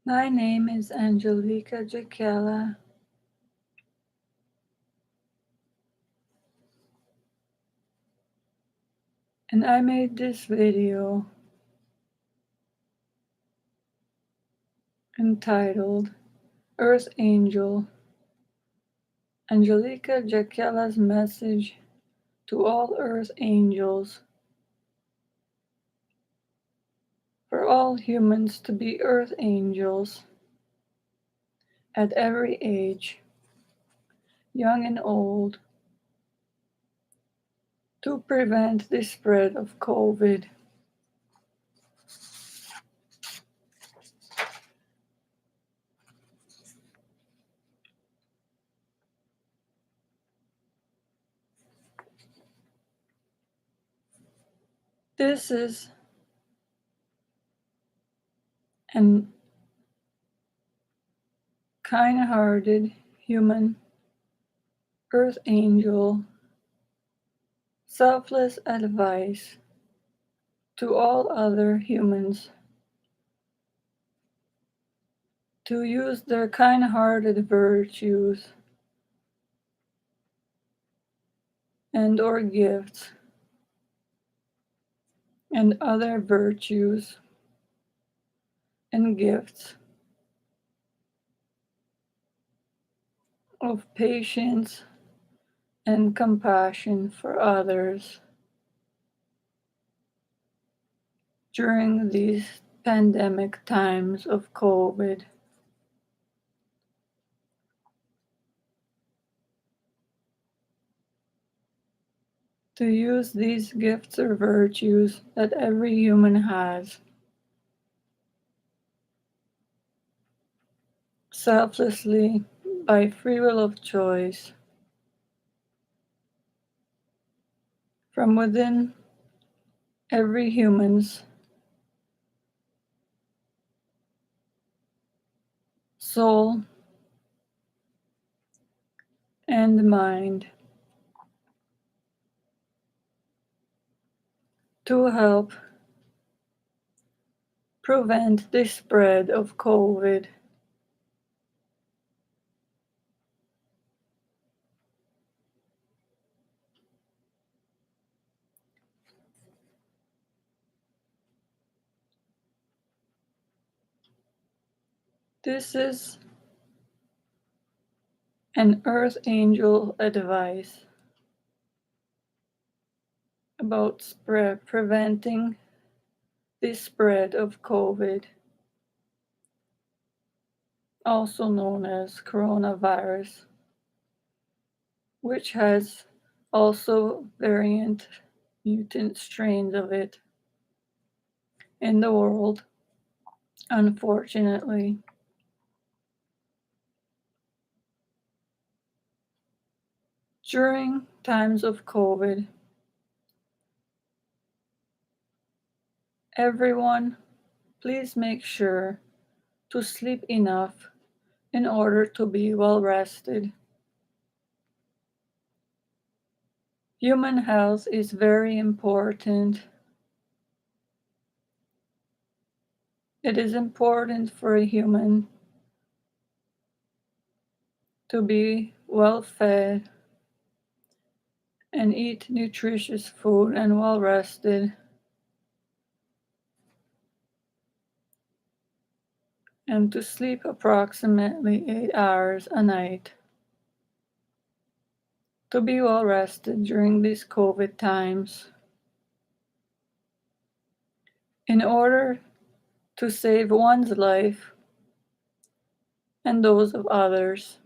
My name is Angelika Jakiela'S, and I made this video entitled Earth Angel, Angelika Jakiela'S message to all Earth Angels, for all humans to be Earth Angels at every age, young and old, to prevent the spread of COVID. This is an kind-hearted human Earth Angel selfless advice to all other humans to use their kind-hearted virtues and or gifts and other virtues and gifts of patience and compassion for others during these pandemic times of COVID. To use these gifts or virtues that every human has selflessly by free will of choice from within every human's soul and mind to help prevent the spread of COVID. This is an Earth Angel advice about preventing the spread of COVID, also known as coronavirus, which has also variant mutant strains of it in the world, unfortunately. During times of COVID, everyone, please make sure to sleep enough in order to be well rested. Human health is very important. It is important for a human to be well fed and eat nutritious food and well rested, and to sleep approximately 8 hours a night. To be well rested during these COVID times, in order to save one's life and those of others.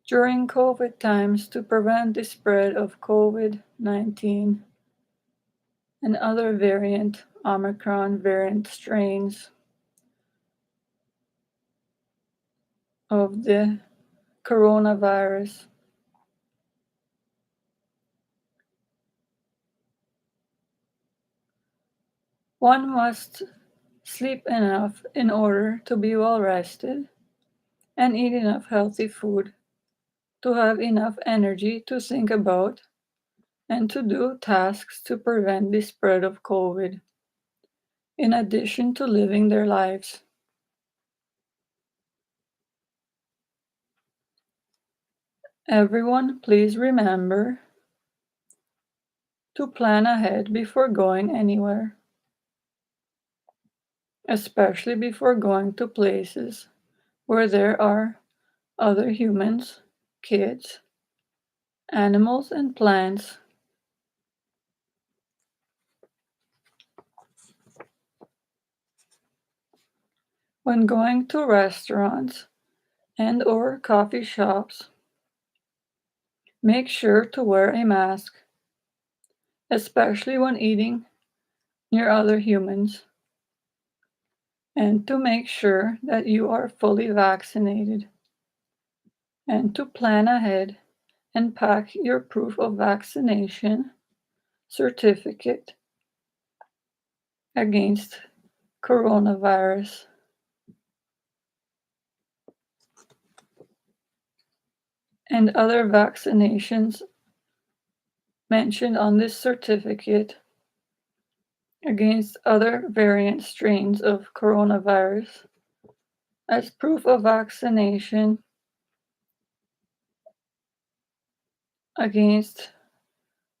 During COVID times, to prevent the spread of COVID-19 and other variant Omicron variant strains of the coronavirus. One must sleep enough in order to be well rested and eat enough healthy food to have enough energy to think about and to do tasks to prevent the spread of COVID, in addition to living their lives. Everyone, please remember to plan ahead before going anywhere, especially before going to places where there are other humans, kids, animals, and plants. When going to restaurants and/or coffee shops, make sure to wear a mask, especially when eating near other humans, and to make sure that you are fully vaccinated, and to plan ahead and pack your proof of vaccination certificate against coronavirus. And other vaccinations mentioned on this certificate against other variant strains of coronavirus as proof of vaccination against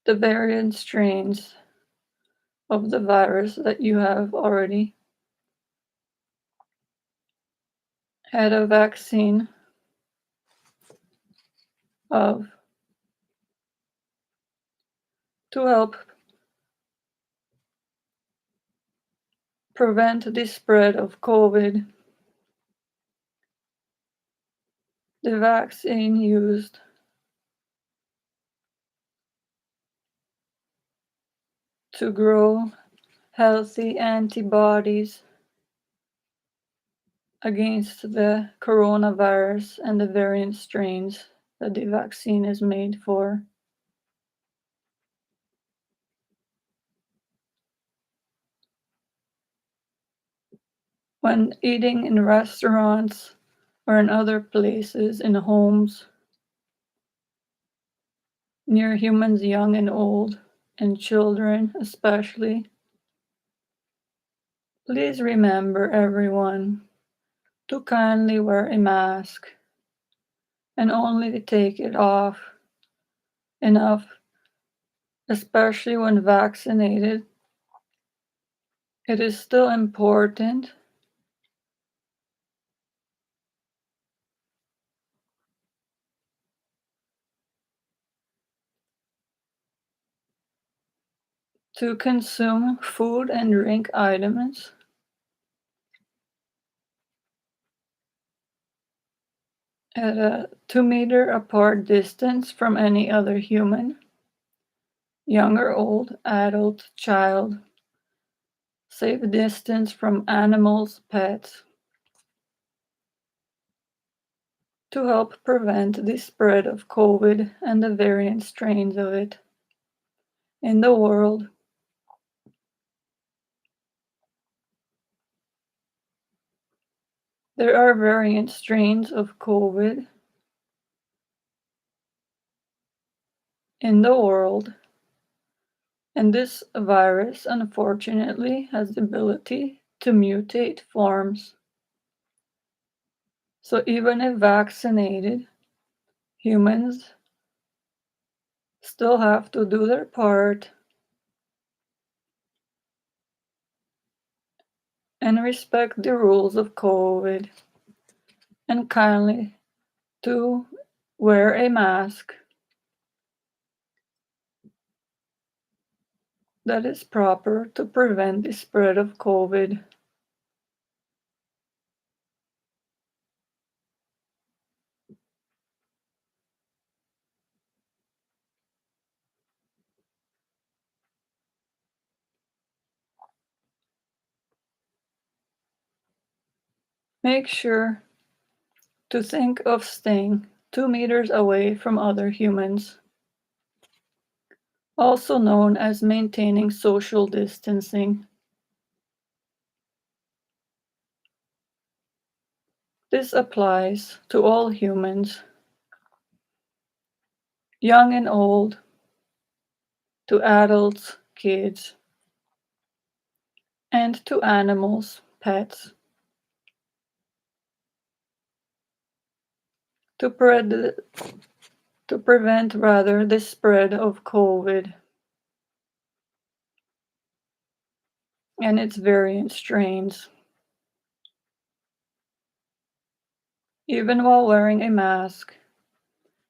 the variant strains of the virus that you have already had a vaccine of, to help prevent the spread of COVID. The vaccine used to grow healthy antibodies against the coronavirus and the variant strains that the vaccine is made for. When eating in restaurants or in other places, in homes, near humans young and old, and children especially, please remember, everyone, to kindly wear a mask and only to take it off enough, especially when vaccinated. It is still important to consume food and drink items at a 2 meter apart distance from any other human, young or old, adult, child. Safe distance from animals, pets, to help prevent the spread of COVID and the variant strains of it in the world. There are variant strains of COVID in the world, and this virus unfortunately has the ability to mutate forms. So even if vaccinated, humans still have to do their part and respect the rules of COVID and kindly to wear a mask that is proper to prevent the spread of COVID. Make sure to think of staying 2 meters away from other humans, also known as maintaining social distancing. This applies to all humans, young and old, to adults, kids, and to animals, pets, to, pred- to prevent rather the spread of COVID and its variant strains. Even while wearing a mask,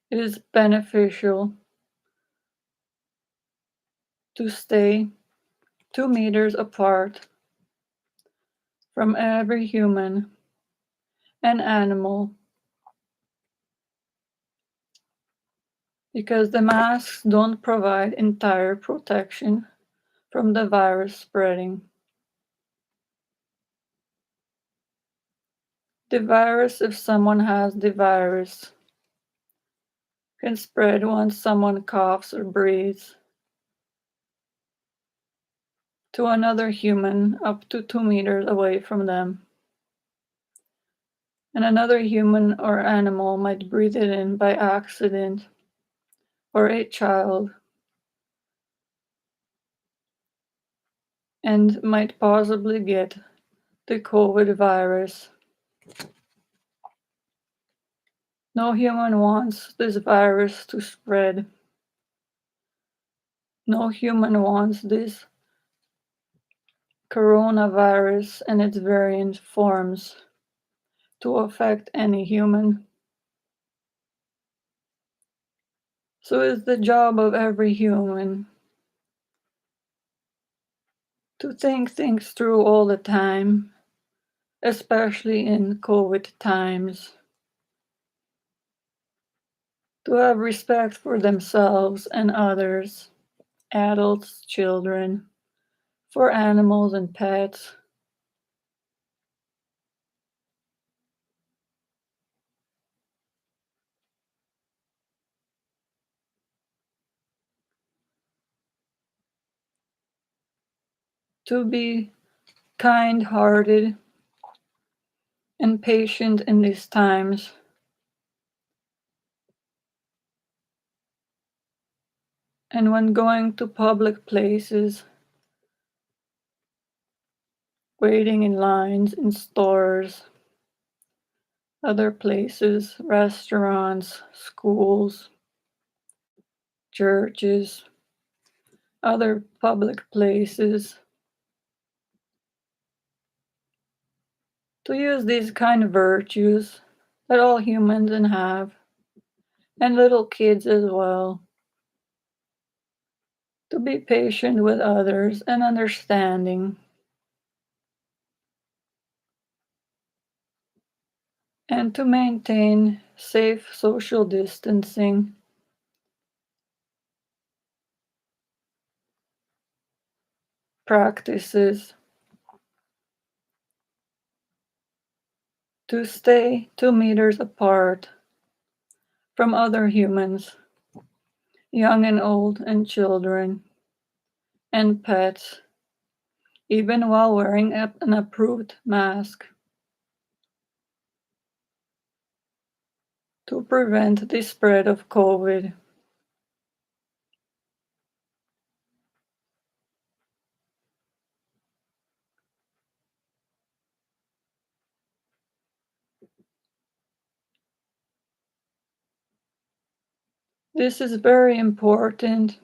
it is beneficial to stay 2 meters apart from every human and animal because the masks don't provide entire protection from the virus spreading. The virus, if someone has the virus, can spread once someone coughs or breathes to another human up to 2 meters away from them. And another human or animal might breathe it in by accident, or a child, and might possibly get the COVID virus. No human wants this virus to spread. No human wants this coronavirus and its variant forms to affect any human. So it's the job of every human to think things through all the time, especially in COVID times. To have respect for themselves and others, adults, children, for animals and pets. To be kind hearted and patient in these times. And when going to public places, waiting in lines in stores, other places, restaurants, schools, churches, other public places, to use these kind of virtues that all humans have, and little kids as well, to be patient with others and understanding, and to maintain safe social distancing practices, to stay 2 meters apart from other humans, young and old, and children, and pets, even while wearing an approved mask, to prevent the spread of COVID. This is very important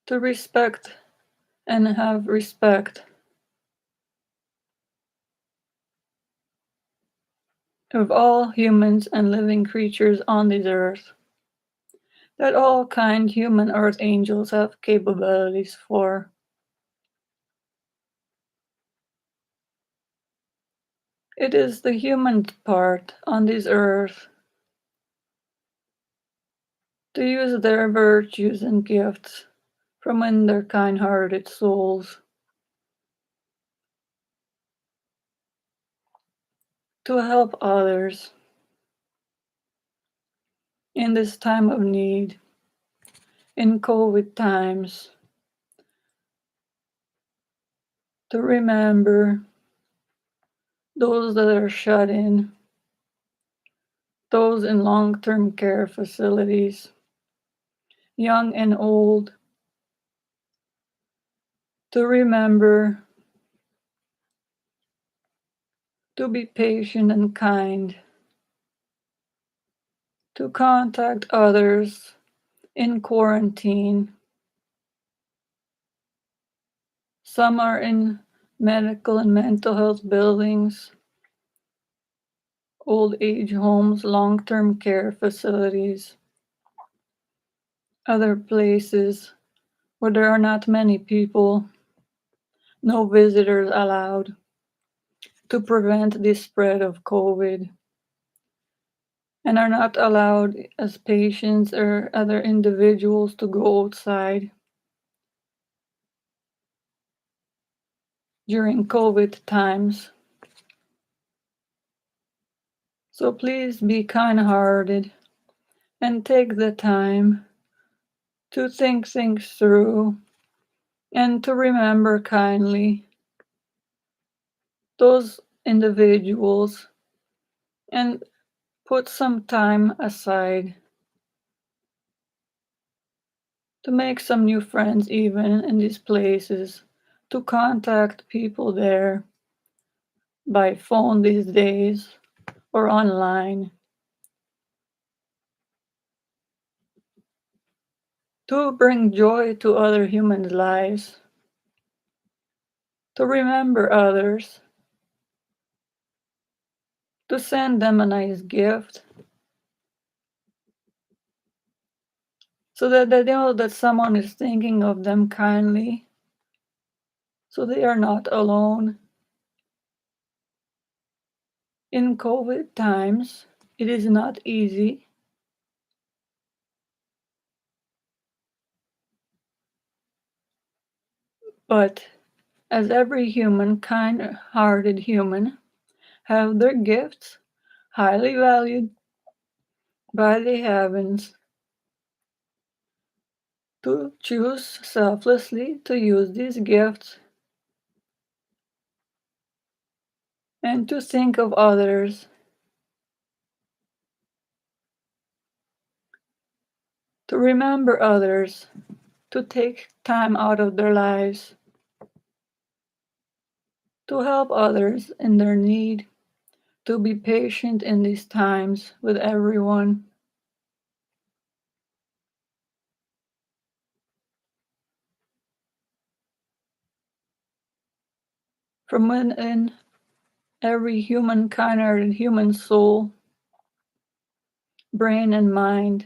to respect and have respect of all humans and living creatures on this earth, that all kind human earth angels have capabilities for. It is the human part on this earth to use their virtues and gifts from in their kind-hearted souls to help others in this time of need, in COVID times, to remember those that are shut in, those in long-term care facilities, young and old, to remember to be patient and kind, to contact others in quarantine. Some are in medical and mental health buildings, old age homes, long term care facilities, other places where there are not many people, no visitors allowed, to prevent the spread of COVID, and are not allowed as patients or other individuals to go outside during COVID times. So please be kind hearted and take the time to think things through and to remember kindly those individuals and put some time aside to make some new friends, even in these places, to contact people there by phone these days or online, to bring joy to other humans' lives, to remember others, to send them a nice gift so that they know that someone is thinking of them kindly, so they are not alone. In COVID times, it is not easy, but as every human, kind hearted human, have their gifts highly valued by the heavens, to choose selflessly to use these gifts and to think of others, to remember others, to take time out of their lives, to help others in their need, to be patient in these times with everyone. From within every human, kind-hearted human soul, brain, and mind,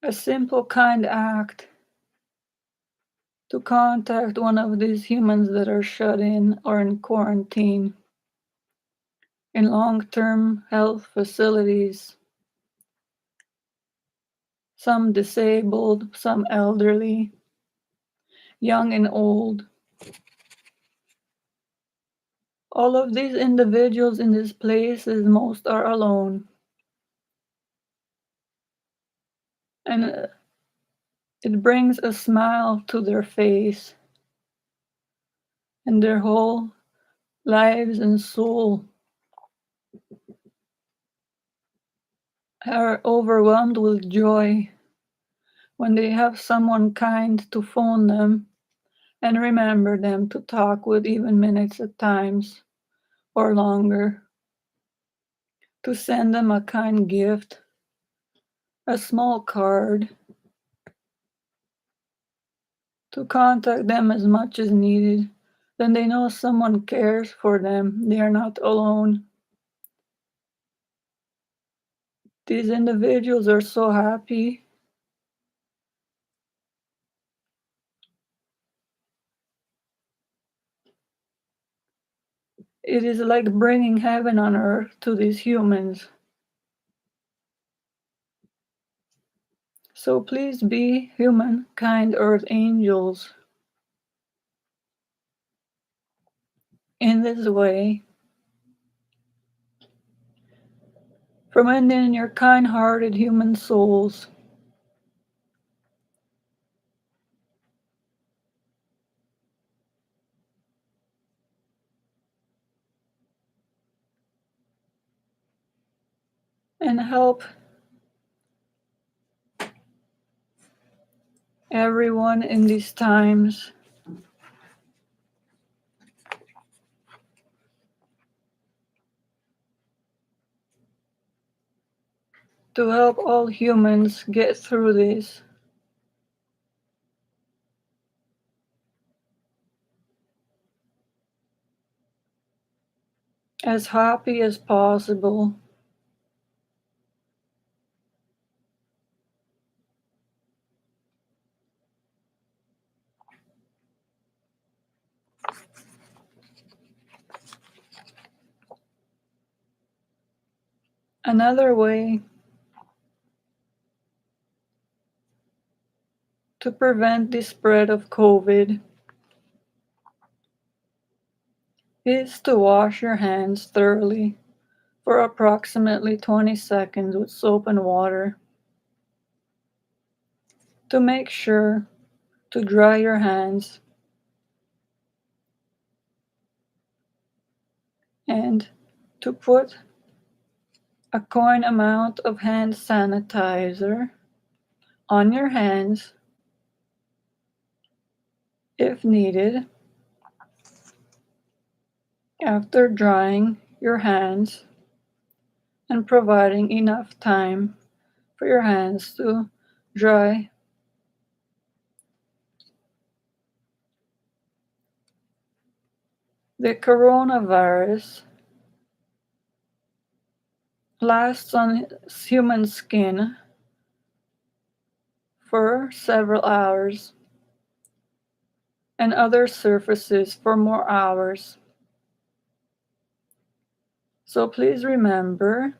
a simple kind act to contact one of these humans that are shut in or in quarantine in long-term health facilities, some disabled, some elderly, young and old. All of these individuals in these places, most are alone. And it brings a smile to their face, and their whole lives and soul are overwhelmed with joy when they have someone kind to phone them and remember them to talk with, even minutes at times or longer, to send them a kind gift, a small card, to contact them as much as needed. Then they know someone cares for them. They are not alone. These individuals are so happy. It is like bringing heaven on earth to these humans. So please be human, kind earth angels in this way. From within your kind hearted human souls, and help everyone in these times to help all humans get through this as happy as possible. Another way to prevent the spread of COVID is to wash your hands thoroughly for approximately 20 seconds with soap and water to make sure to dry your hands and to put a coin amount of hand sanitizer on your hands if needed after drying your hands and providing enough time for your hands to dry. The coronavirus lasts on human skin for several hours and other surfaces for more hours. So please remember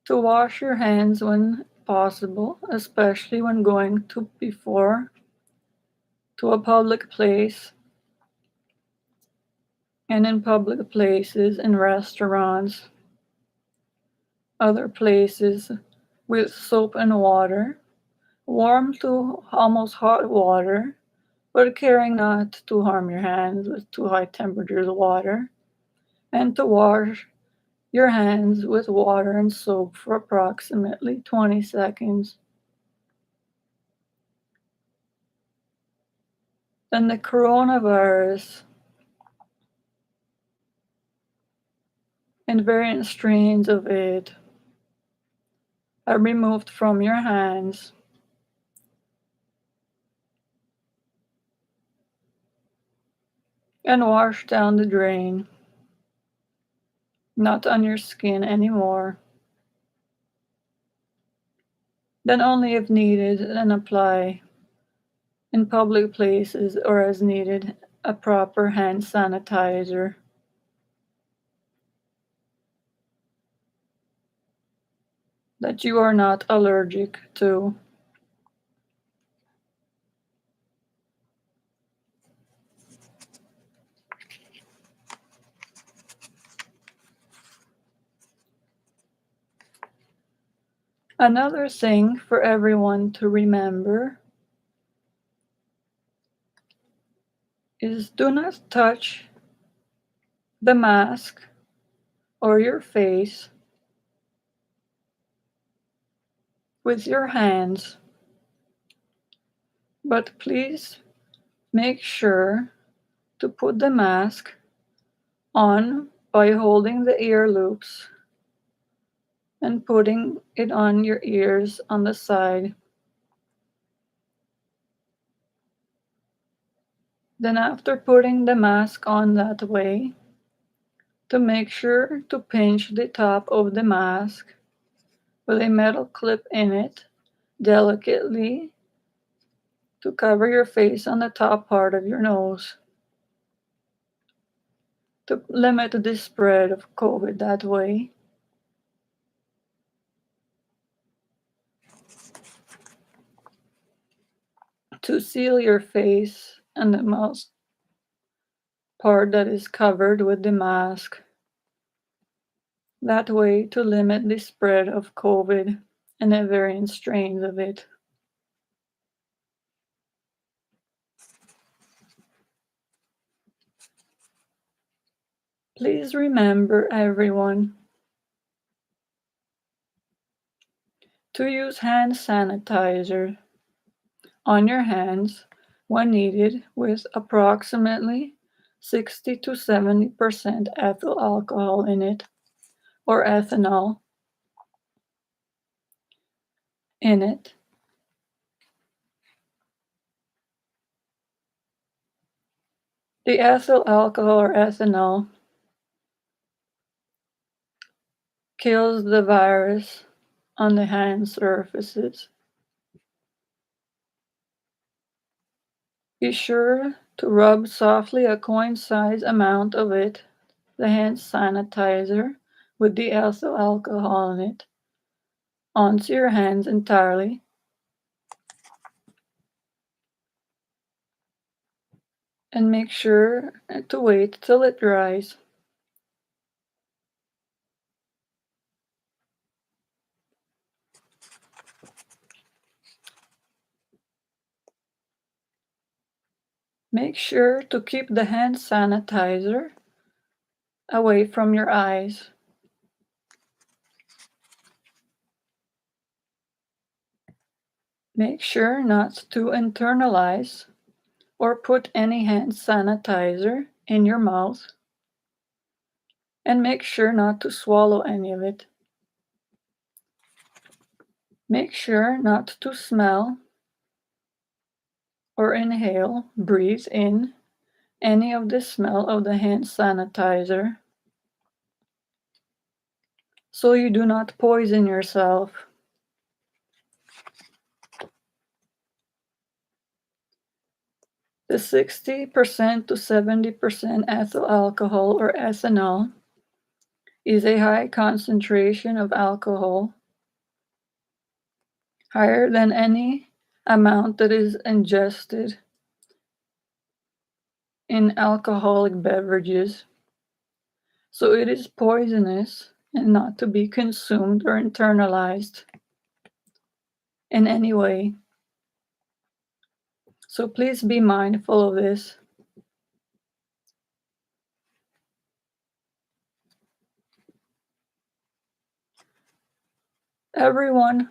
to wash your hands when possible, especially when going to a public place and in public places, in restaurants, other places with soap and water, warm to almost hot water, but caring not to harm your hands with too high temperatures of water, and to wash your hands with water and soap for approximately 20 seconds. Then the coronavirus and variant strains of it are removed from your hands and washed down the drain, not on your skin anymore. Then only if needed, and apply in public places or as needed a proper hand sanitizer that you are not allergic to. Another thing for everyone to remember is do not touch the mask or your face with your hands, but please make sure to put the mask on by holding the ear loops and putting it on your ears on the side. Then after putting the mask on that way, to make sure to pinch the top of the mask with a metal clip in it delicately to cover your face on the top part of your nose to limit the spread of COVID that way. To seal your face and the mouth part that is covered with the mask. That way to limit the spread of COVID and the variant strains of it. Please remember, everyone, To use hand sanitizer on your hands when needed with approximately 60 to 70% ethyl alcohol in it or ethanol in it. The ethyl alcohol or ethanol kills the virus on the hand surfaces. Be sure to rub softly a coin-sized amount of it, the hand sanitizer, with the ethyl alcohol in it, onto your hands entirely. And make sure to wait till it dries. Make sure to keep the hand sanitizer away from your eyes. Make sure not to internalize or put any hand sanitizer in your mouth, and make sure not to swallow any of it. Make sure not to smell or inhale, breathe in any of the smell of the hand sanitizer so you do not poison yourself. The 60% to 70% ethyl alcohol or ethanol is a high concentration of alcohol, higher than any amount that is ingested in alcoholic beverages. So it is poisonous and not to be consumed or internalized in any way. So please be mindful of this. Everyone,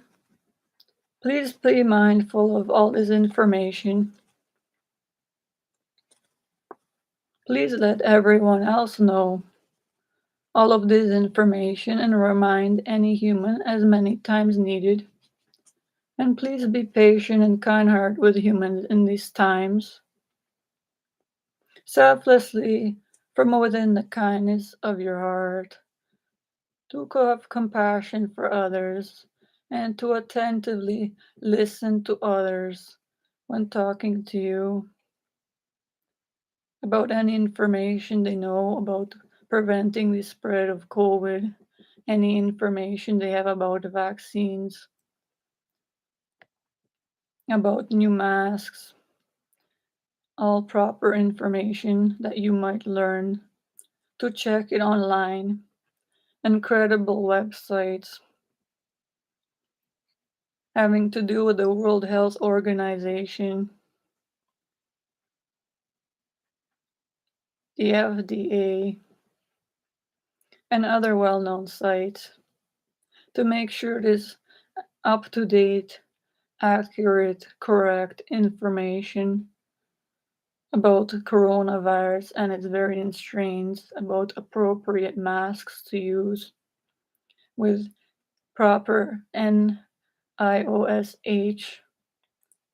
please be mindful of all this information. Please let everyone else know all of this information and remind any human as many times needed. And please be patient and kind-hearted with humans in these times. Selflessly, from within the kindness of your heart, to have compassion for others and to attentively listen to others when talking to you about any information they know about preventing the spread of COVID, any information they have about the vaccines, about new masks, all proper information that you might learn, to check it online and credible websites having to do with the World Health Organization, the FDA, and other well-known sites to make sure it is up-to-date, accurate, correct information about coronavirus and its variant strains, about appropriate masks to use with proper NIOSH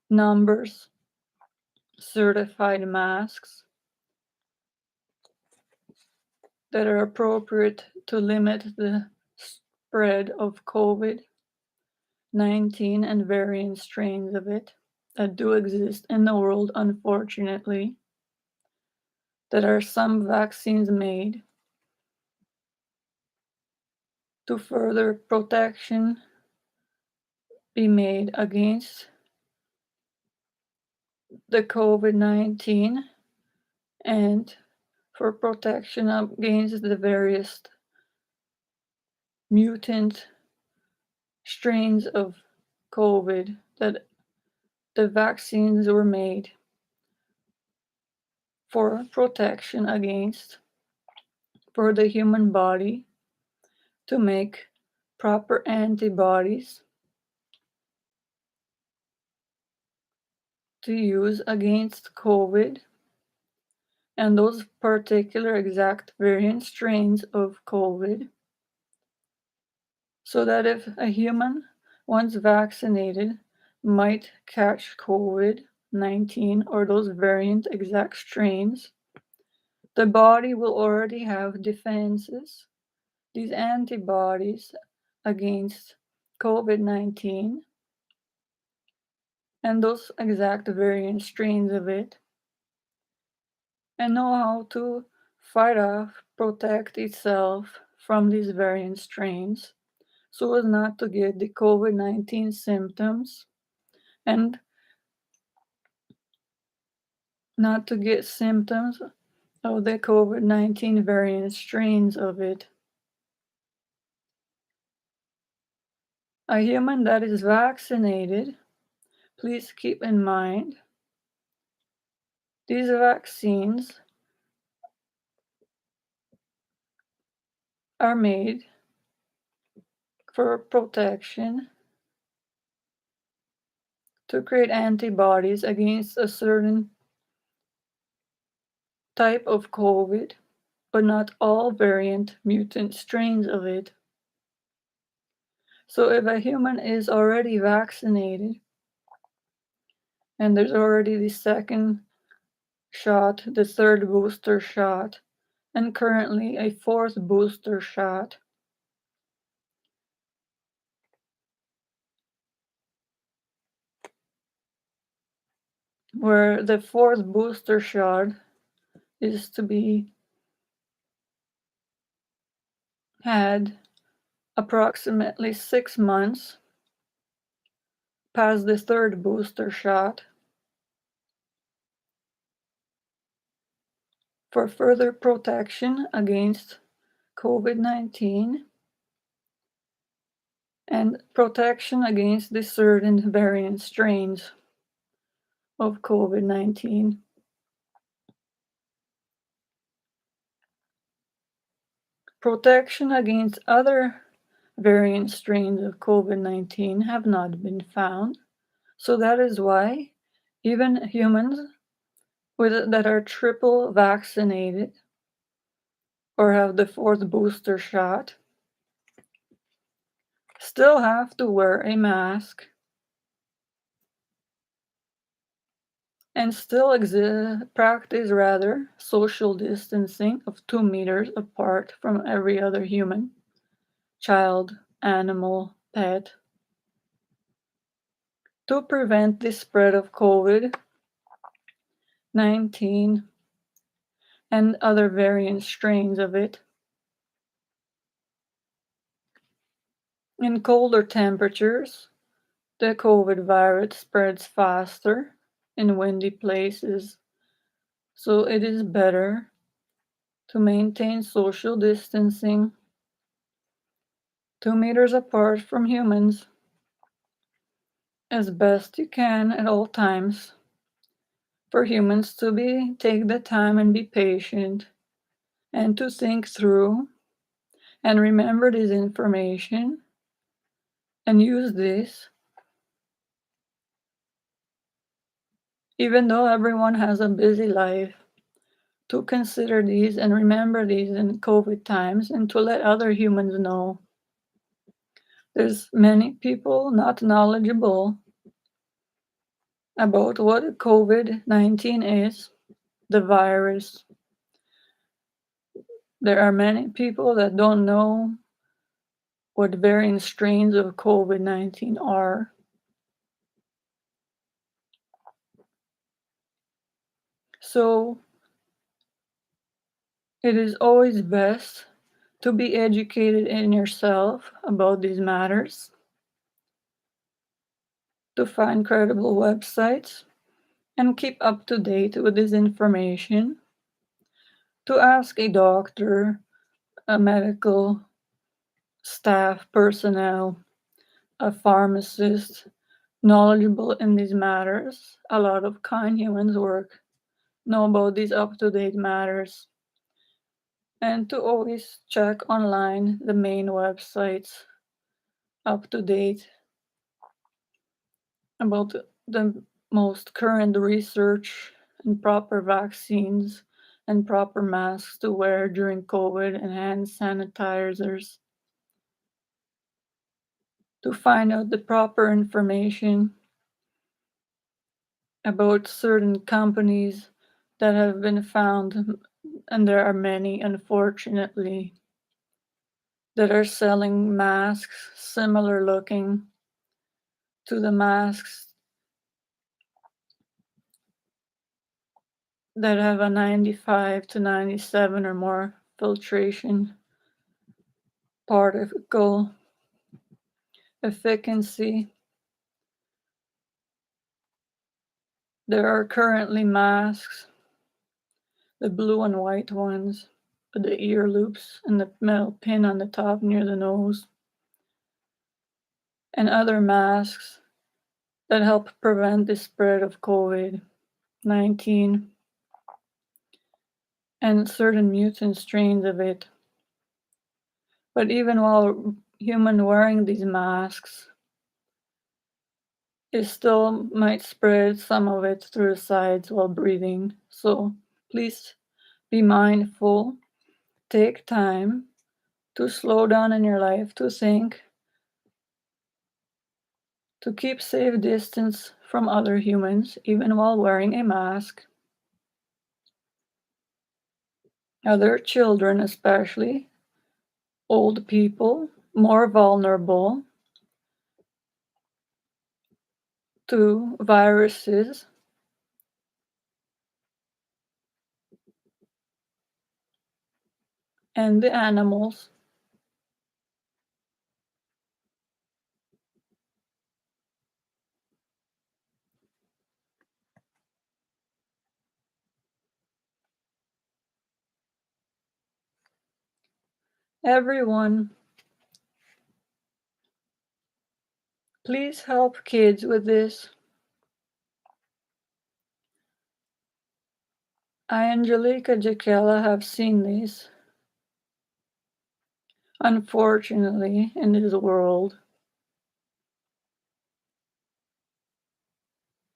numbers, certified masks that are appropriate to limit the spread of COVID-19 and variant strains of it that do exist in the world, unfortunately. That are some vaccines made to further protection be made against the COVID-19 and for protection against the various mutant strains of COVID that the vaccines were made for protection against for the human body to make proper antibodies to use against COVID and those particular exact variant strains of COVID, so that if a human, once vaccinated, might catch COVID-19 or those variant exact strains, the body will already have defenses, these antibodies against COVID-19 and those exact variant strains of it, and know how to fight off, protect itself from these variant strains so as not to get the COVID-19 symptoms and not to get symptoms of the COVID-19 variant strains of it. A human that is vaccinated, please keep in mind, these vaccines are made for protection to create antibodies against a certain type of COVID, but not all variant mutant strains of it. So if a human is already vaccinated and there's already the second shot, the third booster shot, and currently a fourth booster shot, where the fourth booster shot is to be had approximately 6 months past the third booster shot for further protection against COVID-19 and protection against the certain variant strains of COVID-19. Protection against other variant strains of COVID-19 have not been found, so that is why even humans that are triple vaccinated or have the fourth booster shot still have to wear a mask and still practice social distancing of 2 meters apart from every other human, child, animal, pet, to prevent the spread of COVID-19 and other variant strains of it. In colder temperatures, the COVID virus spreads faster in windy places, so it is better to maintain social distancing 2 meters apart from humans as best you can at all times, for humans to take the time and be patient and to think through and remember this information and use this, even though everyone has a busy life, to consider these and remember these in COVID times and to let other humans know. There's many people not knowledgeable about what COVID-19 is, the virus. There are many people that don't know what variant strains of COVID-19 are. So it is always best to be educated in yourself about these matters, to find credible websites and keep up to date with this information, to ask a doctor, a medical staff personnel, a pharmacist knowledgeable in these matters. A lot of kind humans know about these up-to-date matters, and to always check online the main websites up to date about the most current research and proper vaccines and proper masks to wear during COVID and hand sanitizers, to find out the proper information about certain companies that have been found, and there are many, unfortunately, that are selling masks similar looking to the masks that have a 95 to 97 or more filtration particle efficacy. There are currently masks, the blue and white ones, with the ear loops and the metal pin on the top near the nose, and other masks that help prevent the spread of COVID-19 and certain mutant strains of it. But even while human wearing these masks, it still might spread some of it through the sides while breathing. So please be mindful, take time to slow down in your life, to think, to keep safe distance from other humans, even while wearing a mask. Other children, especially old people, more vulnerable to viruses, and the animals. Everyone, please help kids with this. I, Angelika Jakiela'S, have seen this, unfortunately, in this world.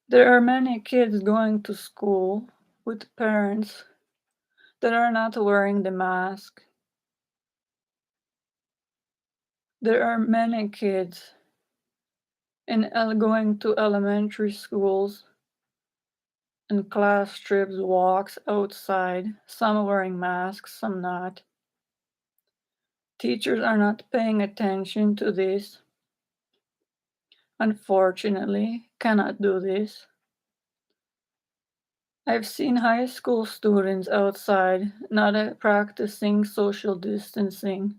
There are many kids going to school with parents that are not wearing the mask. There are many kids going to elementary schools and class trips, walks outside, some wearing masks, some not. Teachers are not paying attention to this. Unfortunately, cannot do this. I've seen high school students outside not practicing social distancing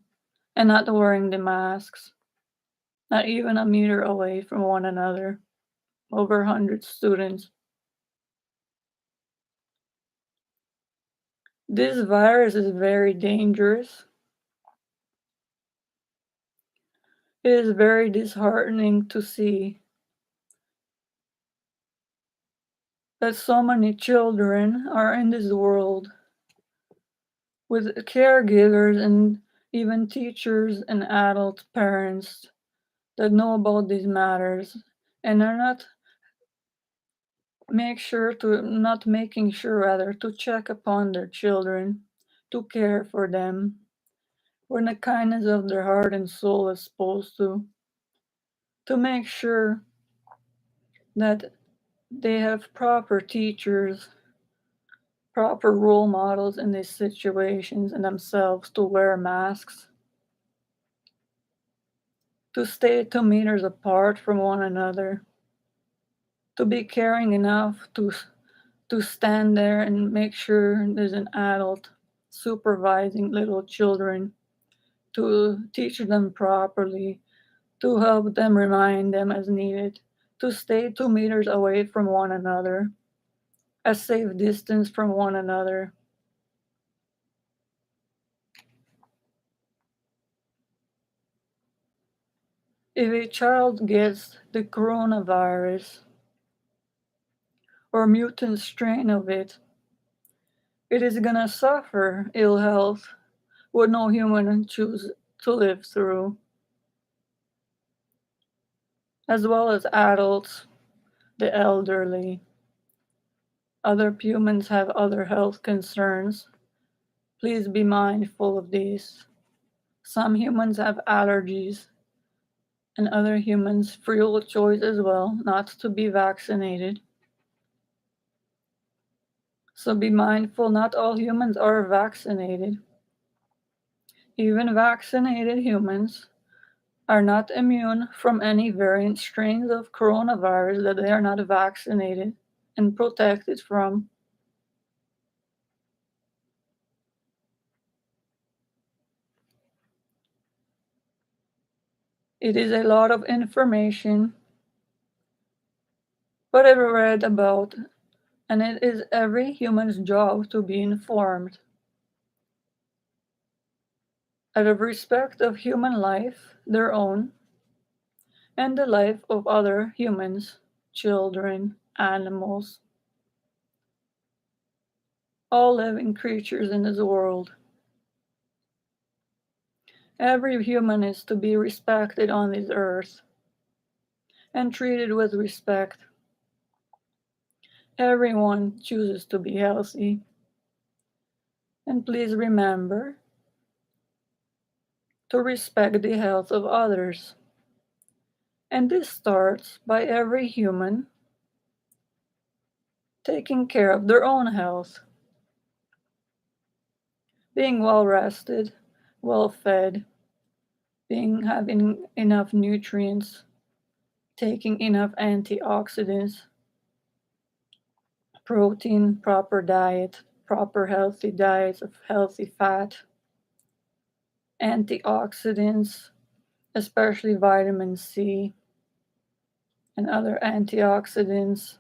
and not wearing the masks, not even a meter away from one another. Over 100 students. This virus is very dangerous. It is very disheartening to see that so many children are in this world with caregivers and even teachers and adult parents that know about these matters and are not making sure rather to check upon their children, to care for them when the kindness of their heart and soul is supposed to make sure that they have proper teachers, proper role models in these situations and themselves to wear masks, to stay 2 meters apart from one another, to be caring enough to stand there and make sure there's an adult supervising little children, to teach them properly, to help them, remind them as needed, to stay 2 meters away from one another, a safe distance from one another. If a child gets the coronavirus or mutant strain of it, it is gonna suffer ill health what no human choose to live through, as well as adults the elderly. Other humans have other health concerns. Please be mindful of these. Some humans have allergies, and other humans free choice as well not to be vaccinated. So be mindful, not all humans are vaccinated. Even vaccinated humans are not immune from any variant strains of coronavirus that they are not vaccinated and protected from. It is a lot of information, but I've read about, and it is every human's job to be informed. Out of respect of human life, their own, and the life of other humans, children, animals, all living creatures in this world. Every human is to be respected on this earth and treated with respect. Everyone chooses to be healthy. And please remember to respect the health of others. And this starts by every human taking care of their own health, being well rested, well fed, having enough nutrients, taking enough antioxidants, protein, proper diet, proper healthy diets of healthy fat, antioxidants, especially vitamin C and other antioxidants,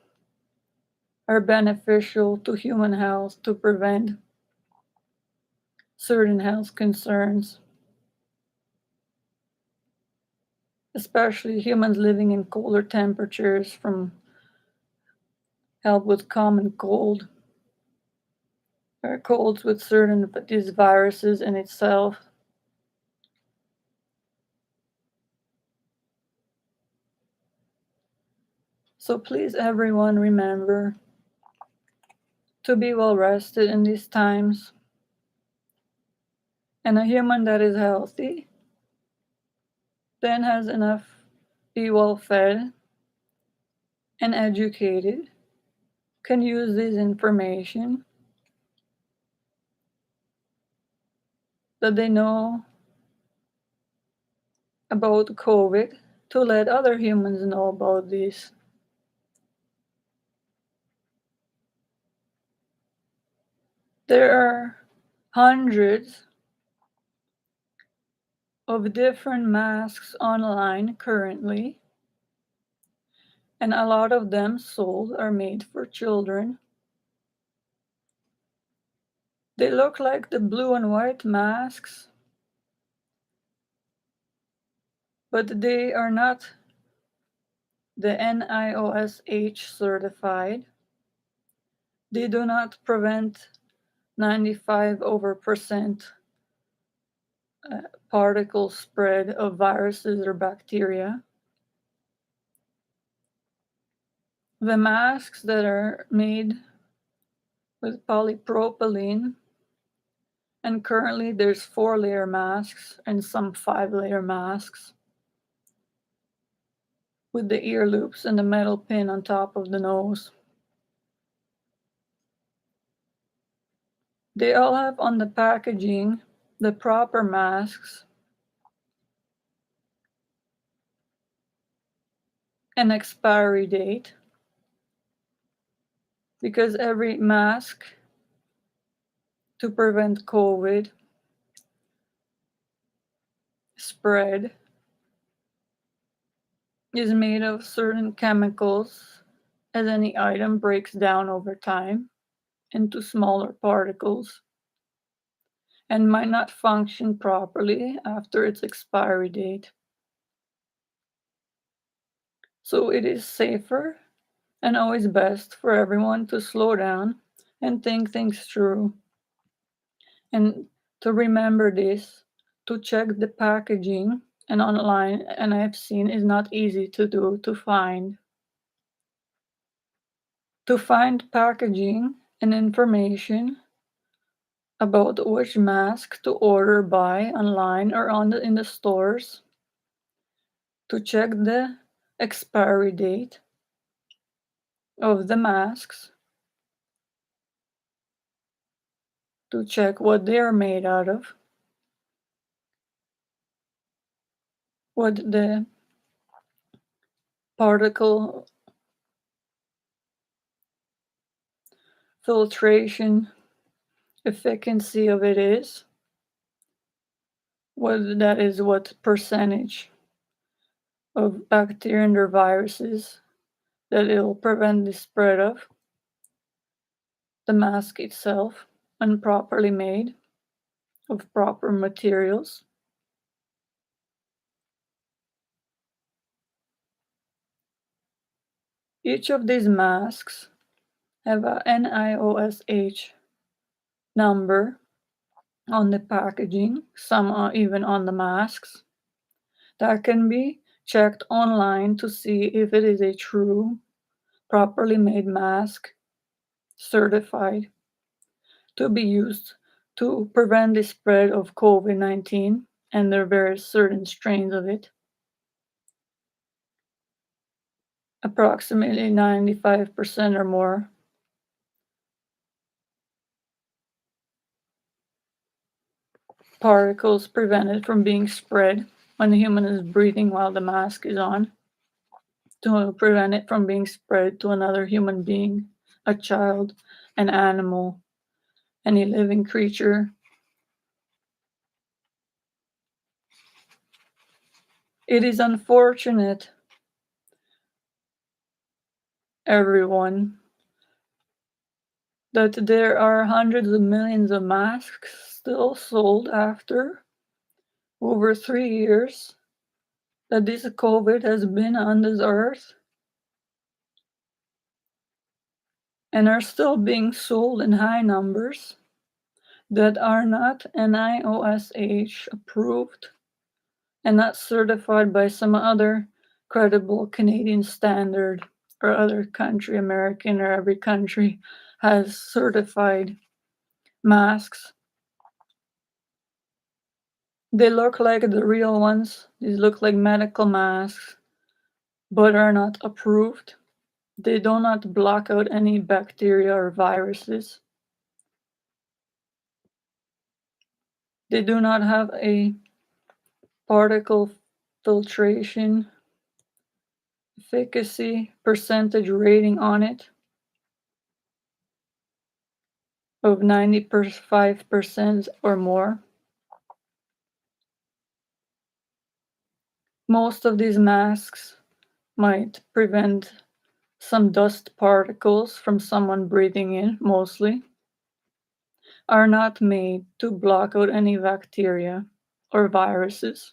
are beneficial to human health to prevent certain health concerns, especially humans living in colder temperatures from help with common cold or colds with certain of these viruses in itself. So please everyone remember to be well rested in these times. And a human that is healthy then has enough, be well fed and educated, can use this information that they know about COVID to let other humans know about this. There are hundreds of different masks online currently, and a lot of them sold are made for children. They look like the blue and white masks, but they are not the NIOSH certified. They do not prevent 95 over percent particle spread of viruses or bacteria. The masks that are made with polypropylene, and currently there's 4-layer masks and some 5-layer masks with the ear loops and the metal pin on top of the nose. They all have on the packaging the proper masks, an expiry date, because every mask to prevent COVID spread is made of certain chemicals, as any item breaks down over time into smaller particles and might not function properly after its expiry date. So it is safer and always best for everyone to slow down and think things through. And to remember this, to check the packaging and online, and I've seen is not easy to do to find. to find packaging and information about which mask to order buy online or in the stores, to check the expiry date of the masks, to check what they are made out of, what the particle filtration efficacy of it is, what percentage of bacteria and or viruses that it will prevent the spread of, the mask itself, when properly made, of proper materials. Each of these masks have a NIOSH number on the packaging, some are even on the masks, that can be checked online to see if it is a true, properly made mask, certified to be used to prevent the spread of COVID-19 and there are various certain strains of it. Approximately 95% or more particles prevented from being spread when the human is breathing while the mask is on, to prevent it from being spread to another human being, a child, an animal, any living creature. It is unfortunate, everyone, that there are hundreds of millions of masks still sold after over 3 years that this COVID has been on this earth and are still being sold in high numbers that are not NIOSH approved and not certified by some other credible Canadian standard or other country, American or every country has certified masks. They look like the real ones. These look like medical masks, but are not approved. They do not block out any bacteria or viruses. They do not have a particle filtration efficacy percentage rating on it of 95% or more. Most of these masks might prevent some dust particles from someone breathing in, mostly, are not made to block out any bacteria or viruses.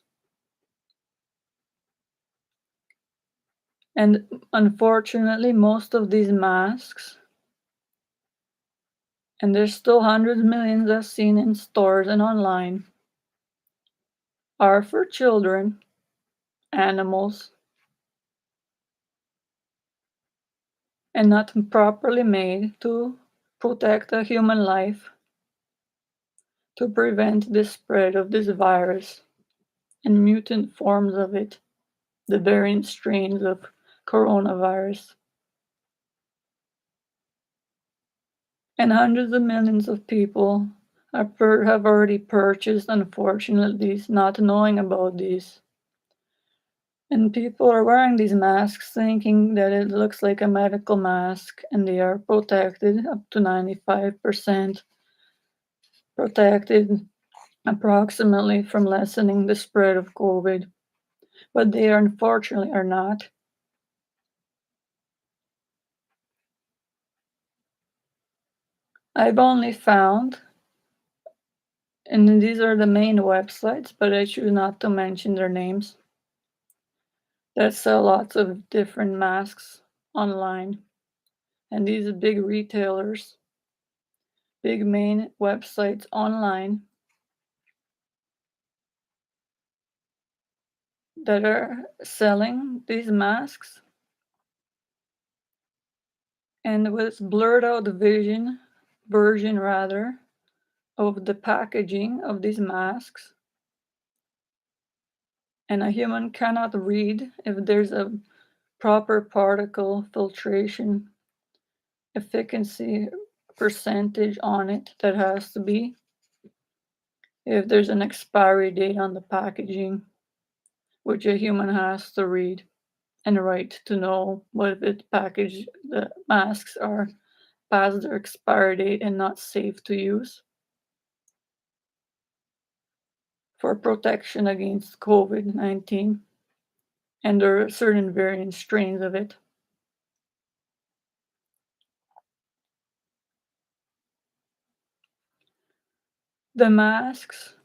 And unfortunately, most of these masks, and there's still hundreds of millions I've seen in stores and online, are for children, animals, and not properly made to protect a human life, to prevent the spread of this virus and mutant forms of it, the variant strains of coronavirus. And hundreds of millions of people have already purchased, unfortunately, not knowing about these. And people are wearing these masks thinking that it looks like a medical mask and they are protected up to 95% protected approximately from lessening the spread of COVID, but they unfortunately are not. I've only found, and these are the main websites, but I choose not to mention their names, that sell lots of different masks online. And these big retailers, big main websites online that are selling these masks and with blurred out version rather, of the packaging of these masks, and a human cannot read if there's a proper particle filtration efficacy percentage on it that has to be, if there's an expiry date on the packaging, which a human has to read and write to know what it package the masks are past their expiry date and not safe to use for protection against COVID-19, and there are certain variant strains of it. The masks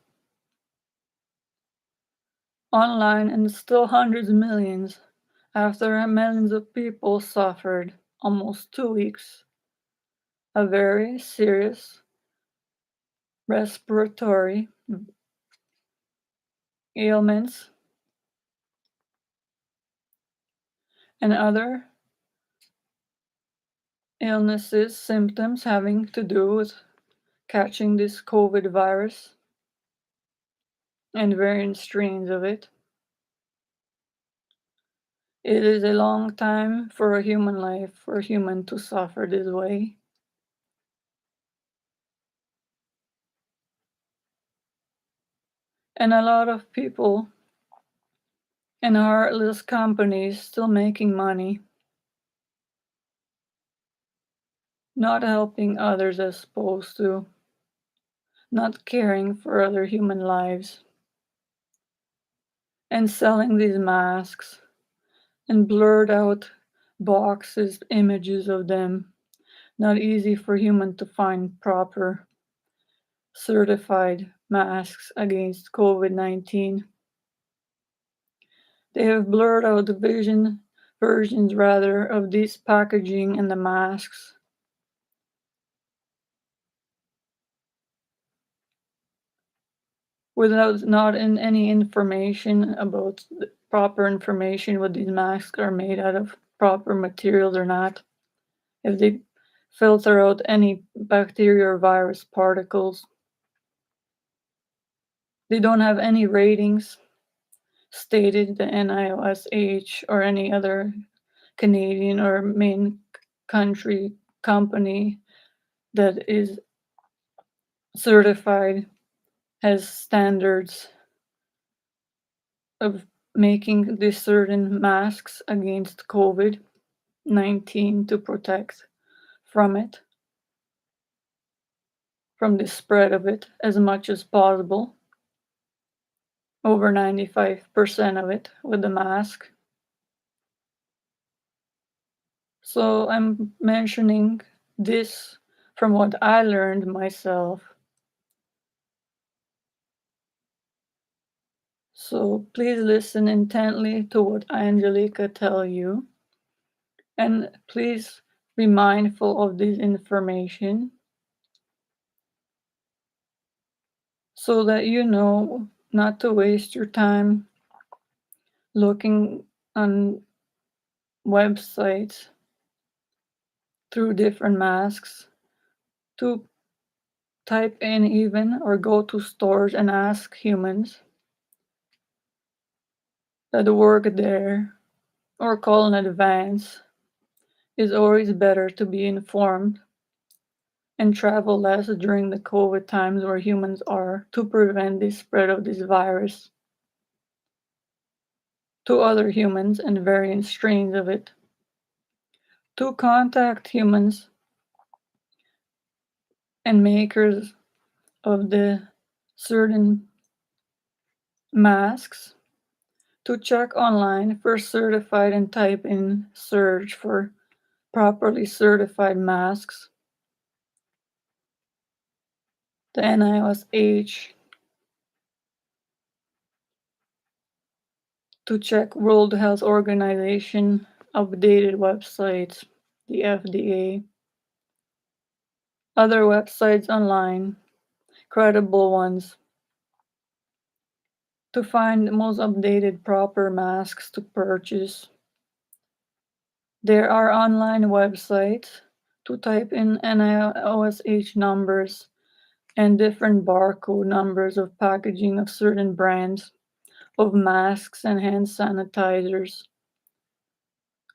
online, and still hundreds of millions after millions of people suffered almost 2 weeks of very serious respiratory ailments and other illnesses, symptoms having to do with catching this COVID virus and variant strains of it. It is a long time for a human life, for a human to suffer this way. And a lot of people and heartless companies still making money, not helping others as supposed to, not caring for other human lives, and selling these masks and blurred out boxes, images of them. Not easy for human to find proper certified masks against COVID-19. They have blurred out the versions rather of this packaging and the masks. Without not in any information about the proper information what these masks are made out of, proper materials or not. If they filter out any bacteria or virus particles. They don't have any ratings stated, the NIOSH or any other Canadian or main country company that is certified has standards of making these certain masks against COVID-19 to protect from it, from the spread of it as much as possible. Over 95% of it with the mask. So I'm mentioning this from what I learned myself. So please listen intently to what Angelika tell you, and please be mindful of this information so that you know not to waste your time looking on websites through different masks, to type in even or go to stores and ask humans that work there or call in advance. Is always better to be informed and travel less during the COVID times where humans are to prevent the spread of this virus to other humans and variant strains of it. To contact humans and makers of the certain masks, to check online for certified and type in search for properly certified masks. The NIOSH, to check World Health Organization updated websites, the FDA, other websites online, credible ones, to find the most updated proper masks to purchase. There are online websites to type in NIOSH numbers and different barcode numbers of packaging of certain brands of masks and hand sanitizers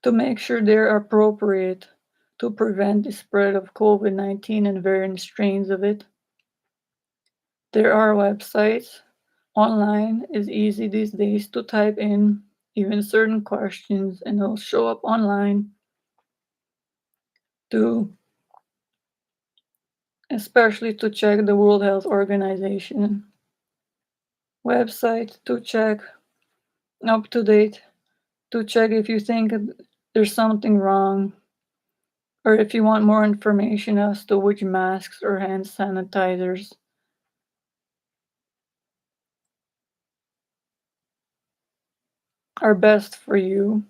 to make sure they're appropriate to prevent the spread of COVID-19 and variant strains of it. There are websites. Online is easy these days to type in even certain questions and it'll show up online to especially to check the World Health Organization website to check up to date, to check if you think there's something wrong or if you want more information as to which masks or hand sanitizers are best for you,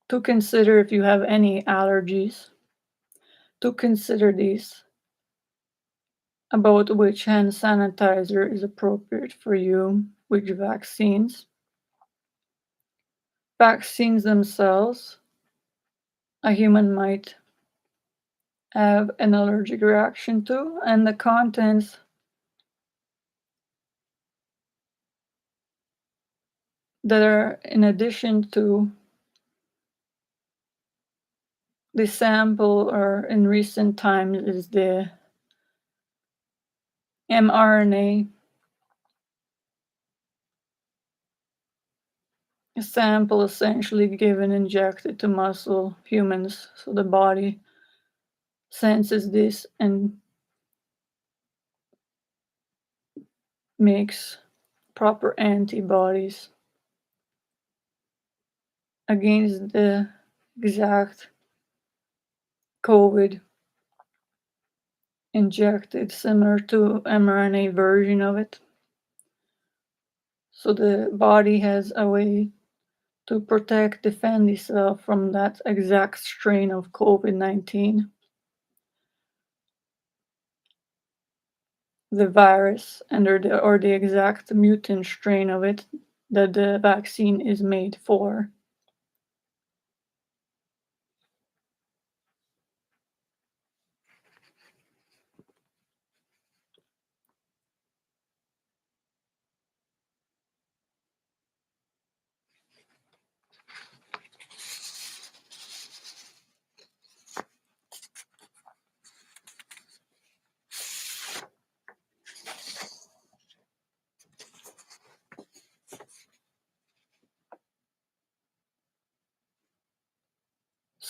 to consider if you have any allergies, to consider these about which hand sanitizer is appropriate for you, which vaccines. Vaccines themselves, a human might have an allergic reaction to, and the contents that are in addition to the sample or in recent times is the mRNA sample essentially given injected to muscle humans so the body senses this and makes proper antibodies against the exact COVID injected similar to mRNA version of it. So the body has a way to protect, defend itself from that exact strain of COVID-19. The virus or the exact mutant strain of it that the vaccine is made for.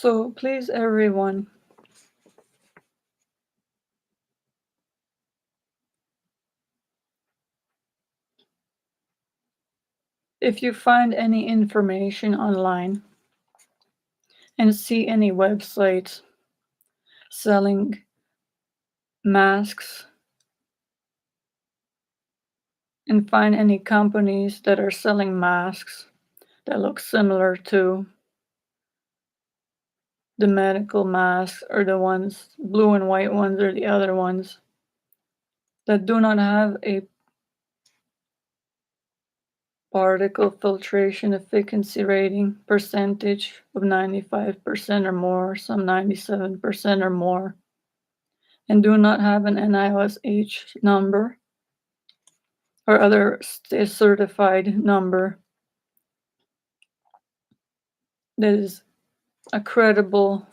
So please, everyone, if you find any information online and see any websites selling masks and find any companies that are selling masks that look similar to the medical masks or the ones, blue and white ones or the other ones that do not have a particle filtration efficacy rating percentage of 95% or more, some 97% or more, and do not have an NIOSH number or other certified number that is a credible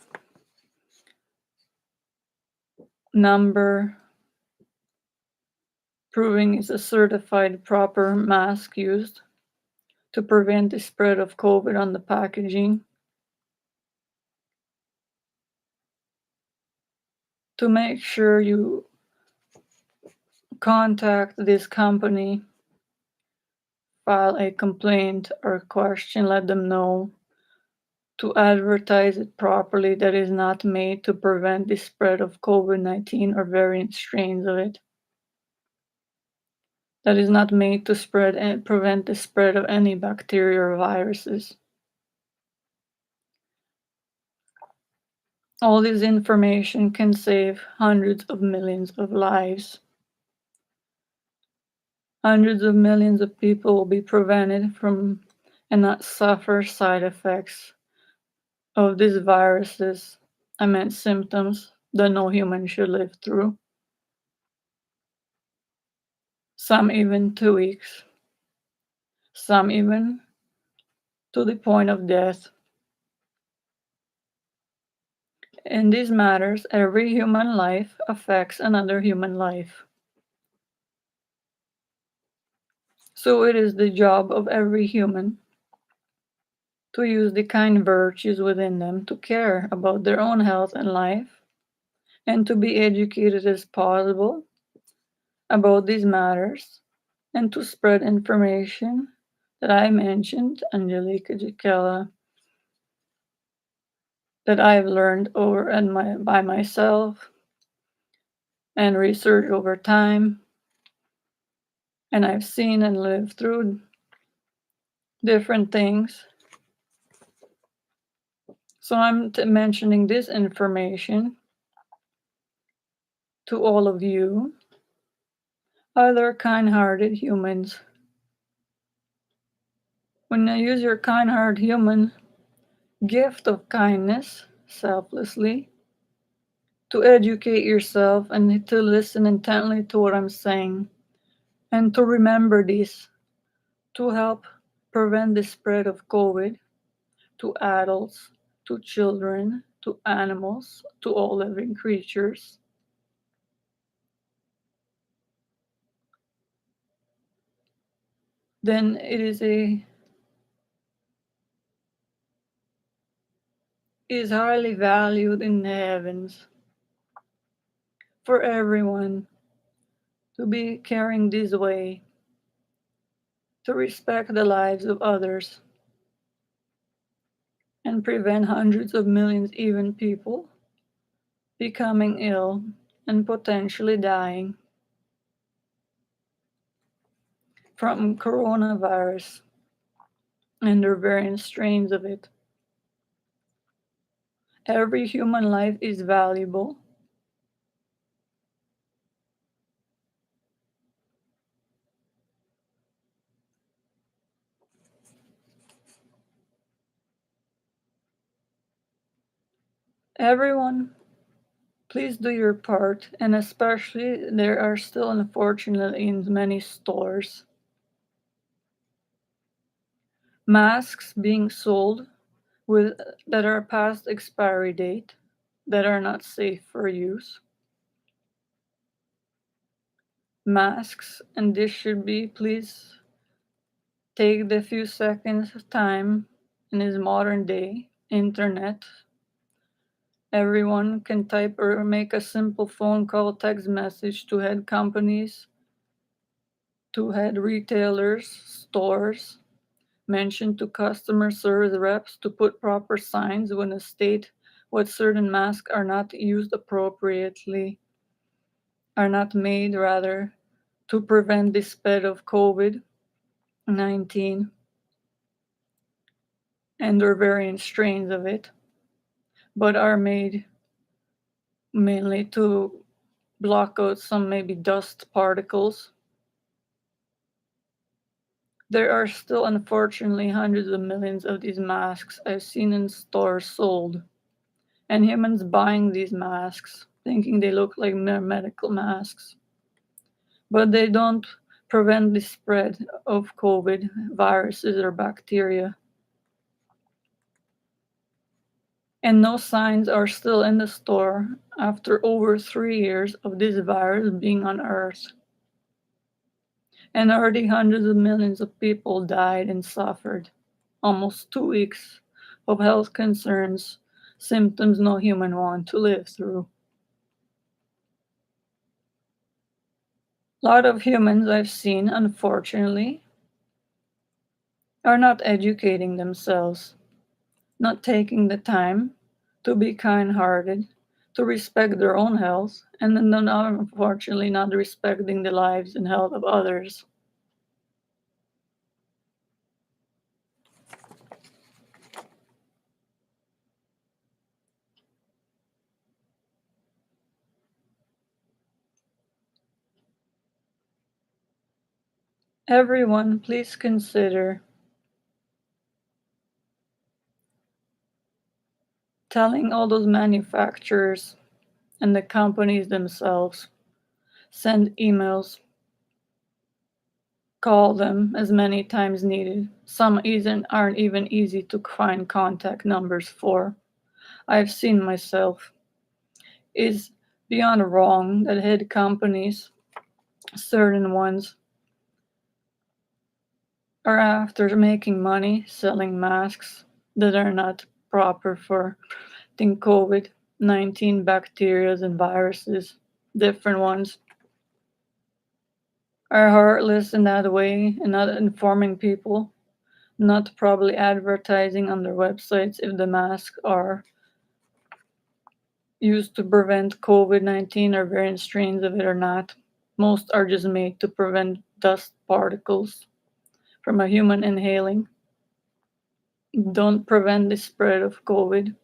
number proving it's a certified proper mask used to prevent the spread of COVID on the packaging. To make sure you contact this company, file a complaint or question, let them know to advertise it properly that is not made to prevent the spread of COVID-19 or variant strains of it. That is not made to spread and prevent the spread of any bacteria or viruses. All this information can save hundreds of millions of lives. Hundreds of millions of people will be prevented from and not suffer side effects of these viruses I meant symptoms that no human should live through, some even 2 weeks, some even to the point of death. In these matters, every human life affects another human life. So it is the job of every human to use the kind virtues within them to care about their own health and life, and to be educated as possible about these matters, and to spread information that I mentioned, Angelika Jakiela'S, that I've learned over and by myself and research over time, and I've seen and lived through different things. So I'm mentioning this information to all of you, other kind-hearted humans. When you use your kind-hearted human gift of kindness selflessly to educate yourself and to listen intently to what I'm saying, and to remember this to help prevent the spread of COVID to adults, to children, to animals, to all living creatures, then it is highly valued in the heavens for everyone to be caring this way, to respect the lives of others and prevent hundreds of millions, even people, becoming ill and potentially dying from coronavirus and their variant strains of it. Every human life is valuable. Everyone, please do your part, and especially there are still, unfortunately, in many stores, masks being sold with that are past expiry date, that are not safe for use. Masks, and this should be, please take the few seconds of time in this modern day internet. Everyone can type or make a simple phone call, text message to head companies, to head retailers, stores, mention to customer service reps to put proper signs when a state what certain masks are not used appropriately, are not made rather, to prevent the spread of COVID 19 and their variant strains of it, but are made mainly to block out some maybe dust particles. There are still, unfortunately, hundreds of millions of these masks I've seen in stores sold, and humans buying these masks, thinking they look like mere medical masks. But they don't prevent the spread of COVID viruses or bacteria. And no signs are still in the store after over 3 years of this virus being on Earth. And already hundreds of millions of people died and suffered. Almost 2 weeks of health concerns, symptoms no human want to live through. A lot of humans I've seen, unfortunately, are not educating themselves, not taking the time to be kind hearted, to respect their own health, and then unfortunately not respecting the lives and health of others. Everyone, please consider telling all those manufacturers and the companies themselves, send emails, call them as many times needed. Some aren't even easy to find contact numbers for. I've seen myself. Is beyond wrong that head companies, certain ones, are after making money selling masks that are not proper for COVID 19 bacteria and viruses, different ones, are heartless in that way and not informing people, not probably advertising on their websites if the masks are used to prevent COVID 19 or variant strains of it or not. Most are just made to prevent dust particles from a human inhaling. Don't prevent the spread of COVID.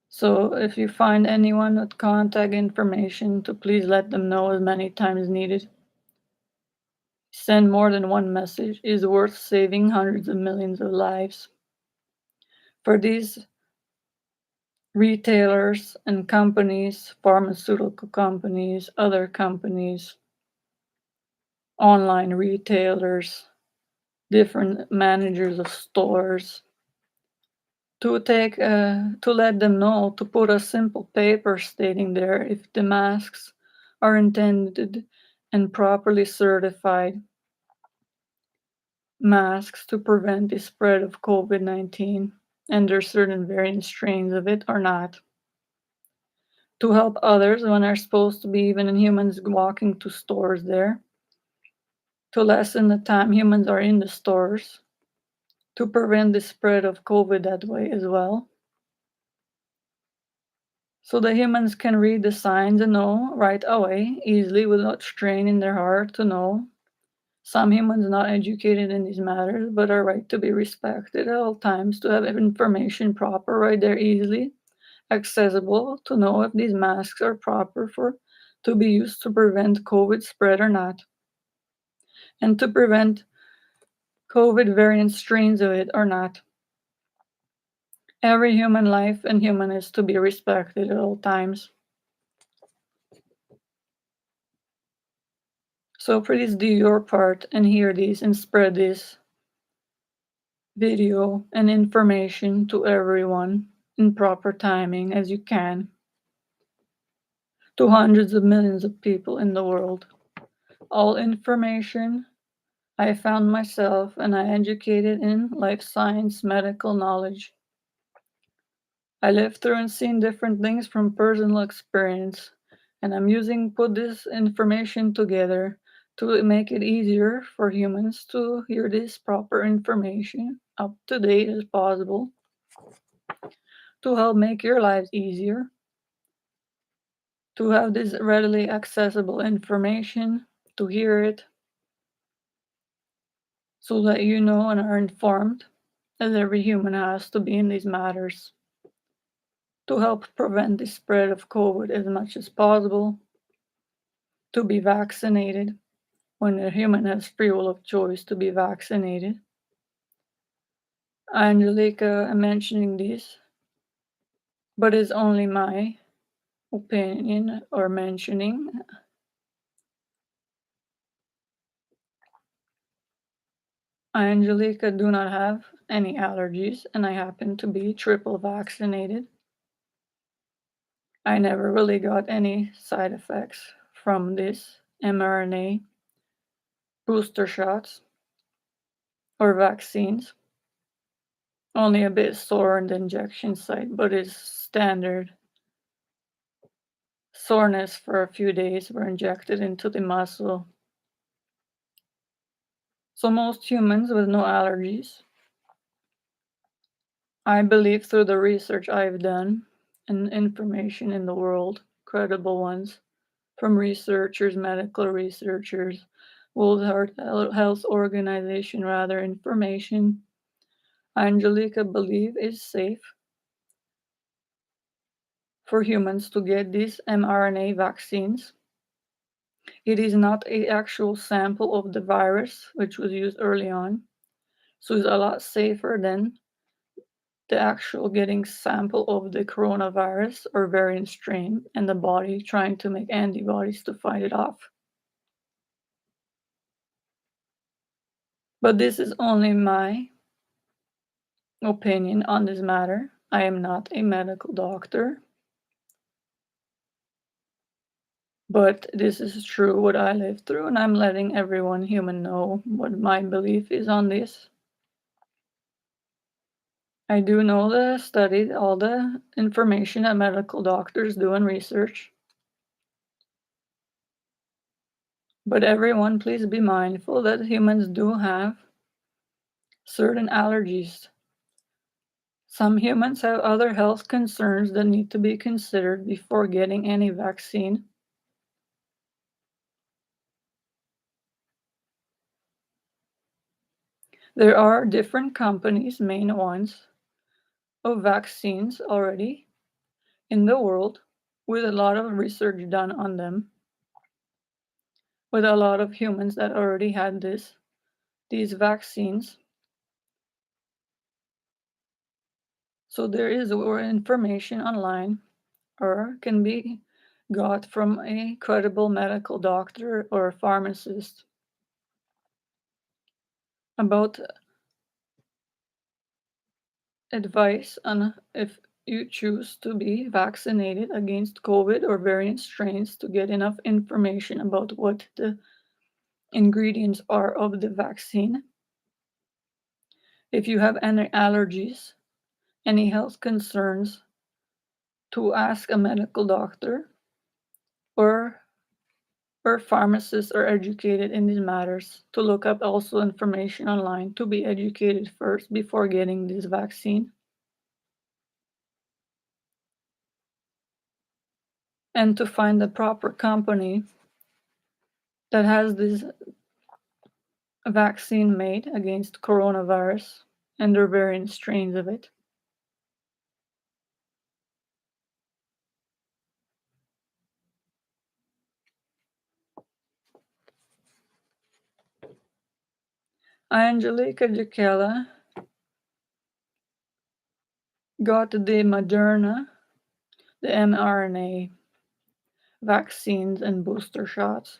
So if you find anyone with contact information, to please let them know as many times needed. Send more than one message is worth saving hundreds of millions of lives. For these retailers and companies, pharmaceutical companies, other companies, online retailers, different managers of stores, to let them know to put a simple paper stating there if the masks are intended and properly certified masks to prevent the spread of COVID 19 and there are certain variant strains of it or not. To help others when they're supposed to be even in humans walking to stores there. To lessen the time humans are in the stores. To prevent the spread of COVID that way as well. So the humans can read the signs and know right away, easily, without straining their heart to know. Some humans not educated in these matters, but are right to be respected at all times, to have information proper right there easily accessible, to know if these masks are proper for to be used to prevent COVID spread or not, and to prevent COVID variant strains of it or not. Every human life and human is to be respected at all times. So please do your part and hear these and spread this video and information to everyone in proper timing as you can, to hundreds of millions of people in the world. All information I found myself and I educated in life science medical knowledge. I lived through and seen different things from personal experience, and I'm put this information together to make it easier for humans to hear this proper information up to date as possible, to help make your lives easier, to have this readily accessible information, to hear it, so that you know and are informed, as every human has to be in these matters, to help prevent the spread of COVID as much as possible, to be vaccinated when a human has free will of choice to be vaccinated. Angelika, I'm mentioning this, but it's only my opinion or mentioning. Angelika do not have any allergies, and I happen to be triple vaccinated. I never really got any side effects from this mRNA booster shots or vaccines. Only a bit sore in the injection site, but it's standard soreness for a few days were injected into the muscle. So most humans with no allergies, I believe through the research I've done and information in the world, credible ones, from researchers, medical researchers, World Health Organization rather, information, Angelika believe is safe for humans to get these mRNA vaccines It is not an actual sample of the virus, which was used early on, so it's a lot safer than the actual getting sample of the coronavirus or variant strain and the body trying to make antibodies to fight it off. But this is only my opinion on this matter. I am not a medical doctor, but this is true what I lived through, and I'm letting everyone human know what my belief is on this. I do know that I studied all the information that medical doctors do in research. But everyone, please be mindful that humans do have certain allergies. Some humans have other health concerns that need to be considered before getting any vaccine. There are different companies, main ones, of vaccines already in the world with a lot of research done on them, with a lot of humans that already had these vaccines. So there is more information online or can be got from a credible medical doctor or pharmacist about advice on if you choose to be vaccinated against COVID or variant strains to get enough information about what the ingredients are of the vaccine. If you have any allergies, any health concerns, to ask a medical doctor or pharmacists are educated in these matters to look up also information online to be educated first before getting this vaccine. And to find the proper company that has this vaccine made against coronavirus and their variant strains of it. Angelika Jakiela'S got the Moderna, the mRNA vaccines and booster shots.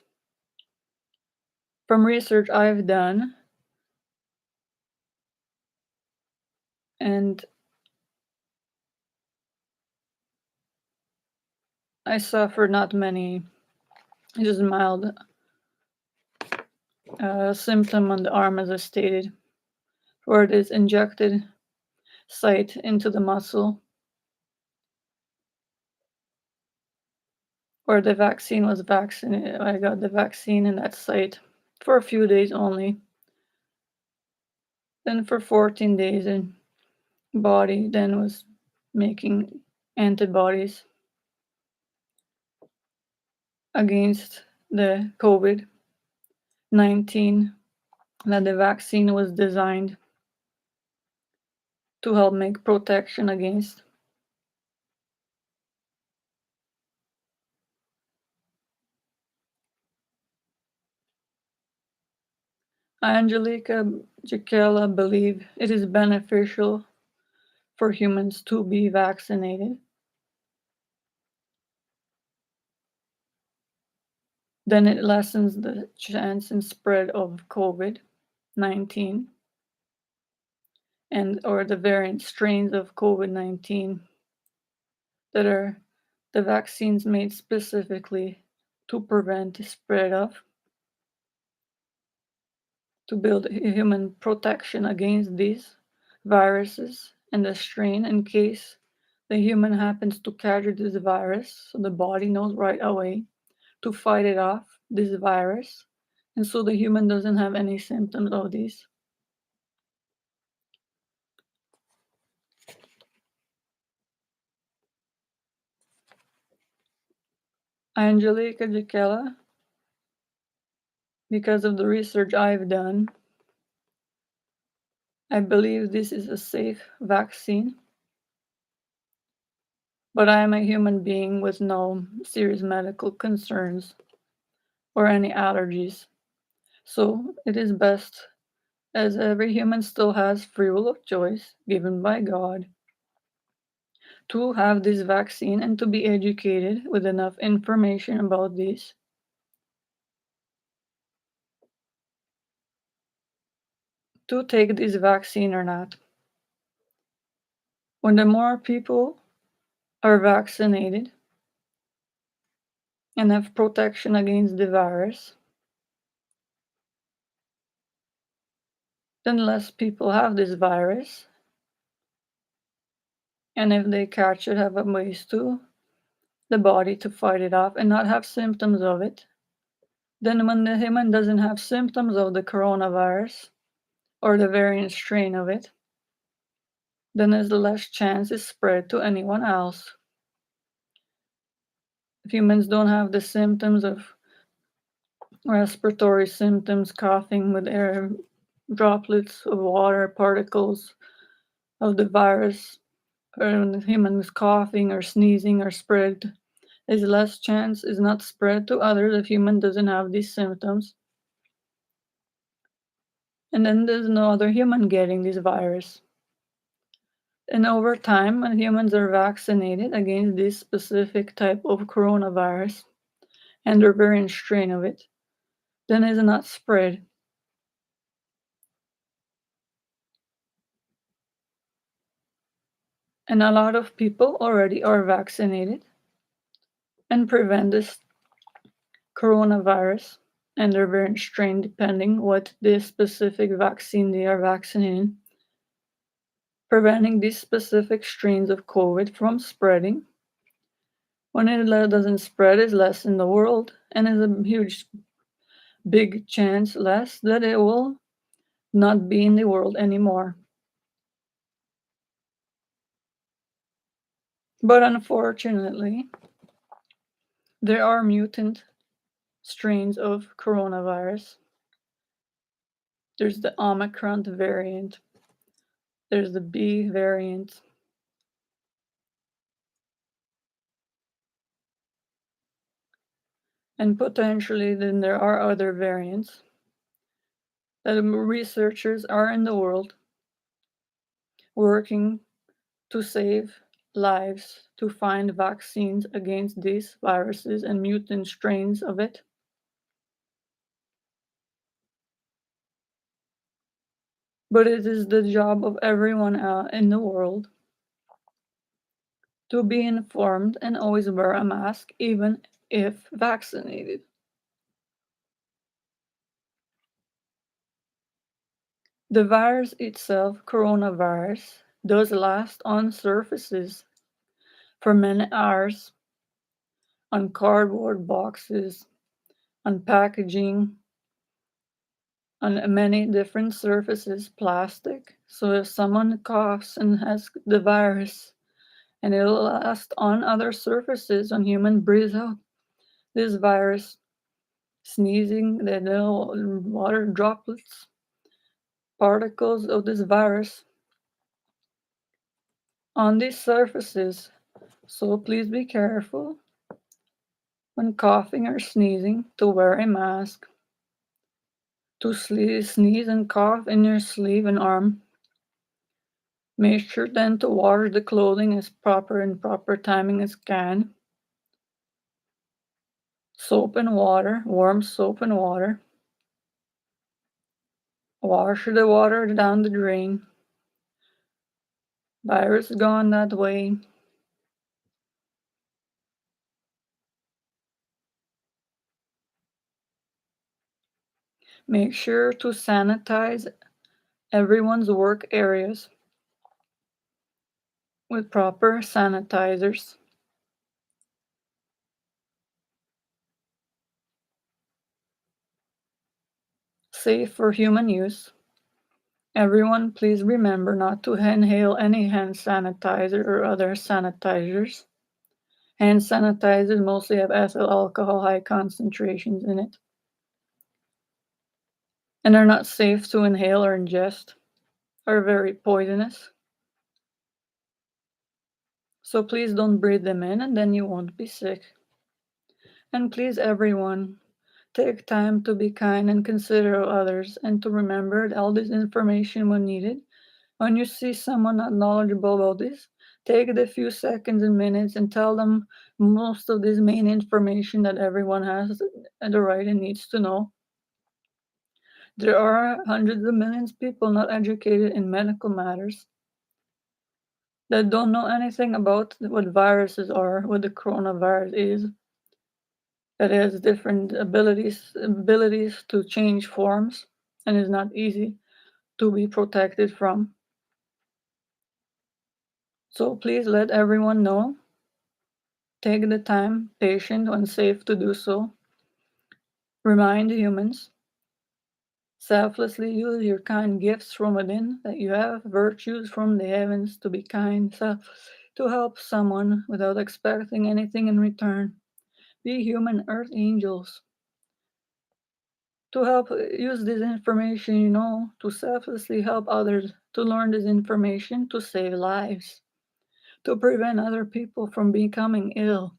From research I've done, and I suffered not many, just mild symptom on the arm, as I stated, where it is injected site into the muscle, where the vaccine was vaccinated. I got the vaccine in that site for a few days only. Then for 14 days, and body then was making antibodies against the COVID-19 that the vaccine was designed to help make protection against. Angelika Jakiela'S believe it is beneficial for humans to be vaccinated. Then it lessens the chance and spread of COVID-19 and or the variant strains of COVID-19 that are the vaccines made specifically to prevent the spread of, to build human protection against these viruses and the strain in case the human happens to catch this virus, so the body knows right away to fight it off, this virus, and so the human doesn't have any symptoms of these. Angelika Jakiela'S, because of the research I've done, I believe this is a safe vaccine, but I am a human being with no serious medical concerns. or any allergies. So it is best, as every human still has free will of choice given by God, to have this vaccine and to be educated with enough information about this to take this vaccine or not. When the more people are vaccinated and have protection against the virus, then less people have this virus. And if they catch it, have a ways to the body to fight it off and not have symptoms of it. Then when the human doesn't have symptoms of the coronavirus or the variant strain of it, then there's less chance it's spread to anyone else. If humans don't have the symptoms of respiratory symptoms, coughing with air droplets of water, particles of the virus, or humans coughing or sneezing or spread, there's less chance is not spread to others if human doesn't have these symptoms. And then there's no other human getting this virus. And over time, when humans are vaccinated against this specific type of coronavirus and the variant strain of it, then it's not spread. And a lot of people already are vaccinated and prevent this coronavirus and their variant strain, depending what this specific vaccine they are vaccinating, preventing these specific strains of COVID from spreading. When it doesn't spread, it's less in the world, and is a huge, big chance less that it will not be in the world anymore. But unfortunately, there are mutant strains of coronavirus. There's the Omicron variant, there's the B variant, and potentially then there are other variants that researchers are in the world working to save lives, to find vaccines against these viruses and mutant strains of it. But it is the job of everyone in the world to be informed and always wear a mask, even if vaccinated. The virus itself, coronavirus, does last on surfaces for many hours, on cardboard boxes, on packaging, on many different surfaces, plastic. So if someone coughs and has the virus, and it'll last on other surfaces, on human breathes out this virus, sneezing, the little water droplets, particles of this virus on these surfaces. So please be careful when coughing or sneezing to wear a mask, to sneeze and cough in your sleeve and arm. Make sure then to wash the clothing as proper timing as can. Soap and water, warm soap and water. Wash the water down the drain. Virus gone that way. Make sure to sanitize everyone's work areas with proper sanitizers. Safe for human use. Everyone, please remember not to inhale any hand sanitizer or other sanitizers. Hand sanitizers mostly have ethyl alcohol, high concentrations in it, and are not safe to inhale or ingest, are very poisonous. So please don't breathe them in, and then you won't be sick. And please, everyone, Take time to be kind and considerate of others, and to remember that all this information when needed. When you see someone not knowledgeable about this, take the few seconds and minutes and tell them most of this main information that everyone has the right and needs to know. There are hundreds of millions of people not educated in medical matters that don't know anything about what viruses are, what the coronavirus is, that it has different abilities to change forms and is not easy to be protected from. So please let everyone know. Take the time, patient when safe to do so. Remind humans. Selflessly use your kind gifts from within, that you have virtues from the heavens to be kind, to help someone without expecting anything in return. Be human earth angels. To help use this information, to selflessly help others, to learn this information, to save lives, to prevent other people from becoming ill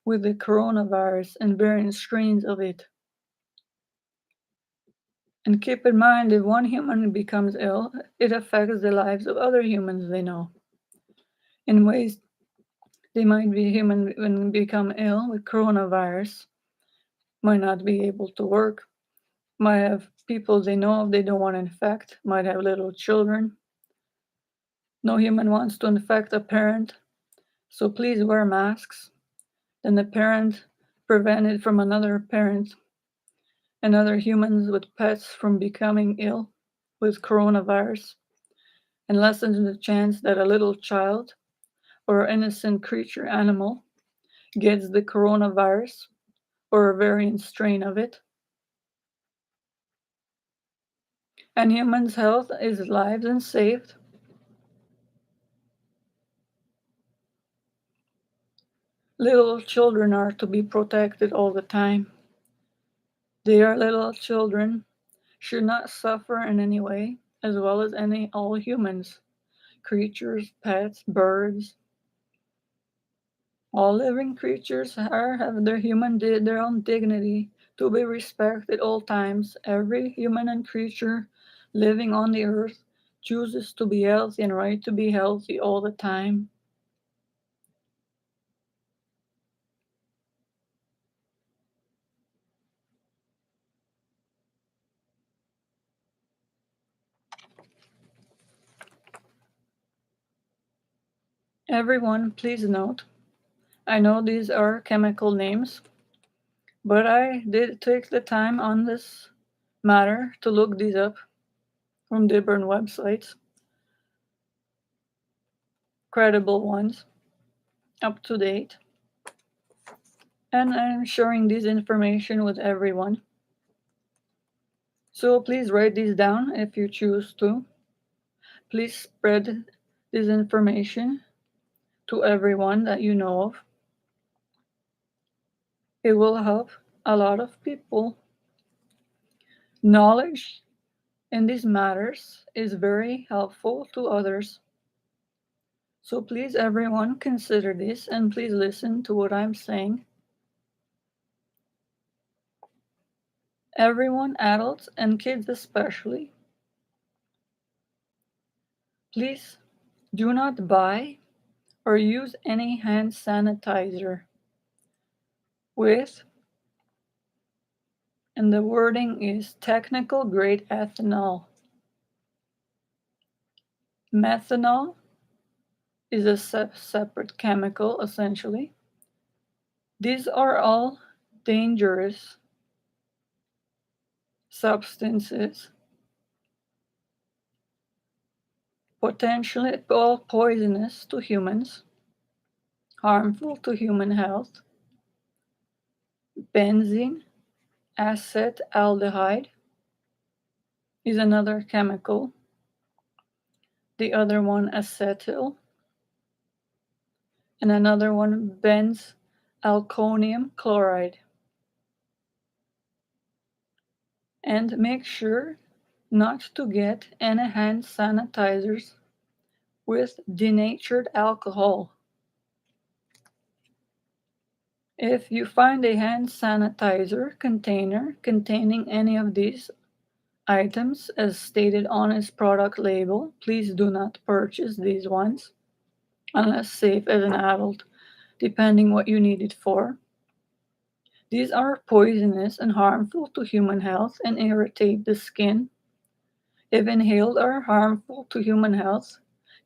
with the coronavirus and variant strains of it. And keep in mind, if one human becomes ill, it affects the lives of other humans they know. In ways they might be human when become ill with coronavirus, might not be able to work, might have people they know they don't want to infect, might have little children. No human wants to infect a parent, so please wear masks. Then the parent prevented from another parent and other humans with pets from becoming ill with coronavirus, and lessens the chance that a little child or innocent creature animal gets the coronavirus or a variant strain of it. And humans' health is lives and saved. Little children are to be protected all the time. They are little children, should not suffer in any way, as well as all humans, creatures, pets, birds. All living creatures have their own dignity to be respected at all times. Every human and creature living on the earth chooses to be healthy and right to be healthy all the time. Everyone, please note, I know these are chemical names, but I did take the time on this matter to look these up from different websites, credible ones, up to date, and I'm sharing this information with everyone. So please write these down if you choose to. Please spread this information to everyone that you know of. It will help a lot of people. Knowledge in these matters is very helpful to others. So please, everyone, consider this and please listen to what I'm saying. Everyone, adults and kids especially, please do not buy or use any hand sanitizer with, and the wording is technical grade ethanol. Methanol is a separate chemical, essentially. These are all dangerous substances, potentially all poisonous to humans, harmful to human health. Benzene acetaldehyde is another chemical. The other one acetyl, and another one benzalkonium chloride. And make sure not to get any hand sanitizers with denatured alcohol. If you find a hand sanitizer container containing any of these items as stated on its product label, please do not purchase these ones unless safe as an adult, depending what you need it for. These are poisonous and harmful to human health and irritate the skin. If inhaled are harmful to human health,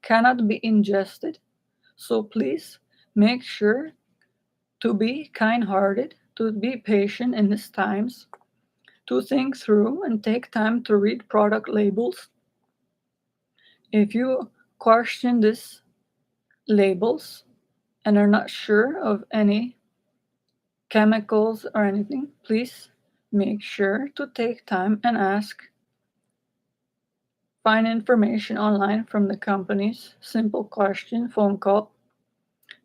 cannot be ingested. So please make sure to be kind-hearted, to be patient in these times, to think through and take time to read product labels. If you question these labels and are not sure of any chemicals or anything, please make sure to take time and ask. Find information online from the companies. Simple question, phone call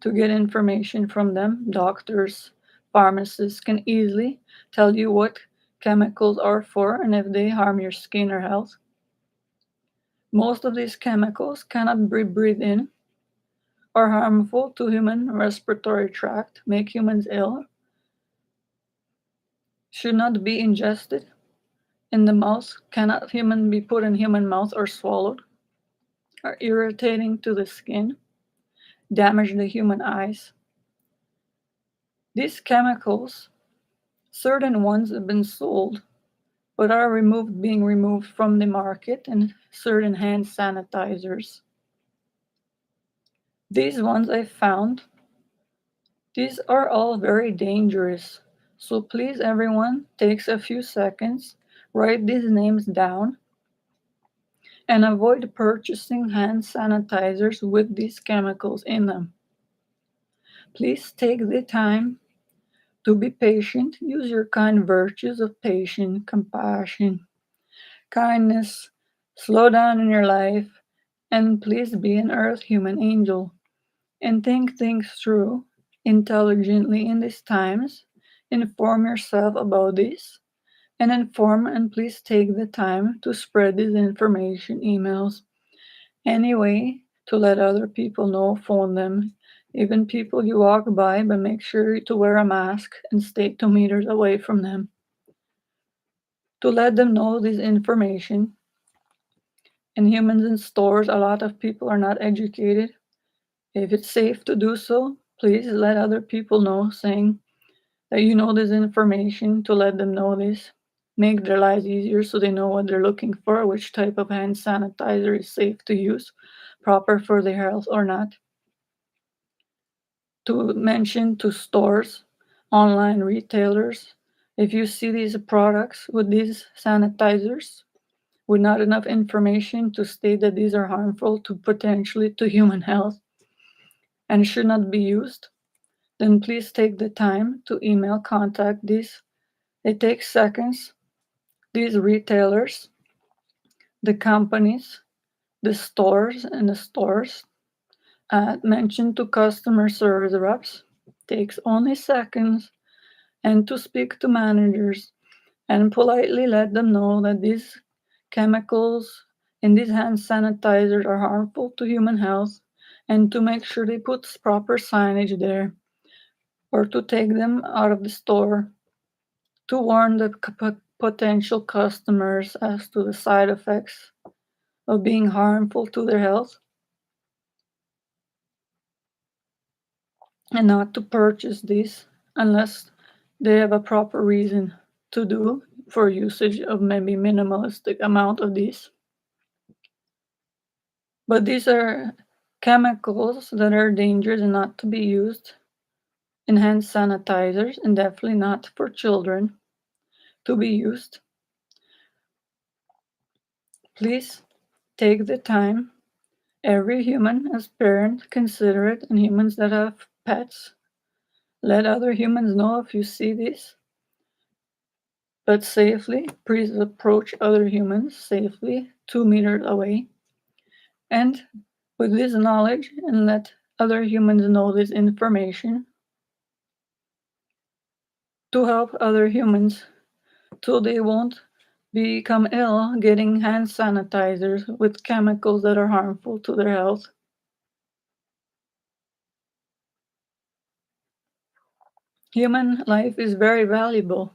to get information from them. Doctors, pharmacists can easily tell you what chemicals are for and if they harm your skin or health. Most of these chemicals cannot be breathed in, are harmful to human respiratory tract, make humans ill, should not be ingested in the mouth, cannot human be put in human mouth or swallowed, are irritating to the skin, damage the human eyes. These chemicals, certain ones have been sold, but are being removed from the market in certain hand sanitizers. These ones I found, these are all very dangerous. So please everyone takes a few seconds, write these names down, and avoid purchasing hand sanitizers with these chemicals in them. Please take the time to be patient. Use your kind virtues of patience, compassion, kindness. Slow down in your life, and please be an earth human angel and think things through intelligently in these times. Inform yourself about this and inform and please take the time to spread this information, emails, anyway, to let other people know, phone them, even people you walk by, but make sure to wear a mask and stay 2 meters away from them. To let them know this information. And humans in stores, a lot of people are not educated. If it's safe to do so, please let other people know, saying that you know this information to let them know this. Make their lives easier so they know what they're looking for, which type of hand sanitizer is safe to use, proper for their health or not. To mention to stores, online retailers, if you see these products with these sanitizers with not enough information to state that these are harmful to potentially to human health and should not be used, then please take the time to email contact these. It takes seconds. These retailers, the companies, the stores, and the stores mentioned to customer service reps takes only seconds, and to speak to managers and politely let them know that these chemicals in these hand sanitizers are harmful to human health and to make sure they put proper signage there or to take them out of the store to warn the potential customers as to the side effects of being harmful to their health and not to purchase these unless they have a proper reason to do for usage of maybe minimalistic amount of these. But these are chemicals that are dangerous and not to be used in hand sanitizers and definitely not for children to be used. Please take the time. Every human as parent consider it, and humans that have pets, let other humans know if you see this, but safely. Please approach other humans safely, 2 meters away, and with this knowledge, and let other humans know this information to help other humans so they won't become ill getting hand sanitizers with chemicals that are harmful to their health. Human life is very valuable.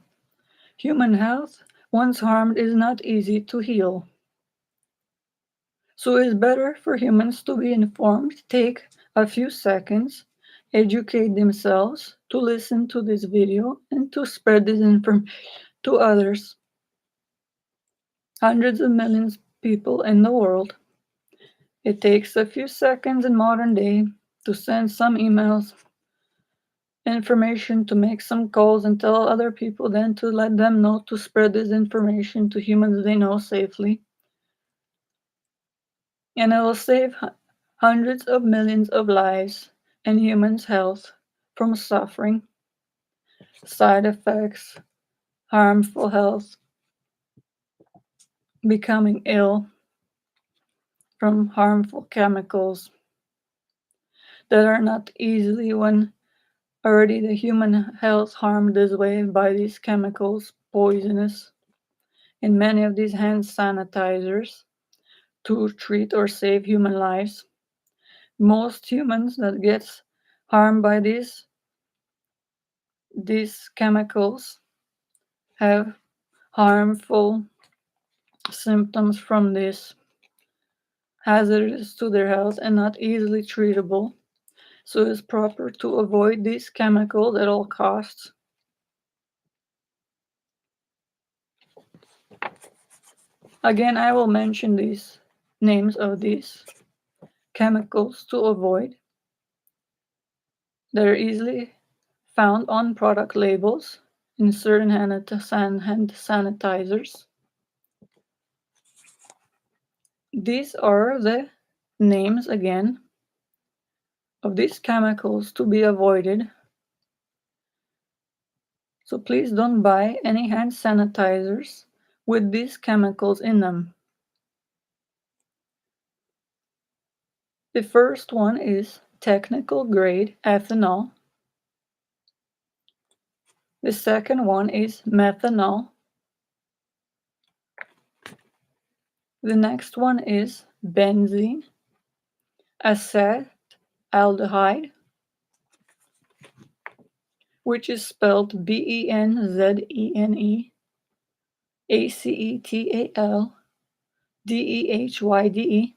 Human health, once harmed, is not easy to heal. So it's better for humans to be informed, take a few seconds, educate themselves, to listen to this video, and to spread this information to others. Hundreds of millions of people in the world. It takes a few seconds in modern day to send some emails, information, to make some calls and tell other people, then to let them know, to spread this information to humans they know safely. And it will save hundreds of millions of lives and humans' health from suffering, side effects, harmful health, becoming ill from harmful chemicals that are not easily, when already the human health harmed this way by these chemicals, poisonous in many of these hand sanitizers to treat or save human lives. Most humans that gets harmed by these chemicals have harmful symptoms from this, hazardous to their health and not easily treatable. So it's proper to avoid these chemicals at all costs. Again, I will mention these names of these chemicals to avoid. They're easily found on product labels in certain hand sanitizers. These are the names again of these chemicals to be avoided. So please don't buy any hand sanitizers with these chemicals in them. The first one is technical grade ethanol. The second one is methanol. The next one is benzene, acetaldehyde, which is spelled BENZENE, ACETALDEHYDE.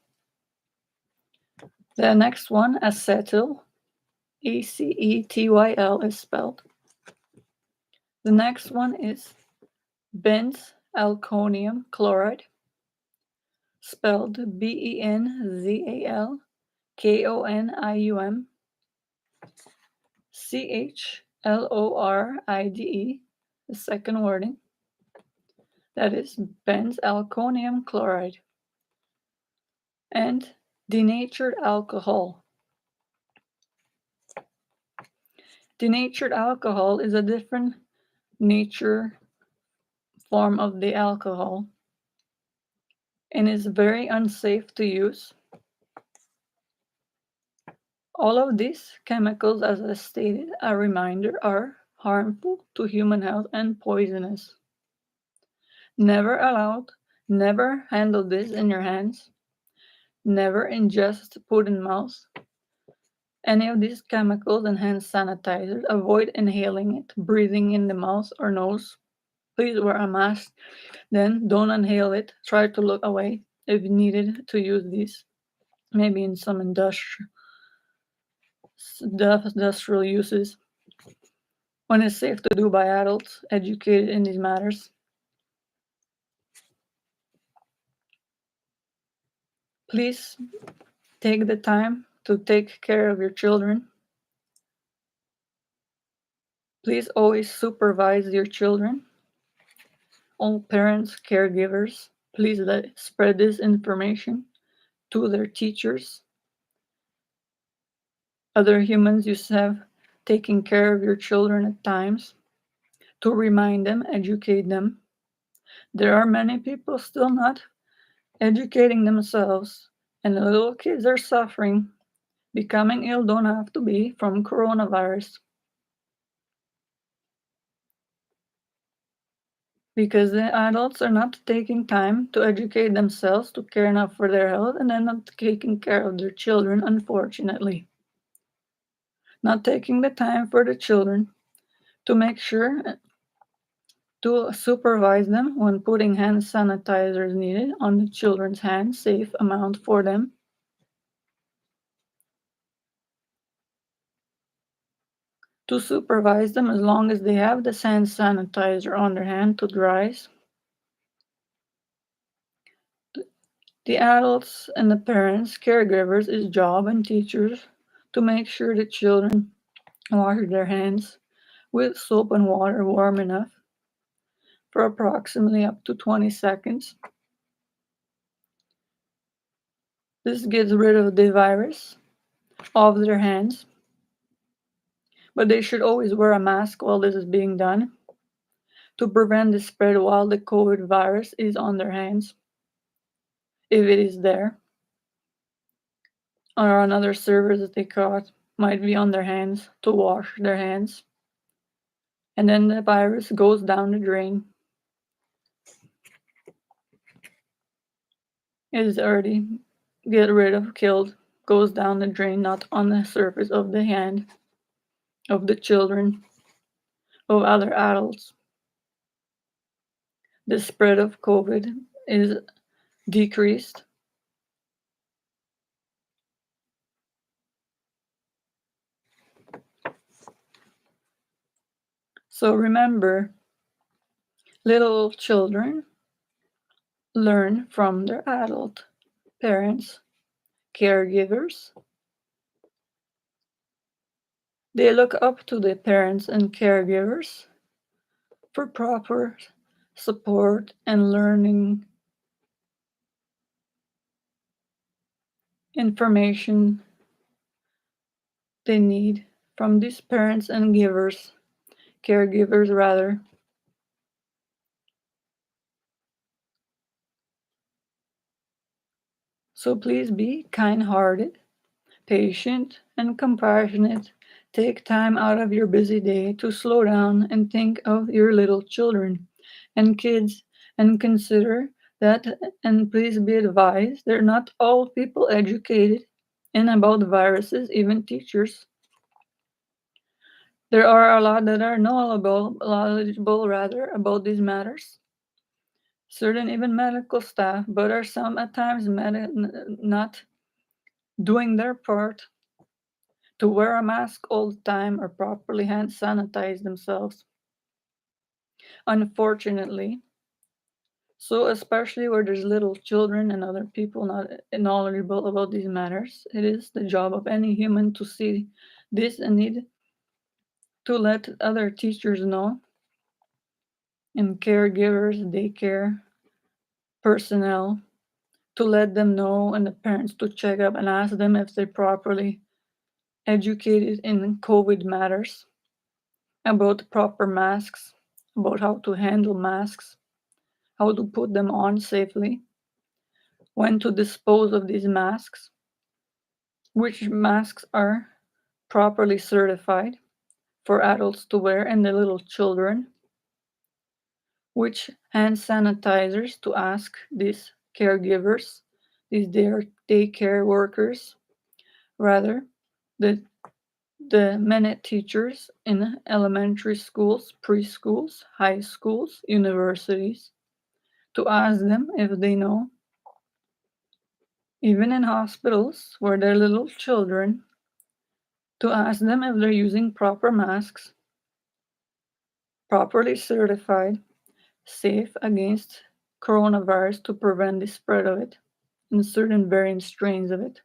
The next one, acetyl, ACETYL is spelled. The next one is benzalkonium chloride, spelled BENZALKONIUM CHLORIDE, the second wording. That is benzalkonium chloride. And denatured alcohol. Denatured alcohol is a different nature form of the alcohol and is very unsafe to use. All of these chemicals, as I stated, a reminder, are harmful to human health and poisonous. Never allowed, never handle this in your hands, never ingest, put in mouth any of these chemicals and hand sanitizers. Avoid inhaling it, breathing in the mouth or nose. Please wear a mask. Then don't inhale it. Try to look away if needed to use these. Maybe in some industrial uses. When it's safe to do by adults educated in these matters. Please take the time to take care of your children. Please always supervise your children. All parents, caregivers, please spread this information to their teachers, other humans you have taking care of your children at times, to remind them, educate them. There are many people still not educating themselves, and the little kids are suffering. Becoming ill don't have to be from coronavirus. Because the adults are not taking time to educate themselves, to care enough for their health, and then not taking care of their children, unfortunately. Not taking the time for the children to make sure to supervise them when putting hand sanitizers needed on the children's hands, safe amount for them, to supervise them as long as they have the hand sanitizer on their hand to dry. The adults and the parents, caregivers, is job and teachers to make sure the children wash their hands with soap and water warm enough for approximately up to 20 seconds. This gets rid of the virus off their hands, but they should always wear a mask while this is being done to prevent the spread while the COVID virus is on their hands, if it is there, or another surface that they caught might be on their hands to wash their hands. And then the virus goes down the drain. It is already get rid of, killed, goes down the drain, not on the surface of the hand of the children, of other adults. The spread of COVID is decreased. So remember, little children learn from their adult parents, caregivers. They look up to the parents and caregivers for proper support and learning information they need from these parents and caregivers rather. So please be kind-hearted, patient, and compassionate. Take time out of your busy day to slow down and think of your little children and kids and consider that, and please be advised, they're not all people educated in about viruses, even teachers. There are a lot that are knowledgeable rather about these matters. Certain even medical staff, but are some at times not doing their part to wear a mask all the time or properly hand sanitize themselves. Unfortunately, so especially where there's little children and other people not knowledgeable about these matters, it is the job of any human to see this and need to let other teachers know and caregivers, daycare personnel, to let them know and the parents to check up and ask them if they're properly educated in COVID matters, about proper masks, about how to handle masks, how to put them on safely, when to dispose of these masks, which masks are properly certified for adults to wear and the little children, which hand sanitizers to ask these caregivers, these daycare workers, rather, the minute teachers in elementary schools, preschools, high schools, universities, to ask them if they know, even in hospitals where they're little children, to ask them if they're using proper masks, properly certified, safe against coronavirus to prevent the spread of it and certain variant strains of it.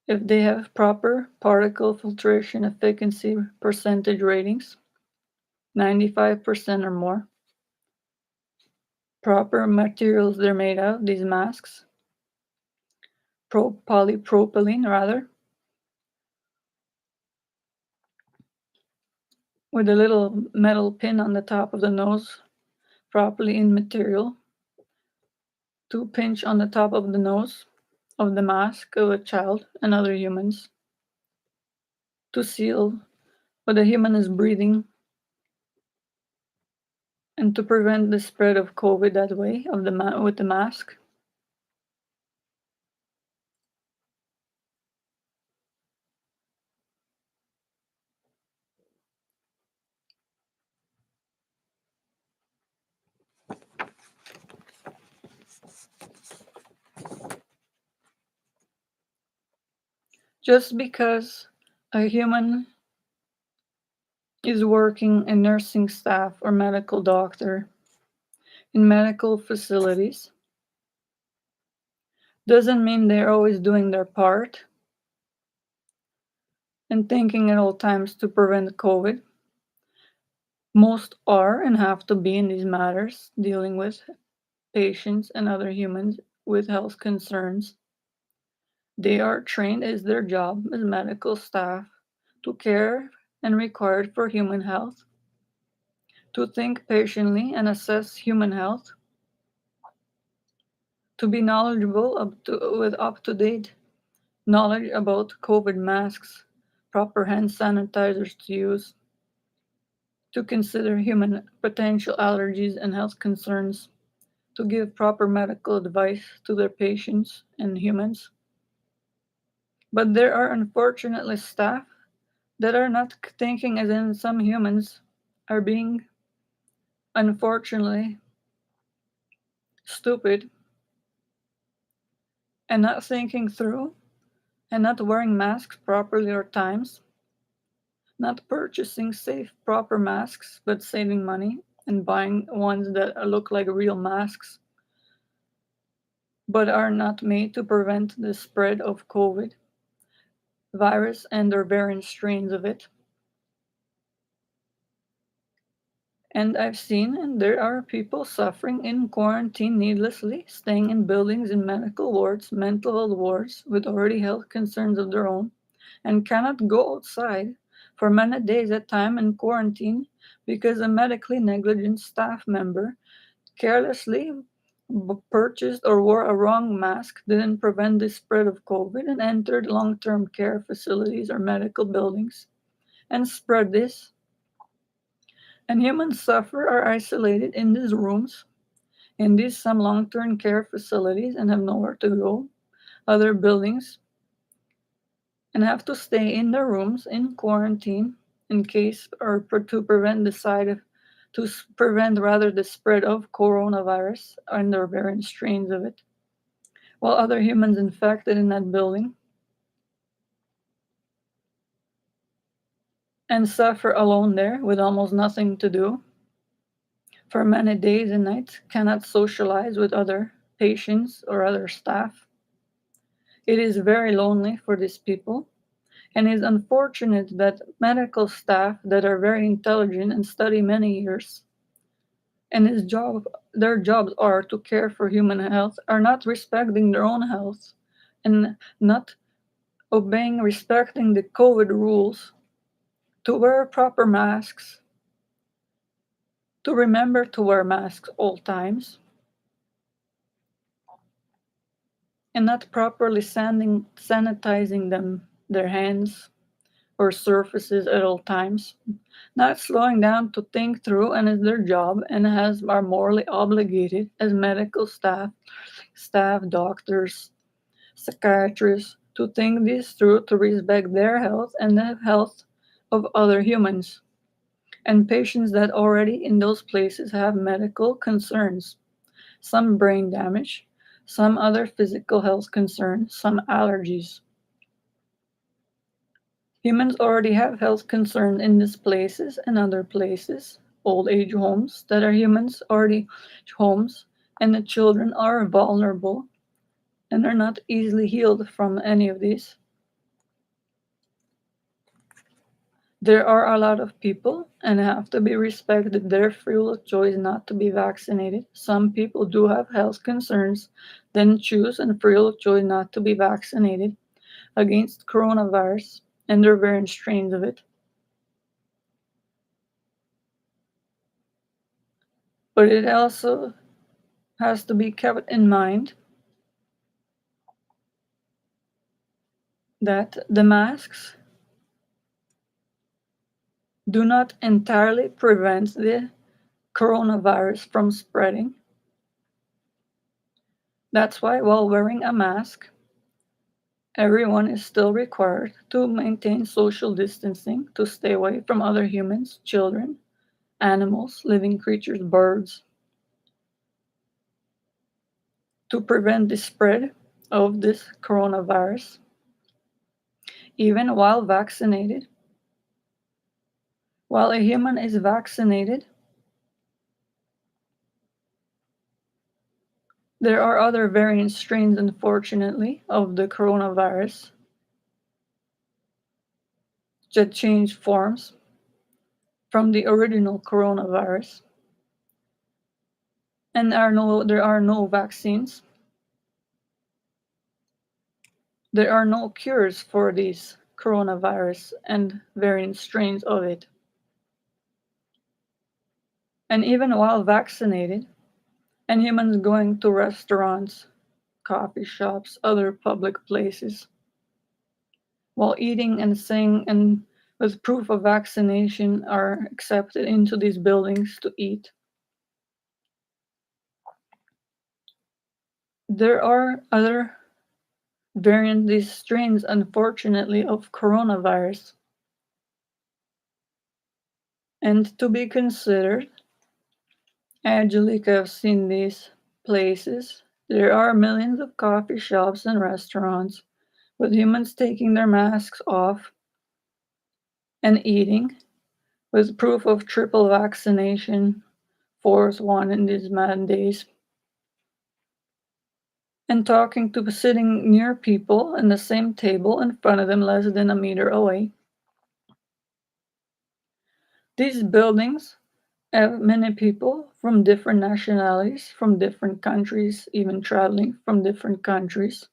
If they have proper particle filtration efficacy percentage ratings, 95% or more, proper materials they're made of, these masks, polypropylene rather, with a little metal pin on the top of the nose, properly in material, to pinch on the top of the nose of the mask of a child and other humans, to seal what the human is breathing and to prevent the spread of COVID that way of with the mask. Just because a human is working in nursing staff or medical doctor in medical facilities doesn't mean they're always doing their part and thinking at all times to prevent COVID. Most are and have to be in these matters, dealing with patients and other humans with health concerns. They are trained as their job as medical staff to care and required for human health, to think patiently and assess human health, to be knowledgeable with up-to-date knowledge about COVID masks, proper hand sanitizers to use, to consider human potential allergies and health concerns, to give proper medical advice to their patients and humans. But there are unfortunately staff that are not thinking, as in some humans are being unfortunately stupid and not thinking through and not wearing masks properly or times, not purchasing safe proper masks but saving money and buying ones that look like real masks but are not made to prevent the spread of COVID virus and their variant strains of it. And I've seen, and there are people suffering in quarantine needlessly, staying in buildings in medical wards, mental health wards, with already health concerns of their own, and cannot go outside for many days at a time in quarantine because a medically negligent staff member carelessly purchased or wore a wrong mask, didn't prevent the spread of COVID, and entered long term care facilities or medical buildings and spread this. And humans suffer are isolated in these rooms, in these some long-term care facilities and have nowhere to go, other buildings, and have to stay in their rooms in quarantine in case or to prevent the side of to prevent rather the spread of coronavirus and their variant strains of it, while other humans infected in that building and suffer alone there with almost nothing to do for many days and nights, cannot socialize with other patients or other staff. It is very lonely for these people, and it is unfortunate that medical staff that are very intelligent and study many years, and their jobs are to care for human health, are not respecting their own health and not respecting the COVID rules to wear proper masks, to remember to wear masks all times, and not properly sanitizing their hands or surfaces at all times, not slowing down to think through and is their job and are morally obligated as medical staff, doctors, psychiatrists to think this through to respect their health and the health of other humans and patients that already in those places have medical concerns, some brain damage, some other physical health concerns, some allergies. Humans already have health concerns in these places and other places, old age homes that are humans already homes, and the children are vulnerable and are not easily healed from any of these. There are a lot of people and have to be respected their free will of choice not to be vaccinated. Some people do have health concerns, then choose and free will of choice not to be vaccinated against coronavirus and their variant strains of it. But it also has to be kept in mind that the masks do not entirely prevent the coronavirus from spreading. That's why, while wearing a mask, everyone is still required to maintain social distancing, to stay away from other humans, children, animals, living creatures, birds, to prevent the spread of this coronavirus. even while vaccinated. While a human is vaccinated, there are other variant strains, unfortunately, of the coronavirus that change forms from the original coronavirus. And there are no vaccines. There are no cures for these coronavirus and variant strains of it. And even while vaccinated, and humans going to restaurants, coffee shops, other public places, while eating and saying and with proof of vaccination are accepted into these buildings to eat. There are other variant these strains, unfortunately, of coronavirus. And to be considered, Angelika, I've seen these places. There are millions of coffee shops and restaurants with humans taking their masks off and eating with proof of triple vaccination, fourth one in these mad days, and talking to sitting near people in the same table in front of them less than a meter away. These buildings have many people from different nationalities, from different countries, even traveling from different countries.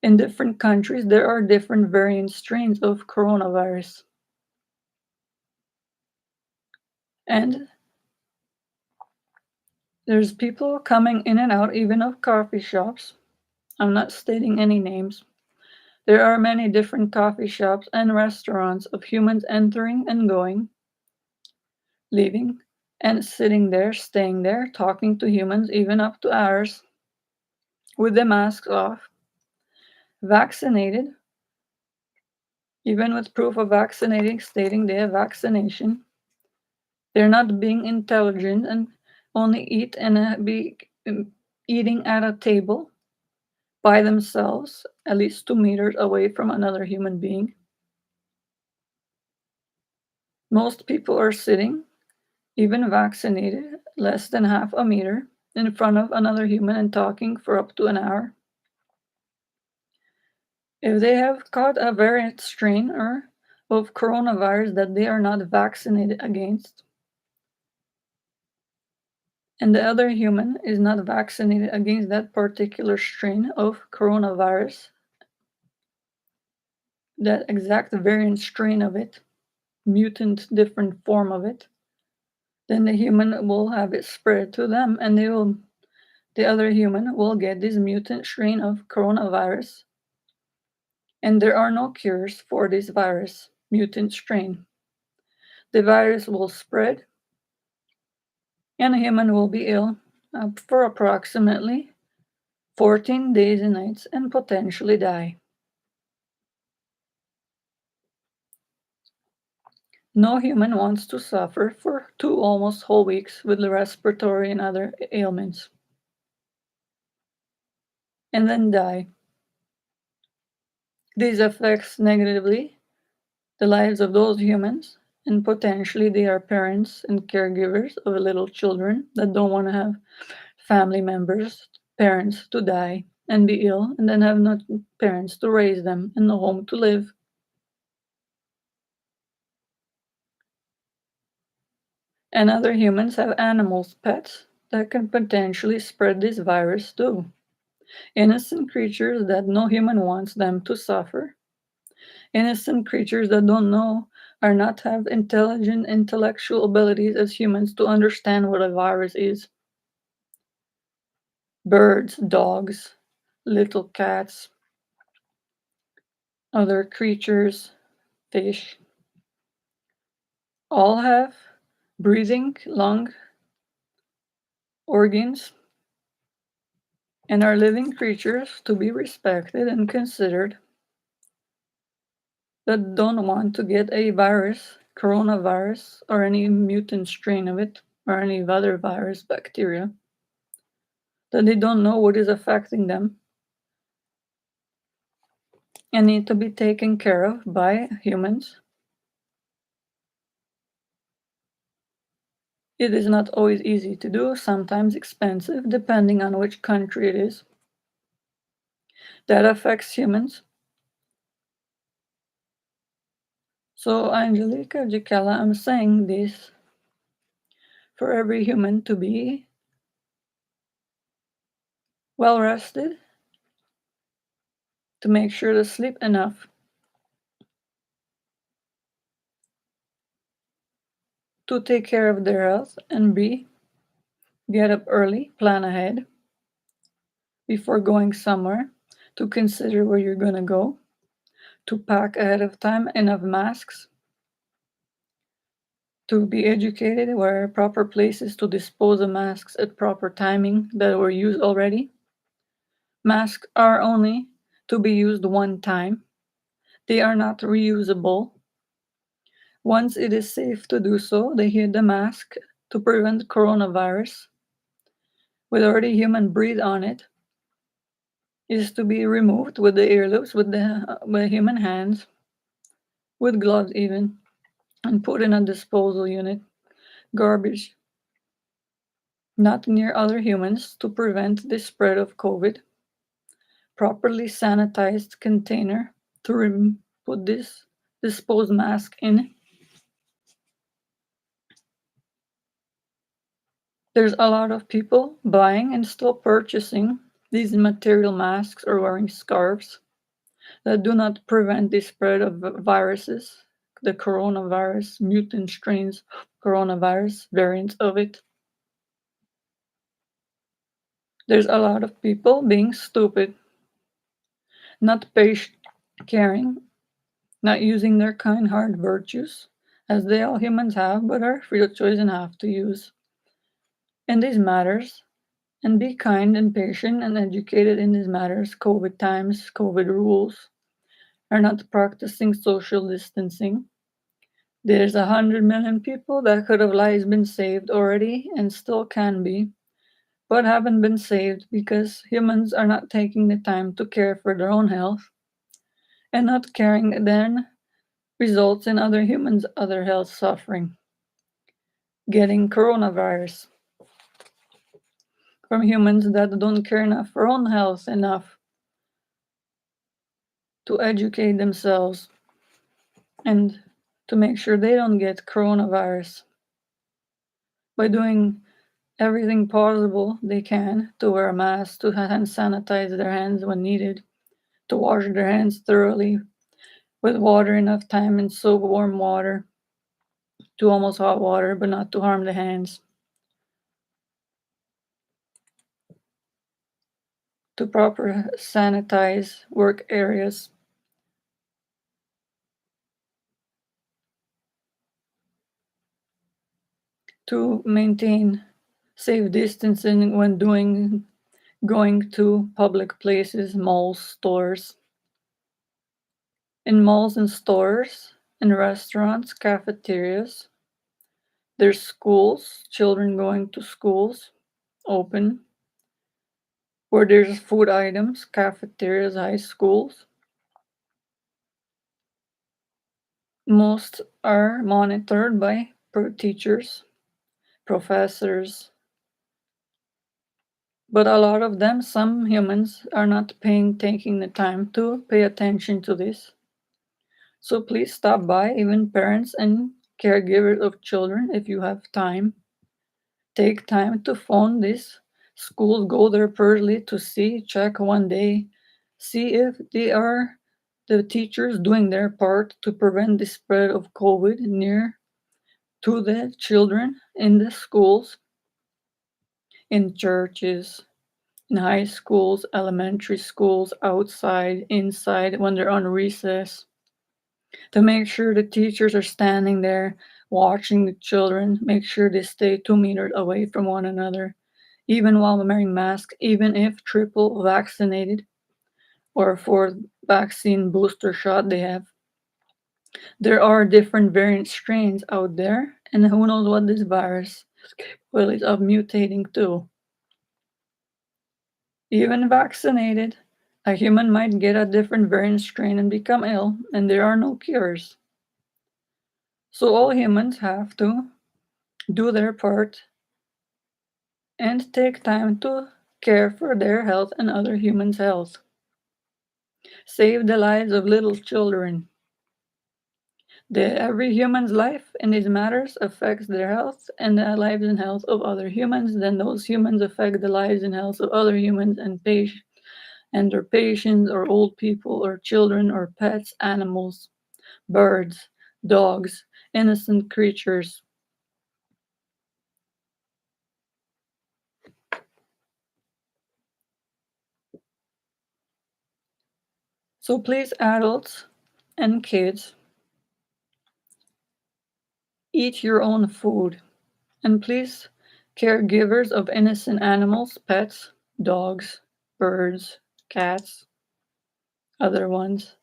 In different countries, there are different variant strains of coronavirus. And there's people coming in and out, even of coffee shops. I'm not stating any names. There are many different coffee shops and restaurants of humans entering and going, leaving, and sitting there, staying there, talking to humans, even up to hours, with the masks off, vaccinated, even with proof of vaccinating, stating they have vaccination. They're not being intelligent and only eat and be eating at a table by themselves, at least 2 meters away from another human being. Most people are sitting, even vaccinated, less than half a meter in front of another human and talking for up to an hour. If they have caught a variant strain or of coronavirus that they are not vaccinated against, and the other human is not vaccinated against that particular strain of coronavirus, that exact variant strain of it, mutant different form of it, then the human will have it spread to them and the other human will get this mutant strain of coronavirus. And there are no cures for this virus, mutant strain. The virus will spread and a human will be ill for approximately 14 days and nights and potentially die. No human wants to suffer for 2 almost whole weeks with respiratory and other ailments and then die. This affects negatively the lives of those humans, and potentially they are parents and caregivers of little children that don't want to have family members, parents to die and be ill, and then have no parents to raise them and no home to live. And other humans have animals, pets, that can potentially spread this virus too. Innocent creatures that no human wants them to suffer. Innocent creatures that don't know or not have intelligent intellectual abilities as humans to understand what a virus is. Birds, dogs, little cats, other creatures, fish, all have breathing lung organs and are living creatures to be respected and considered that don't want to get a virus, coronavirus, or any mutant strain of it, or any other virus, bacteria, that they don't know what is affecting them. and need to be taken care of by humans. It is not always easy to do, sometimes expensive, depending on which country it is. That affects humans. So, Angelika Jakiela'S, I'm saying this for every human to be well rested, to make sure to sleep enough, to take care of their health, and B, get up early, plan ahead before going somewhere, to consider where you're going to go, to pack ahead of time enough masks, to be educated where proper places to dispose of masks at proper timing that were used already. Masks are only to be used one time. They are not reusable. Once it is safe to do so, they heat the mask to prevent coronavirus, with already human breathe on it, is to be removed with the ear loops, with the human hands, with gloves even, and put in a disposal unit, garbage, not near other humans, to prevent the spread of COVID. Properly sanitized container to put this disposed mask in. There's a lot of people buying and still purchasing these material masks or wearing scarves that do not prevent the spread of viruses, the coronavirus, mutant strains, coronavirus variants of it. There's a lot of people being stupid, not patient, caring, not using their kind heart virtues, as they all humans have, but are free of choice and have to use in these matters, and be kind and patient and educated in these matters. COVID times, COVID rules, are not practicing social distancing. There's 100 million people that could have lives been saved already and still can be, but haven't been saved because humans are not taking the time to care for their own health, and not caring then results in other humans' other health suffering, getting coronavirus from humans that don't care enough for own health enough to educate themselves and to make sure they don't get coronavirus by doing everything possible they can to wear a mask, to hand sanitize their hands when needed, to wash their hands thoroughly with water enough time and soap warm water to almost hot water, but not to harm the hands, to proper sanitize work areas, to maintain safe distancing when going to public places, malls, stores. In malls and stores, in restaurants, cafeterias, there's schools, children going to schools open, where there's food items, cafeterias, high schools. Most are monitored by teachers, professors, but a lot of them, some humans, are not taking the time to pay attention to this. So please stop by, even parents and caregivers of children, if you have time. Take time to phone these schools, go there personally to see, check one day, see if the teachers doing their part to prevent the spread of COVID near to the children in the schools, in churches, in high schools, elementary schools, outside, inside, when they're on recess, to make sure the teachers are standing there watching the children, make sure they stay 2 meters away from one another, even while wearing masks, even if triple vaccinated or fourth vaccine booster shot they have. There are different variant strains out there, and who knows what this virus is capable of mutating to. Even vaccinated, A human might get a different variant strain and become ill, and there are no cures. So all humans have to do their part and take time to care for their health and other humans' health. Save the lives of little children. Every human's life in these matters affects their health and the lives and health of other humans. Then those humans affect the lives and health of other humans and their patients or old people or children or pets, animals, birds, dogs, innocent creatures. So please, adults and kids, eat your own food. And please, caregivers of innocent animals, pets, dogs, birds, cats, other ones,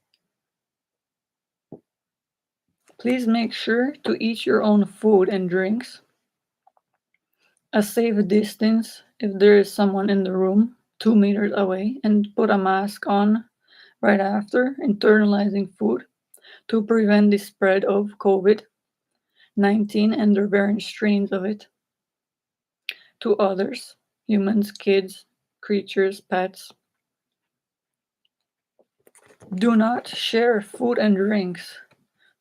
please make sure to eat your own food and drinks. A safe distance if there is someone in the room, 2 meters away, and put a mask on right after internalizing food to prevent the spread of COVID-19 and the variant strains of it to others, humans, kids, creatures, pets. Do not share food and drinks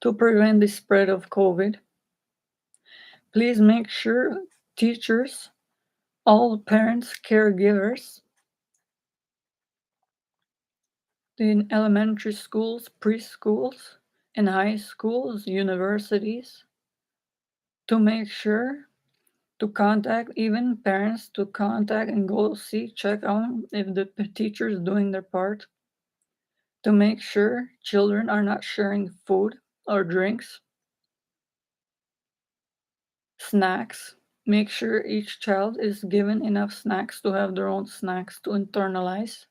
to prevent the spread of COVID. Please make sure teachers, all parents, caregivers, in elementary schools, preschools, and high schools, universities, to make sure to contact even parents to contact and go see, check on if the teacher is doing their part to make sure children are not sharing food or drinks, snacks. Make sure each child is given enough snacks to have their own snacks to internalize.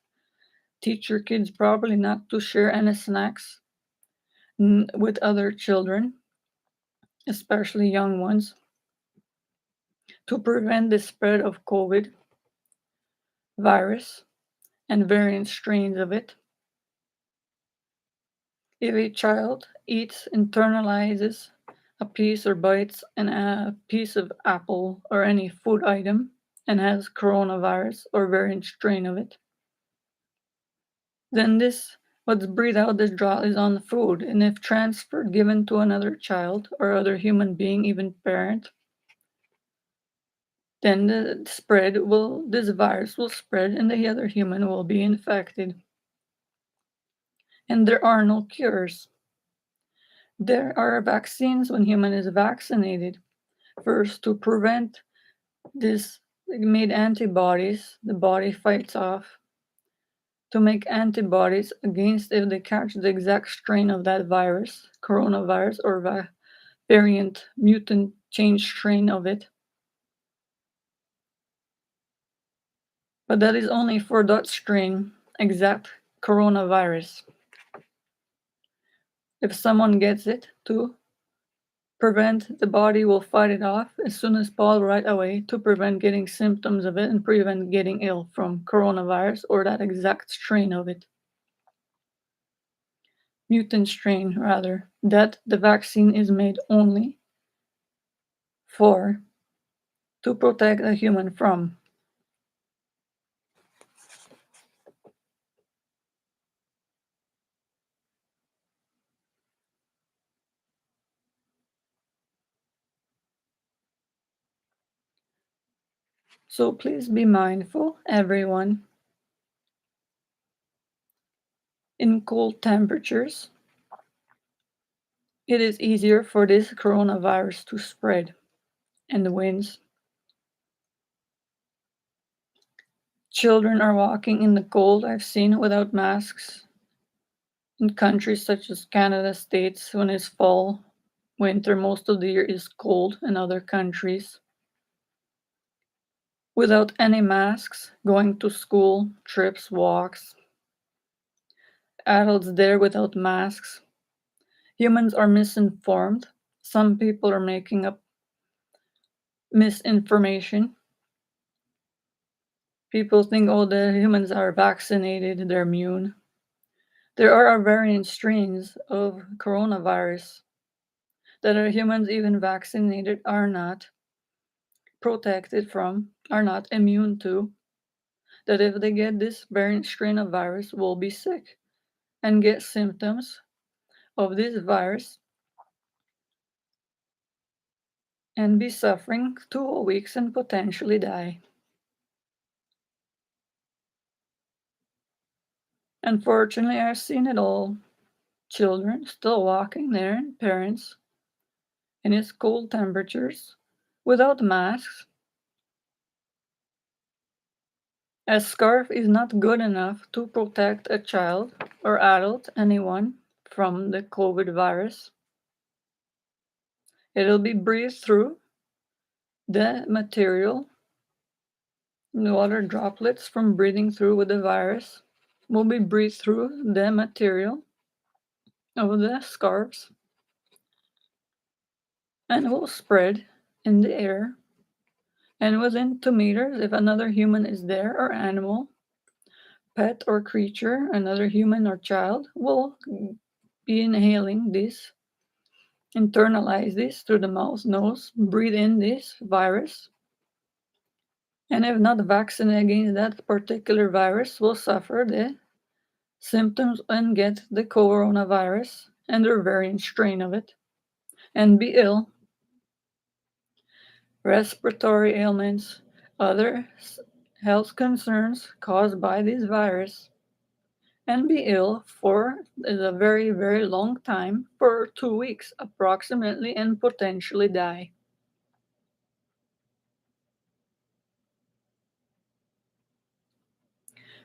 Teach your kids properly not to share any snacks with other children, especially young ones, to prevent the spread of COVID virus and variant strains of it. If a child eats, internalizes a piece or bites a piece of apple or any food item and has coronavirus or variant strain of it, then this what's breathed out this drop is on the food, and if transferred given to another child or other human being, even parent, then this virus will spread and the other human will be infected. And there are no cures. There are vaccines when human is vaccinated. First, to prevent this made antibodies, the body fights off to make antibodies against if they catch the exact strain of that virus, coronavirus, or variant, mutant, change strain of it. But that is only for that strain, exact coronavirus. If someone gets it, to prevent, the body will fight it off as soon as possible right away to prevent getting symptoms of it and prevent getting ill from coronavirus or that exact strain of it. Mutant strain, rather, that the vaccine is made only for to protect a human from. So please be mindful, everyone. In cold temperatures, it is easier for this coronavirus to spread, and the winds. Children are walking in the cold, I've seen, without masks. In countries such as Canada, States, when it's fall, winter, most of the year is cold, in other countries. Without any masks, going to school, trips, walks. Adults there without masks. Humans are misinformed. Some people are making up misinformation. People think all the humans are vaccinated, they're immune. There are variant strains of coronavirus that are humans even vaccinated are not protected from, are not immune to, that if they get this variant strain of virus will be sick and get symptoms of this virus and be suffering 2 weeks and potentially die. Unfortunately, I've seen it all. Children still walking there and parents in its cold temperatures without masks. A scarf is not good enough to protect a child or adult, anyone, from the COVID virus. It'll be breathed through the material. The water droplets from breathing through with the virus will be breathed through the material of the scarves and will spread in the air. And within 2 meters, if another human is there or animal, pet or creature, another human or child, will be inhaling this, internalize this through the mouth, nose, breathe in this virus. And if not vaccinated against that particular virus, will suffer the symptoms and get the coronavirus and their variant strain of it and be ill. Respiratory ailments, other health concerns caused by this virus, and be ill for a very, very long time, for 2 weeks approximately, and potentially die.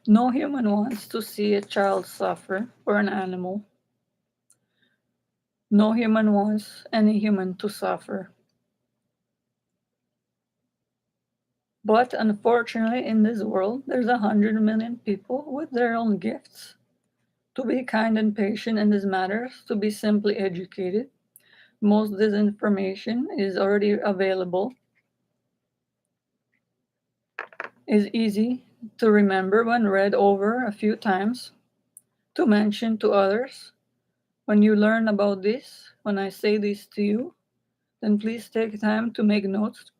No human wants to see a child suffer or an animal. No human wants any human to suffer. But unfortunately, in this world, there's 100 million people with their own gifts. To be kind and patient in these matters, to be simply educated. Most disinformation is already available, is easy to remember when read over a few times, to mention to others. When you learn about this, when I say this to you, then please take time to make notes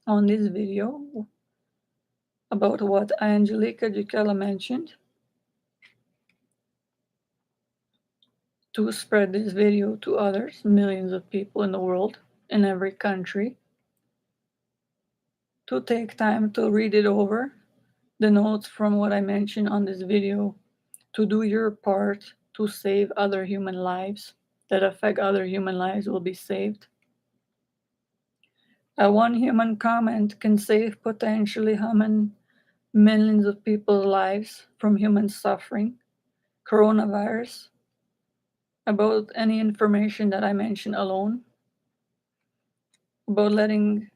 on this video about what Angelika Jakiela'S mentioned, to spread this video to others, millions of people in the world, in every country, to take time to read it over, the notes from what I mentioned on this video, to do your part to save other human lives that affect other human lives will be saved. A one human comment can save potentially how many millions of people's lives from human suffering. Coronavirus, about any information that I mentioned alone, about letting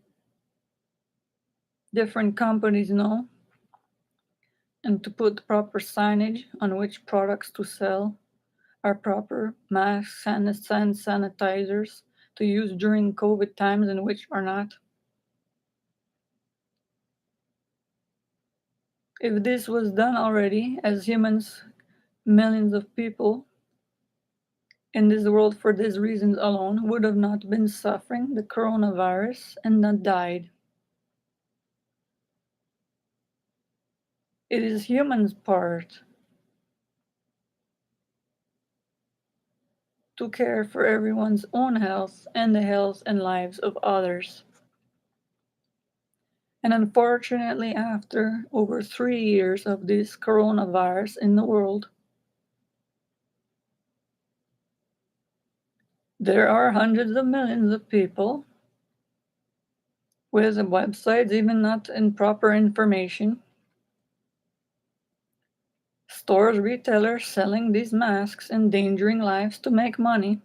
different companies know and to put proper signage on which products to sell, are proper masks, sanitizers to use during COVID times and which are not. If this was done already, as humans, millions of people in this world for these reasons alone would have not been suffering the coronavirus and not died. It is humans' part to care for everyone's own health and the health and lives of others. And unfortunately, after over 3 years of this coronavirus in the world, there are hundreds of millions of people with websites even not in proper information, stores, retailers selling these masks, endangering lives to make money.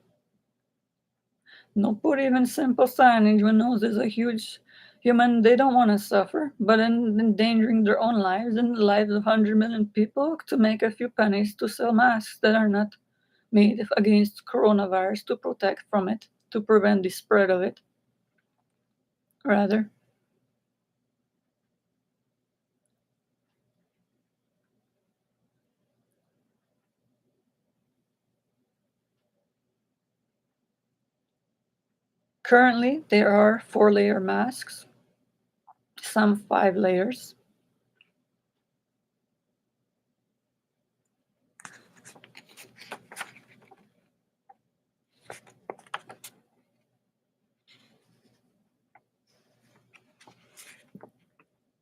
No put even simple signage when knows there's a huge human they don't want to suffer, but endangering their own lives and the lives of 100 million people to make a few pennies to sell masks that are not made against coronavirus to protect from it, to prevent the spread of it. Rather, Currently, there are 4-layer masks, some 5 layers.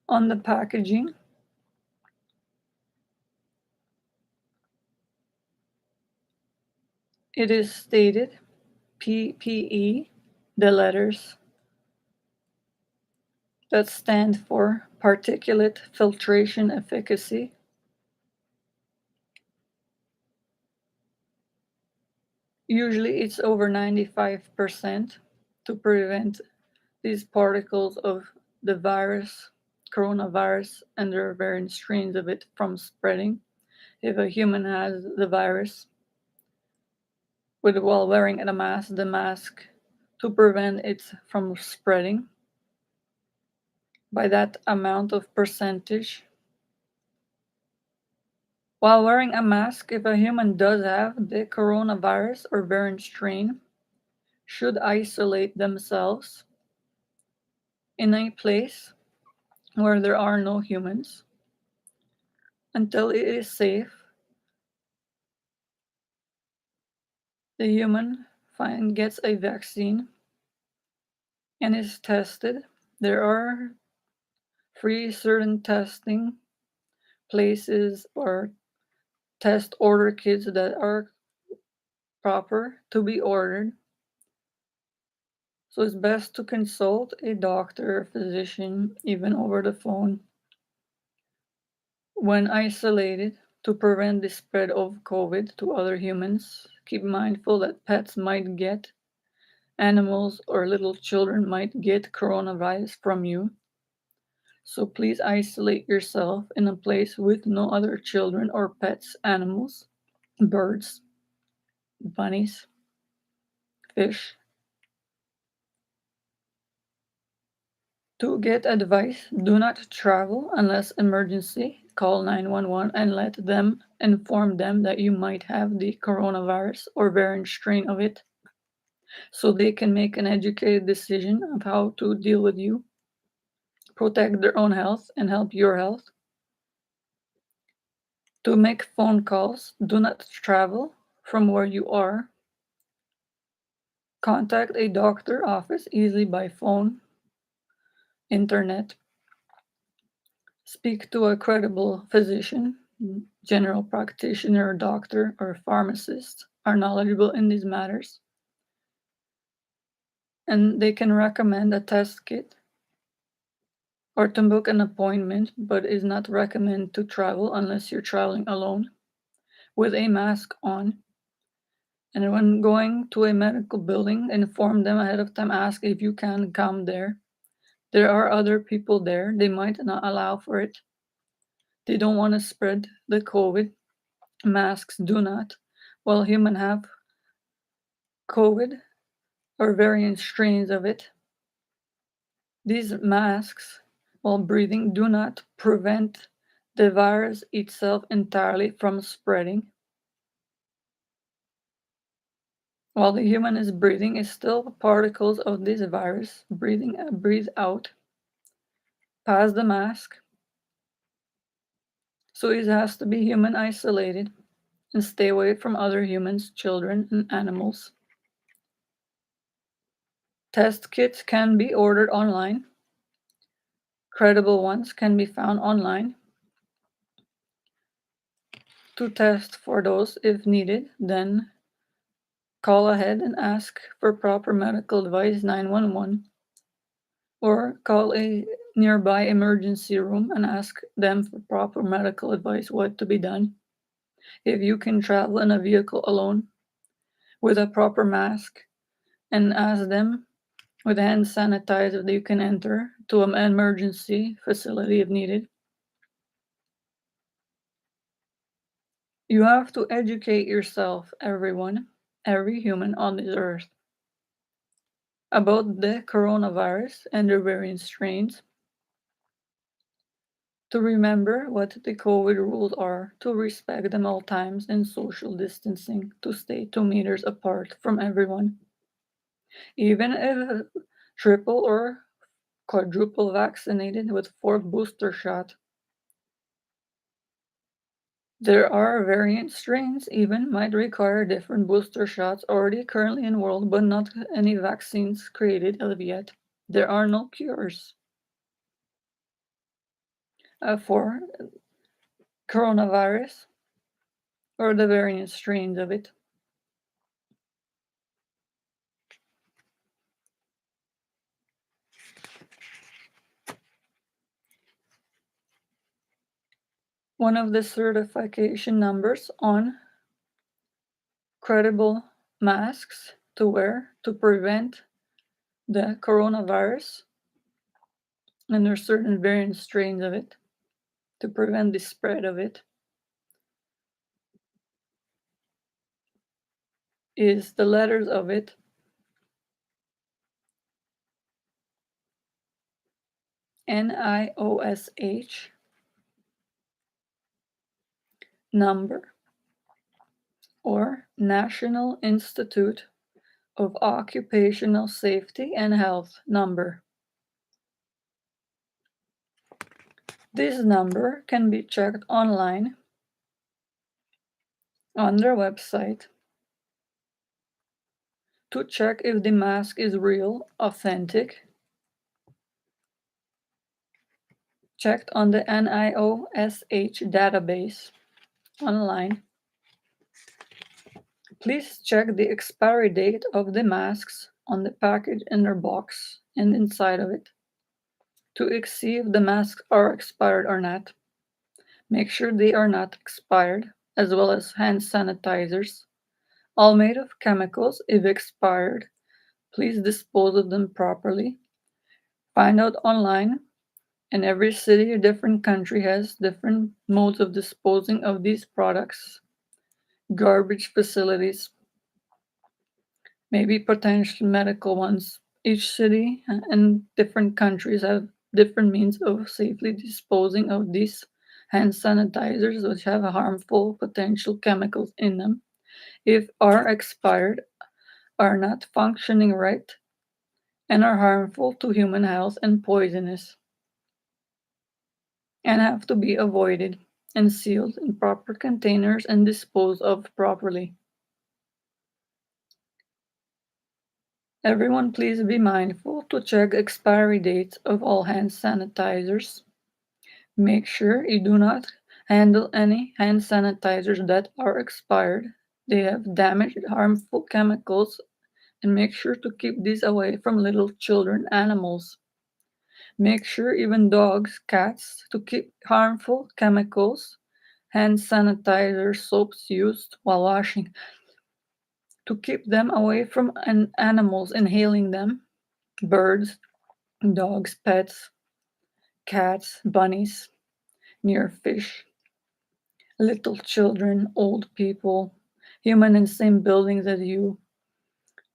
On the packaging, it is stated PPE, the letters that stand for particulate filtration efficacy. Usually it's over 95% to prevent these particles of the virus, coronavirus, and their variant strains of it from spreading. If a human has the virus, while wearing the mask to prevent it from spreading by that amount of percentage. While wearing a mask, if a human does have the coronavirus or variant strain, should isolate themselves in a place where there are no humans until it is safe. The human gets a vaccine and is tested. There are free certain testing places or test order kits that are proper to be ordered. So it's best to consult a doctor or physician, even over the phone, when isolated to prevent the spread of COVID to other humans. Keep mindful that pets might get, animals or little children might get coronavirus from you. So please isolate yourself in a place with no other children or pets, animals, birds, bunnies, fish. To get advice, do not travel unless emergency. Call 911 and let them inform them that you might have the coronavirus or variant strain of it so they can make an educated decision of how to deal with you, protect their own health, and help your health. To make phone calls, do not travel from where you are. Contact a doctor office easily by phone, internet. Speak to a credible physician, general practitioner, doctor, or pharmacist are knowledgeable in these matters. And they can recommend a test kit or to book an appointment, but is not recommended to travel unless you're traveling alone with a mask on. And when going to a medical building, inform them ahead of time, ask if you can come there. There are other people there, they might not allow for it. They don't want to spread the COVID. Masks do not. While humans have COVID or variant strains of it, these masks, while breathing, do not prevent the virus itself entirely from spreading. While the human is breathing, is still particles of this virus breathe out past the mask. So it has to be human isolated and stay away from other humans, children, and animals. Test kits can be ordered online. Credible ones can be found online. To test for those if needed, then call ahead and ask for proper medical advice 911 or call a nearby emergency room and ask them for proper medical advice what to be done. If you can travel in a vehicle alone with a proper mask and ask them with hand sanitizer that you can enter to an emergency facility if needed. You have to educate yourself, everyone, every human on this earth, about the coronavirus and their variant strains, to remember what the COVID rules are, to respect them all times and social distancing, to stay 2 meters apart from everyone. Even if triple or quadruple vaccinated with 4th booster shot. There are variant strains even might require different booster shots already currently enrolled, but not any vaccines created as of yet. There are no cures for coronavirus or the variant strains of it. One of the certification numbers on credible masks to wear to prevent the coronavirus, and there are certain variant strains of it to prevent the spread of it, is the letters of it NIOSH number or National Institute of Occupational Safety and Health number. This number can be checked online on their website to check if the mask is real, authentic, checked on the NIOSH database online. Please check the expiry date of the masks on the package in their box and inside of it to see if the masks are expired or not. Make sure they are not expired, as well as hand sanitizers, all made of chemicals. If expired, please dispose of them properly. Find out online, and every city or different country has different modes of disposing of these products. Garbage facilities, maybe potential medical ones. Each city and different countries have different means of safely disposing of these hand sanitizers, which have harmful potential chemicals in them, if are expired, are not functioning right, and are harmful to human health and poisonous, and have to be avoided and sealed in proper containers and disposed of properly. Everyone please be mindful to check expiry dates of all hand sanitizers. Make sure you do not handle any hand sanitizers that are expired. They have damaged, harmful chemicals, and make sure to keep these away from little children, animals. Make sure even dogs, cats, to keep harmful chemicals, hand sanitizer, soaps used while washing, to keep them away from animals inhaling them, birds, dogs, pets, cats, bunnies, near fish, little children, old people, human in same buildings as you.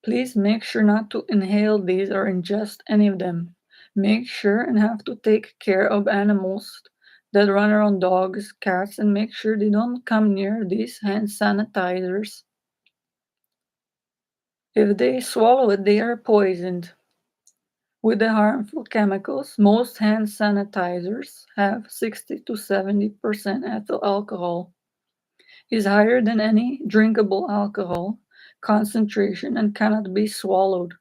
Please make sure not to inhale these or ingest any of them. Make sure and have to take care of animals that run around, dogs, cats, and make sure they don't come near these hand sanitizers. If they swallow it, they are poisoned. With the harmful chemicals, most hand sanitizers have 60 to 70% ethyl alcohol, is higher than any drinkable alcohol concentration, and cannot be swallowed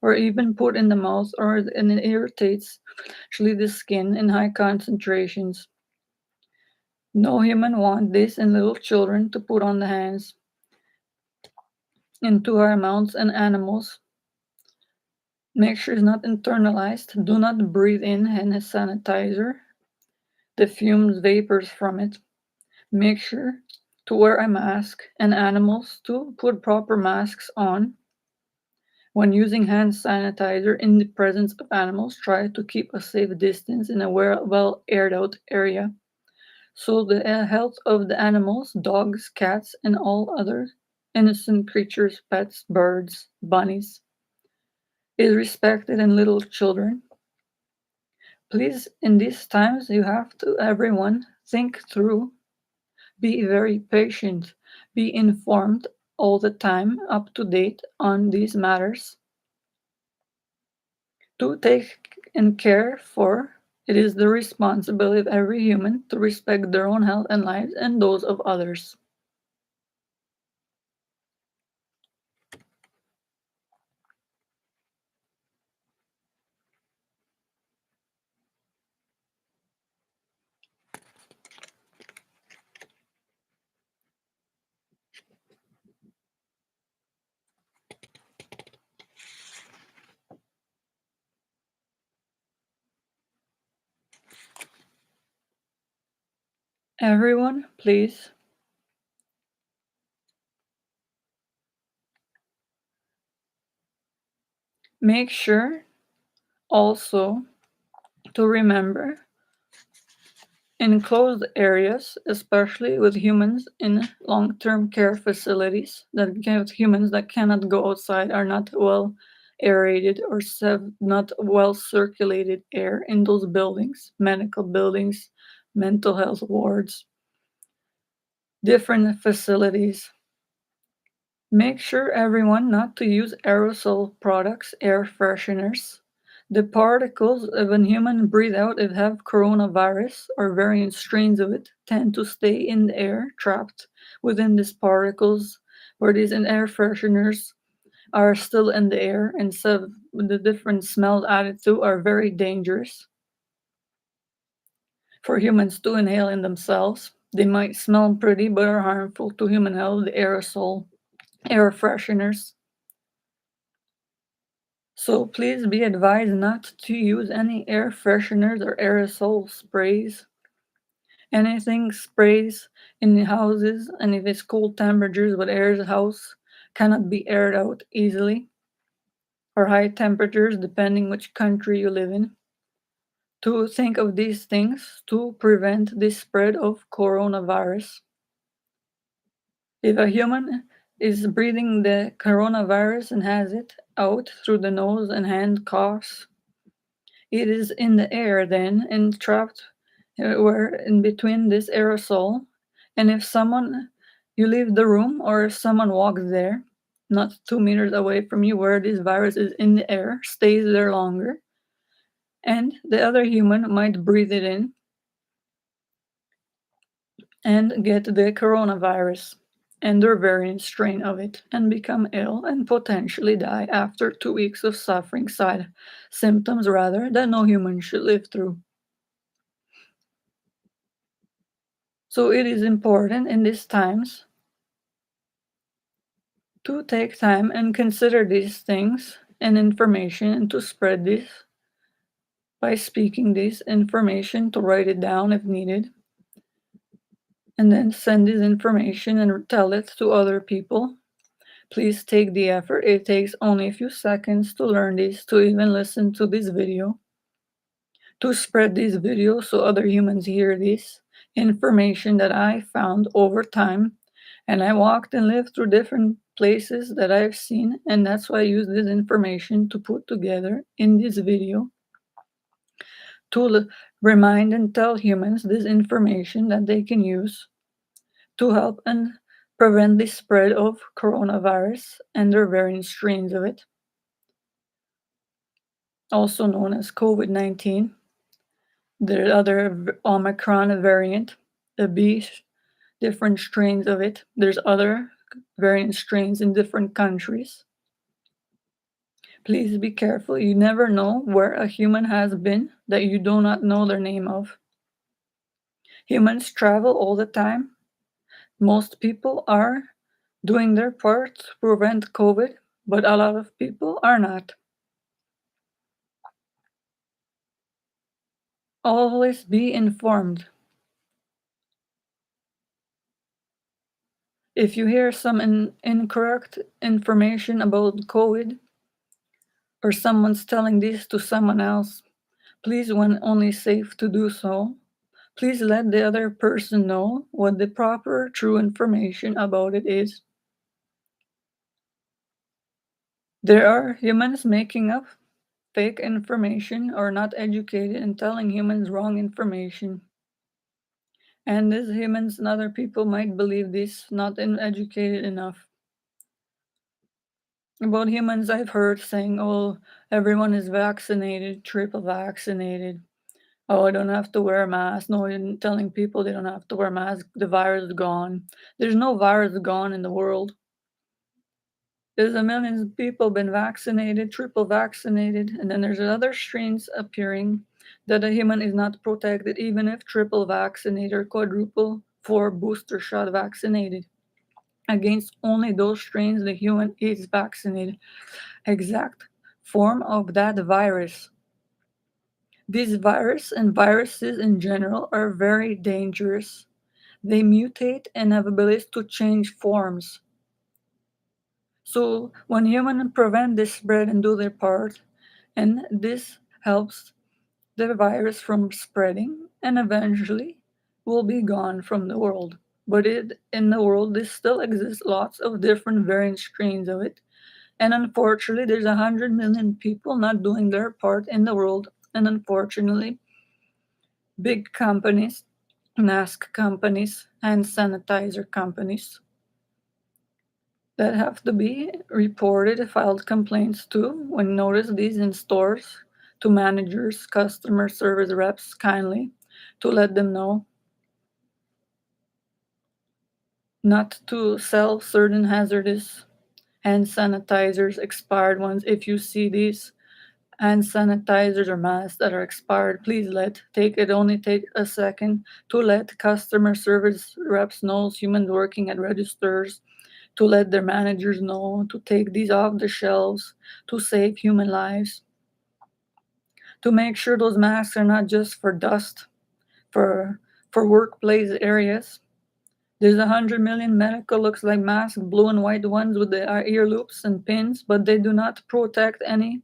or even put in the mouth, and it irritates actually the skin in high concentrations. No human wants this in little children to put on the hands, into our mouths, and animals. Make sure it's not internalized. Do not breathe in hand sanitizer, the fumes, vapors from it. Make sure to wear a mask, and animals to put proper masks on. When using hand sanitizer in the presence of animals, try to keep a safe distance in a well aired out area, so the health of the animals, dogs, cats, and all other innocent creatures, pets, birds, bunnies, is respected in little children. Please, in these times, you have to, everyone, think through, be very patient, be informed all the time, up to date on these matters. to take and care for. It is the responsibility of every human to respect their own health and lives and those of others. Everyone, please make sure also to remember in closed areas, especially with humans in long-term care facilities, that humans that cannot go outside are not well aerated or not well circulated air in those buildings, medical buildings, mental health wards, different facilities. Make sure everyone not to use aerosol products, air fresheners. The particles of a human breathe out if have coronavirus or variant strains of it tend to stay in the air, trapped within these particles, where these air fresheners are still in the air, and so the different smells added to are very dangerous for humans to inhale in themselves. They might smell pretty but are harmful to human health, the aerosol air fresheners. So please be advised not to use any air fresheners or aerosol sprays. Anything sprays in the houses, and if it's cold temperatures with air house, cannot be aired out easily, or high temperatures depending which country you live in. To think of these things to prevent the spread of coronavirus. If a human is breathing the coronavirus and has it out through the nose and hand coughs, it is in the air then and trapped where in between this aerosol. And if someone you leave the room or if someone walks there, not 2 meters away from you where this virus is in the air, stays there longer, and the other human might breathe it in and get the coronavirus and their variant strain of it and become ill and potentially die after 2 weeks of suffering side symptoms rather that no human should live through. So it is important in these times to take time and consider these things and information and to spread this by speaking this information, to write it down if needed, and then send this information and tell it to other people. Please take the effort. It takes only a few seconds to learn this, to even listen to this video, to spread this video so other humans hear this information that I found over time. And I walked and lived through different places that I've seen, and that's why I use this information to put together in this video to remind and tell humans this information that they can use to help and prevent the spread of coronavirus and their variant strains of it, also known as COVID-19. The other Omicron variant, the B, different strains of it. There's other variant strains in different countries. Please be careful. You never know where a human has been that you do not know their name of. Humans travel all the time. Most people are doing their part to prevent COVID, but a lot of people are not. Always be informed. If you hear some incorrect information about COVID or someone's telling this to someone else, please, when only safe to do so, please let the other person know what the proper true information about it is. There are humans making up fake information or not educated and telling humans wrong information. And these humans and other people might believe this, not educated enough. About humans, I've heard saying, oh, Everyone is vaccinated, triple vaccinated. Oh, I don't have to wear a mask. No, you're telling people they don't have to wear a mask. The virus is gone. There's no virus gone in the world. There's a millions of people been vaccinated, triple vaccinated, and then there's other strains appearing that a human is not protected even if triple vaccinated or quadruple for booster shot vaccinated. Against only those strains the human is vaccinated. Exact form of that virus. This virus and viruses in general are very dangerous. They mutate and have abilities to change forms. So when humans prevent this spread and do their part, and this helps the virus from spreading and eventually will be gone from the world. But in the world, there still exists lots of different variant strains of it. And unfortunately, there's 100 million people not doing their part in the world. And unfortunately, big companies, mask companies, hand sanitizer companies that have to be reported, filed complaints to when notice these in stores to managers, customer service reps kindly to let them know not to sell certain hazardous hand sanitizers, expired ones. If you see these hand sanitizers or masks that are expired, please only take a second to let customer service reps know, humans working at registers, to let their managers know to take these off the shelves to save human lives, to make sure those masks are not just for dust, for workplace areas. There's 100 million medical looks like masks, blue and white ones with the ear loops and pins, but they do not protect any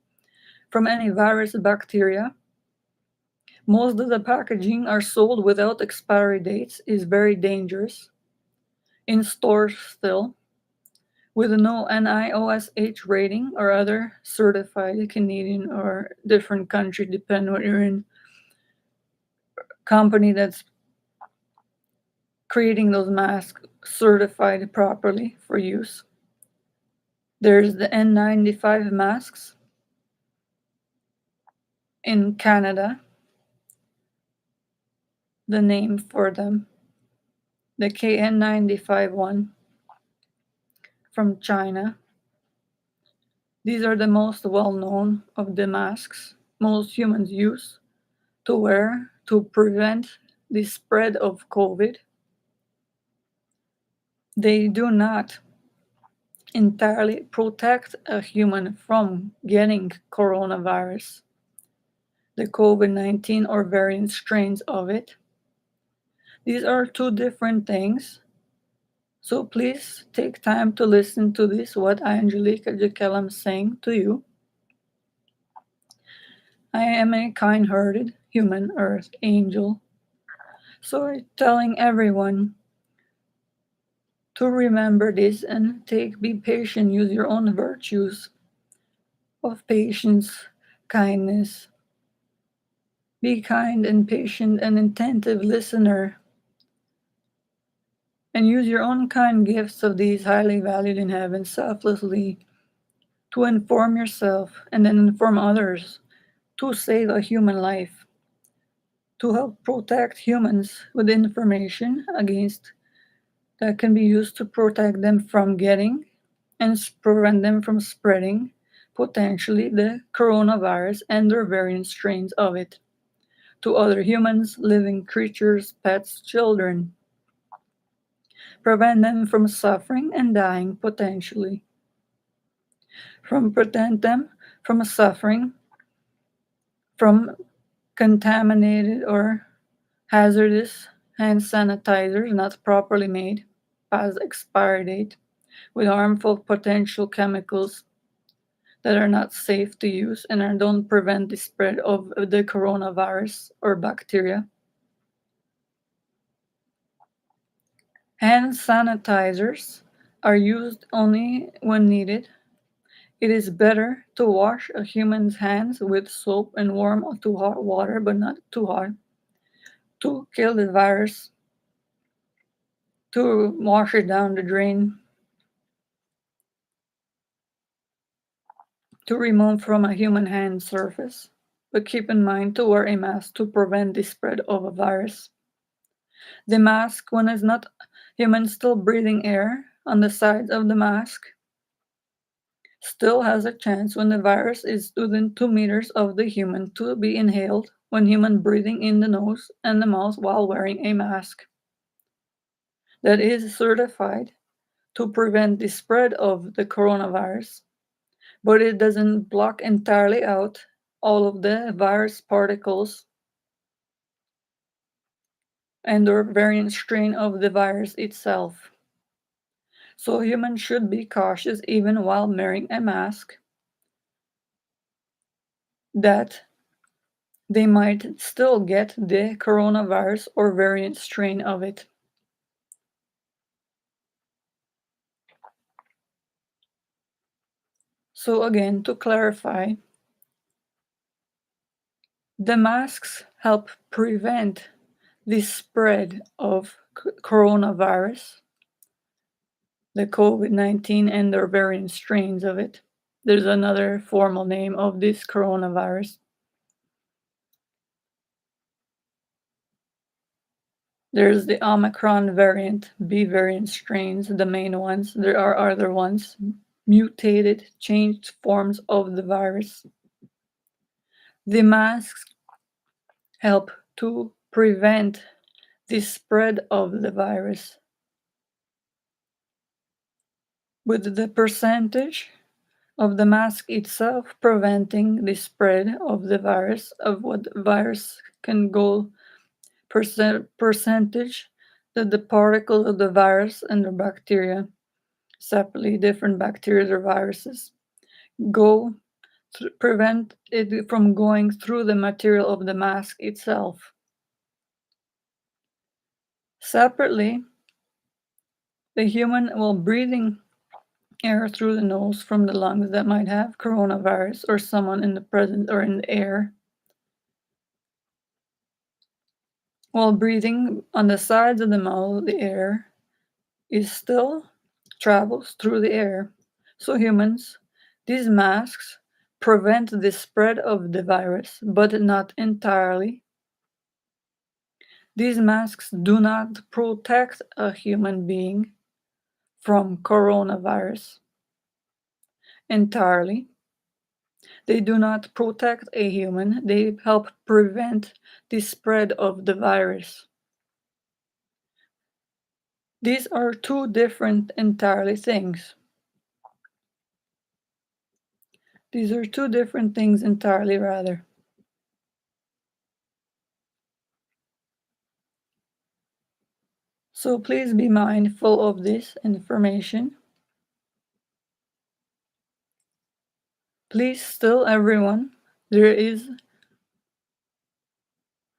from any virus bacteria. Most of the packaging are sold without expiry dates, is very dangerous. In stores still, with no NIOSH rating or other certified Canadian or different country, depending what you're in, company that's creating those masks certified properly for use. There's the N95 masks in Canada, the name for them. The KN95 one from China. These are the most well known of the masks most humans use to wear to prevent the spread of COVID. They do not entirely protect a human from getting coronavirus, the COVID 19 or variant strains of it. These are two different things. So please take time to listen to this, what Angelika Jakiela'S saying to you. I am a kind-hearted human earth angel. So telling everyone to remember this and be patient, use your own virtues of patience, kindness. Be kind and patient and attentive listener, and use your own kind gifts of these highly valued in heaven selflessly to inform yourself and then inform others to save a human life, to help protect humans with information against that can be used to protect them from getting and prevent them from spreading potentially the coronavirus and their variant strains of it to other humans, living creatures, pets, children. Prevent them from suffering and dying potentially. Prevent them from suffering from contaminated or hazardous hand sanitizers not properly made, past expiry date, with harmful potential chemicals that are not safe to use and don't prevent the spread of the coronavirus or bacteria. Hand sanitizers are used only when needed. It is better to wash a human's hands with soap and warm to hot water, but not too hot, to kill the virus, to wash it down the drain, to remove from a human hand surface, but keep in mind to wear a mask to prevent the spread of a virus. The mask, when it's not human still breathing air on the sides of the mask, still has a chance when the virus is within 2 meters of the human to be inhaled when human breathing in the nose and the mouth while wearing a mask that is certified to prevent the spread of the coronavirus, but it doesn't block entirely out all of the virus particles and or variant strain of the virus itself. So humans should be cautious even while wearing a mask that they might still get the coronavirus or variant strain of it. So again, to clarify, the masks help prevent the spread of coronavirus, the COVID-19 and their variant strains of it. There's another formal name of this coronavirus. There's the Omicron variant, B variant strains, the main ones. There are other ones, mutated, changed forms of the virus. The masks help to prevent the spread of the virus. With the percentage of the mask itself preventing the spread of the virus, of what virus can go percentage that the particles of the virus and the bacteria, separately different bacteria or viruses, go prevent it from going through the material of the mask itself. Separately, the human while breathing air through the nose from the lungs that might have coronavirus or someone in the presence or in the air, while breathing on the sides of the mouth, the air is still travels through the air. So humans, these masks prevent the spread of the virus, but not entirely. These masks do not protect a human being from coronavirus entirely. They do not protect a human, they help prevent the spread of the virus. These are two different entirely things. These are two different things entirely, rather. So please be mindful of this information. Please still, everyone, there is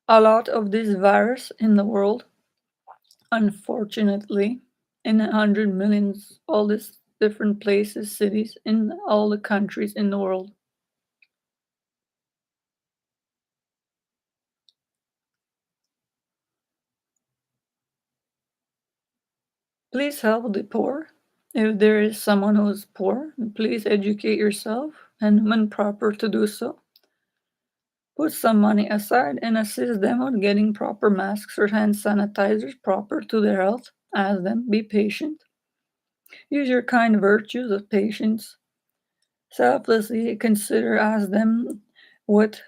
a lot of this virus in the world, unfortunately, in 100 millions, all these different places, cities, in all the countries in the world. Please help the poor. If there is someone who is poor, please educate yourself, and when proper to do so, put some money aside and assist them with getting proper masks or hand sanitizers proper to their health. Ask them, be patient. Use your kind virtues of patience. Selflessly consider, ask them what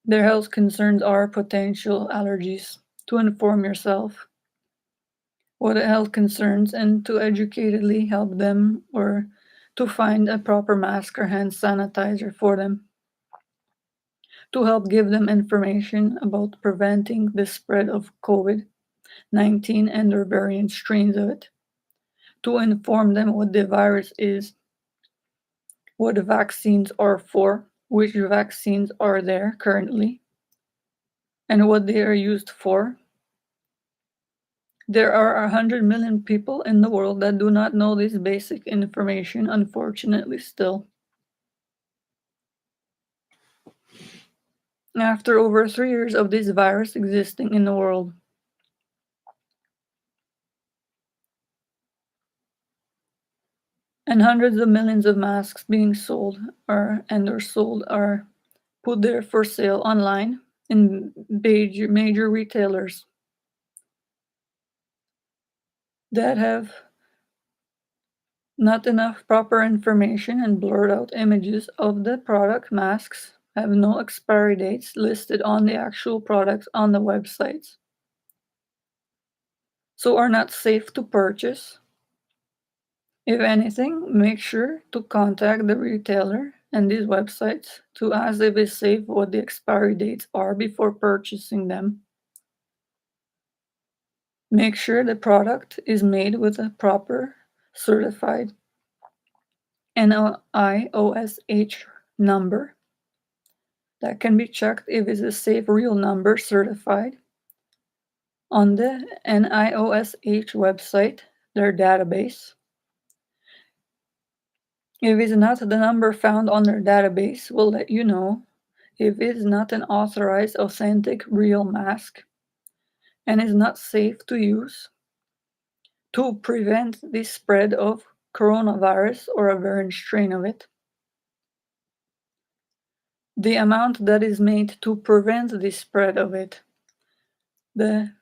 their health concerns are, potential allergies, to inform yourself what health concerns and to educatedly help them or to find a proper mask or hand sanitizer for them, to help give them information about preventing the spread of COVID-19 and their variant strains of it, to inform them what the virus is, what the vaccines are for, which vaccines are there currently, and what they are used for. There are 100 million people in the world that do not know this basic information, unfortunately, still. After over 3 years of this virus existing in the world. And hundreds of millions of masks being sold are put there for sale online in major retailers that have not enough proper information and blurred out images of the product. Masks have no expiry dates listed on the actual products on the websites, so are not safe to purchase. If anything, make sure to contact the retailer and these websites to ask if it's safe what the expiry dates are before purchasing them. Make sure the product is made with a proper certified NIOSH number that can be checked if it's a safe real number certified on the NIOSH website, their database. If it's not the number found on their database, will let you know if it is not an authorized, authentic, real mask and is not safe to use to prevent the spread of coronavirus or a variant strain of it. The amount that is made to prevent the spread of it, the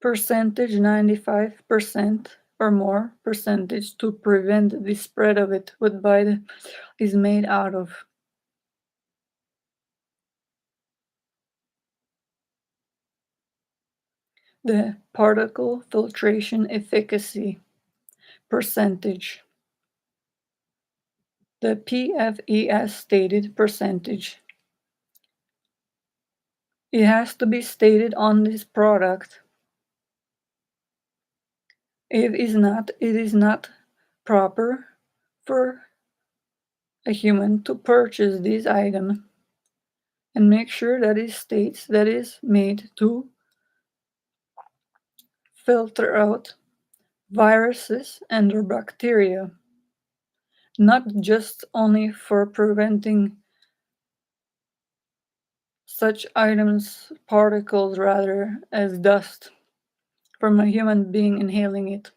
percentage, 95% or more percentage to prevent the spread of it is made out of. The particle filtration efficacy percentage, the PFES stated percentage. It has to be stated on this product. If it is not proper for a human to purchase this item, and make sure that it states that it is made to filter out viruses and or bacteria, not just only for preventing such items, particles rather, as dust from a human being inhaling it.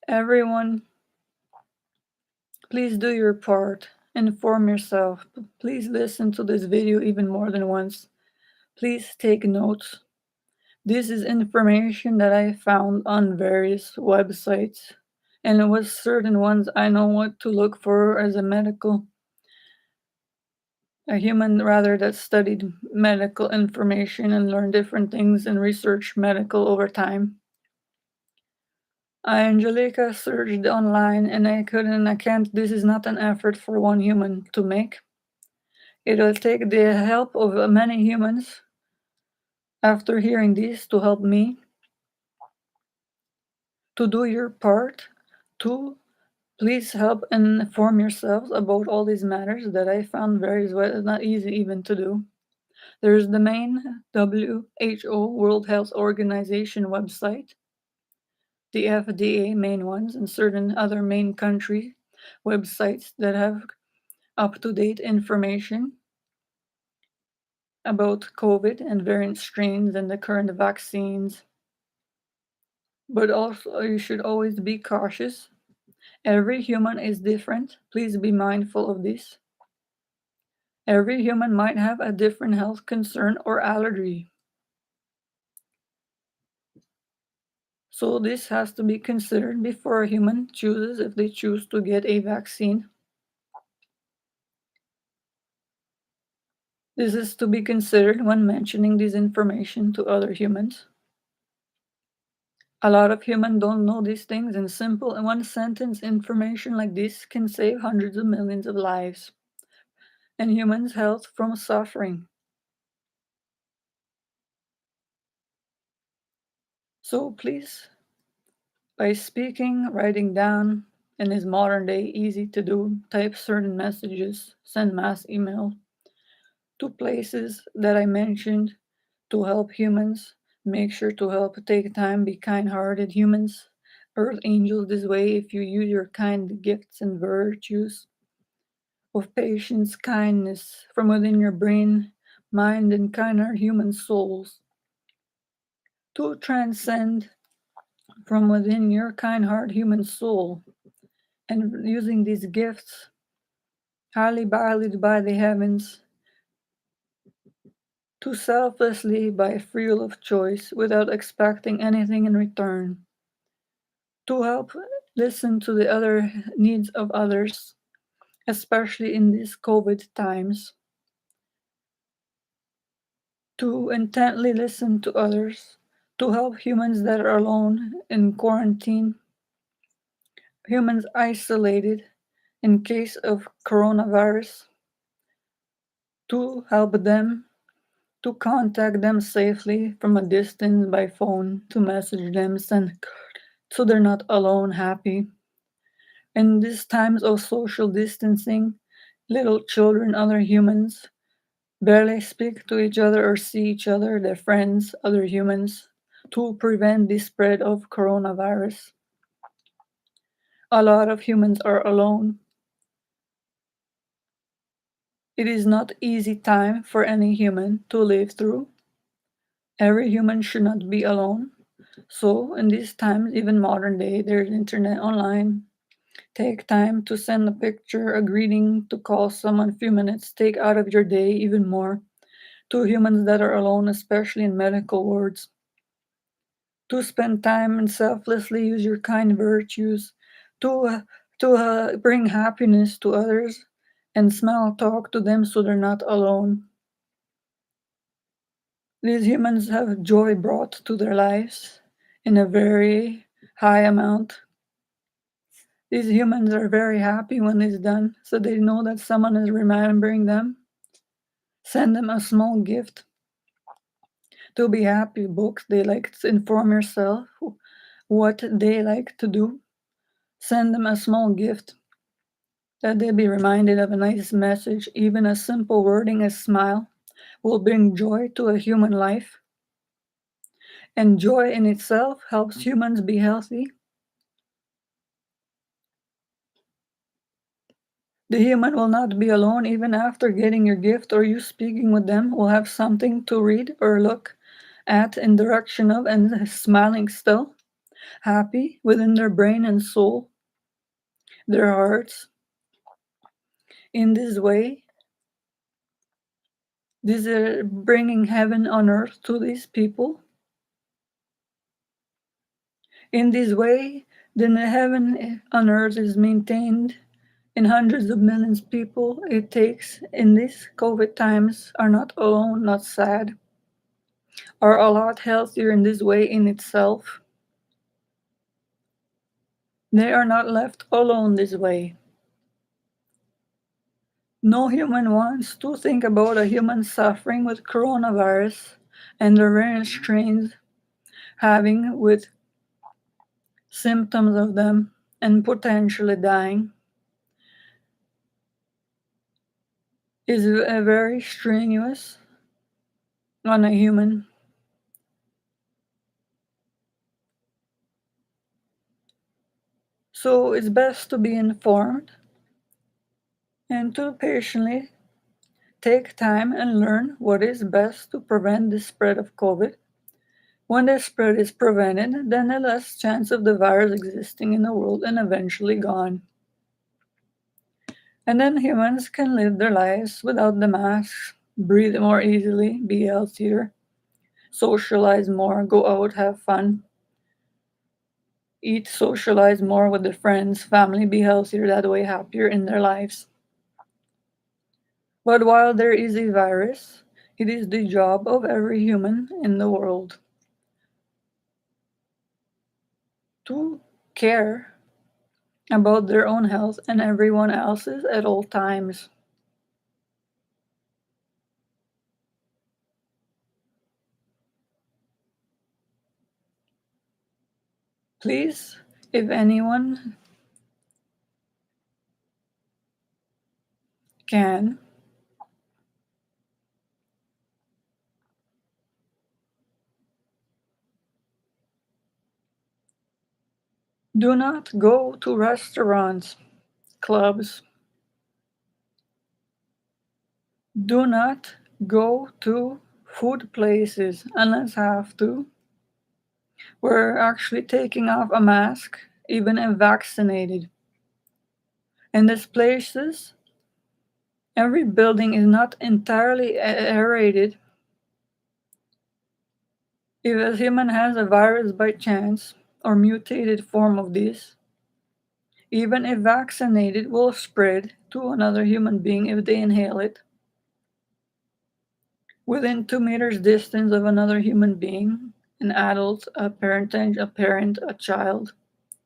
Everyone, please do your part. Inform yourself. Please listen to this video even more than once. Please take notes. This is information that I found on various websites, and with certain ones I know what to look for as a human rather that studied medical information and learned different things and researched medical over time. Angelika searched online and I can't, this is not an effort for one human to make. It'll take the help of many humans after hearing this to help me to do your part to please help and inform yourselves about all these matters that I found very not easy even to do. There's the main WHO, World Health Organization website, the FDA main ones, and certain other main country websites that have up-to-date information about COVID and variant strains and the current vaccines. But also, you should always be cautious. Every human is different. Please be mindful of this. Every human might have a different health concern or allergy. So this has to be considered before a human chooses if they choose to get a vaccine. This is to be considered when mentioning this information to other humans. A lot of humans don't know these things, and simple one-sentence information like this can save hundreds of millions of lives and humans' health from suffering. So please, by speaking, writing down, in this modern day easy to do, type certain messages, send mass email to places that I mentioned to help humans. Make sure to help, take time, be kind-hearted humans, earth angels this way if you use your kind gifts and virtues. of patience, kindness from within your brain, mind, and kinder human souls. To transcend from within your kind heart human soul, and using these gifts, highly valued by the heavens, to selflessly, by free will of choice, without expecting anything in return, to help listen to the other needs of others, especially in these COVID times, to intently listen to others, to help humans that are alone in quarantine, humans isolated in case of coronavirus, to help them, to contact them safely from a distance by phone, to message them, send so they're not alone, happy. In these times of social distancing, little children, other humans, barely speak to each other or see each other, their friends, other humans, to prevent the spread of coronavirus. A lot of humans are alone. It is not easy time for any human to live through. Every human should not be alone. So in these times, even modern day, there's internet online. Take time to send a picture, a greeting, to call someone a few minutes. Take out of your day even more to humans that are alone, especially in medical wards. To spend time and selflessly use your kind virtues to bring happiness to others and smile talk to them so they're not alone. These humans have joy brought to their lives in a very high amount. These humans are very happy when it's done, so they know that someone is remembering them. Send them a small gift to be happy, books they like to inform yourself what they like to do. Send them a small gift that they be reminded of a nice message. Even a simple wording, a smile, will bring joy to a human life. And joy in itself helps humans be healthy. The human will not be alone even after getting your gift or you speaking with them will have something to read or look at in direction of and smiling still, happy within their brain and soul, their hearts. In this way, these are bringing heaven on earth to these people. In this way, then the heaven on earth is maintained in hundreds of millions of people it takes in these COVID times are not alone, not sad, are a lot healthier in this way in itself. They are not left alone this way. No human wants to think about a human suffering with coronavirus and the various strains having with symptoms of them and potentially dying is a very strenuous on a human. So it's best to be informed and to patiently take time and learn what is best to prevent the spread of COVID. When the spread is prevented, then the less chance of the virus existing in the world and eventually gone. And then humans can live their lives without the masks, breathe more easily, be healthier, socialize more, go out, have fun, eat, socialize more with their friends, family, be healthier, that way happier in their lives. But while there is a virus, it is the job of every human in the world to care about their own health and everyone else's at all times. Please, if anyone can, do not go to restaurants, clubs, Do not go to food places unless have to. We're actually taking off a mask, even if vaccinated. In these places, every building is not entirely aerated. If a human has a virus by chance, or mutated form of this, even if vaccinated, will spread to another human being if they inhale it. Within 2 meters distance of another human being, an adult, a parentage, a parent, a child,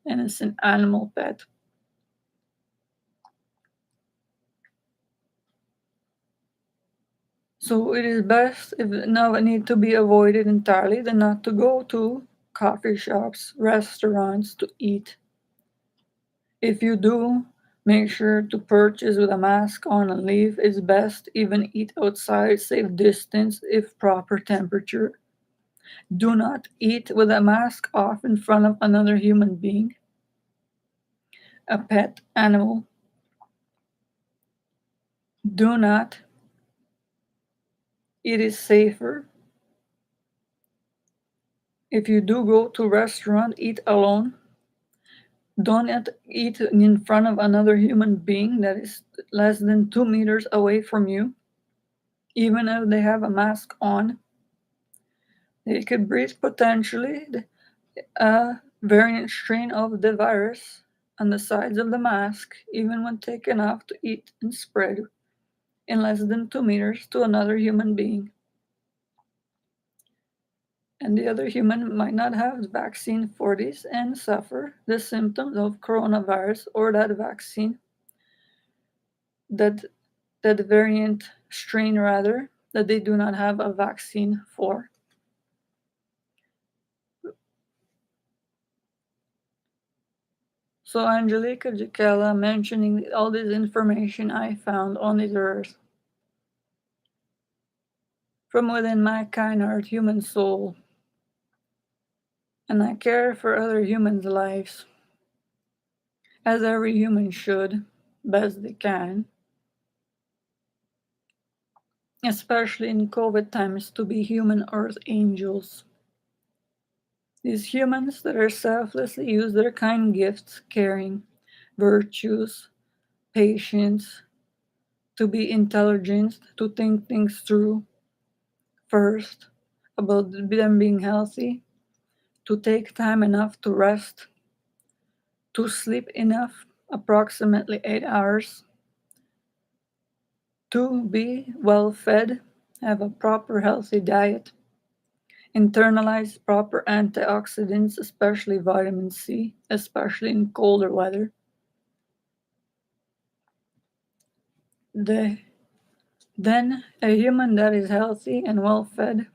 and an animal pet. So it is best, if now it need to be avoided entirely, than not to go to coffee shops, restaurants to eat. If you do, make sure to purchase with a mask on and leave. It's best even eat outside, safe distance if proper temperature. Do not eat with a mask off in front of another human being, a pet animal. Do not. It is safer. If you do go to a restaurant, eat alone. Don't eat in front of another human being that is less than 2 meters away from you, even if they have a mask on. They could breathe potentially a variant strain of the virus on the sides of the mask, even when taken off to eat and spread in less than 2 meters to another human being. And the other human might not have the vaccine for this and suffer the symptoms of coronavirus or that vaccine, that that variant strain rather, that they do not have a vaccine for. So Angelika Jakiela'S mentioning all this information I found on this earth from within my kind heart human soul, and I care for other humans' lives, as every human should, best they can, especially in COVID times, to be human earth angels. These humans that are selflessly use their kind gifts, caring, virtues, patience, to be intelligent, to think things through first, about them being healthy, to take time enough to rest, to sleep enough, approximately 8 hours, to be well fed, have a proper healthy diet, internalize proper antioxidants, especially vitamin C, especially in colder weather. The, then, a human that is healthy and well fed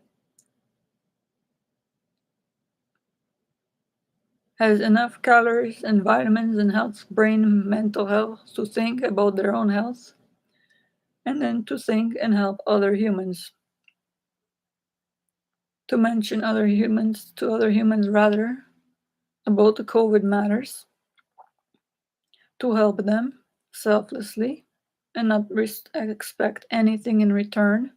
has enough calories and vitamins and helps brain and mental health to think about their own health, and then to think and help other humans. To mention other humans to other humans rather about the COVID matters, to help them selflessly and not expect anything in return,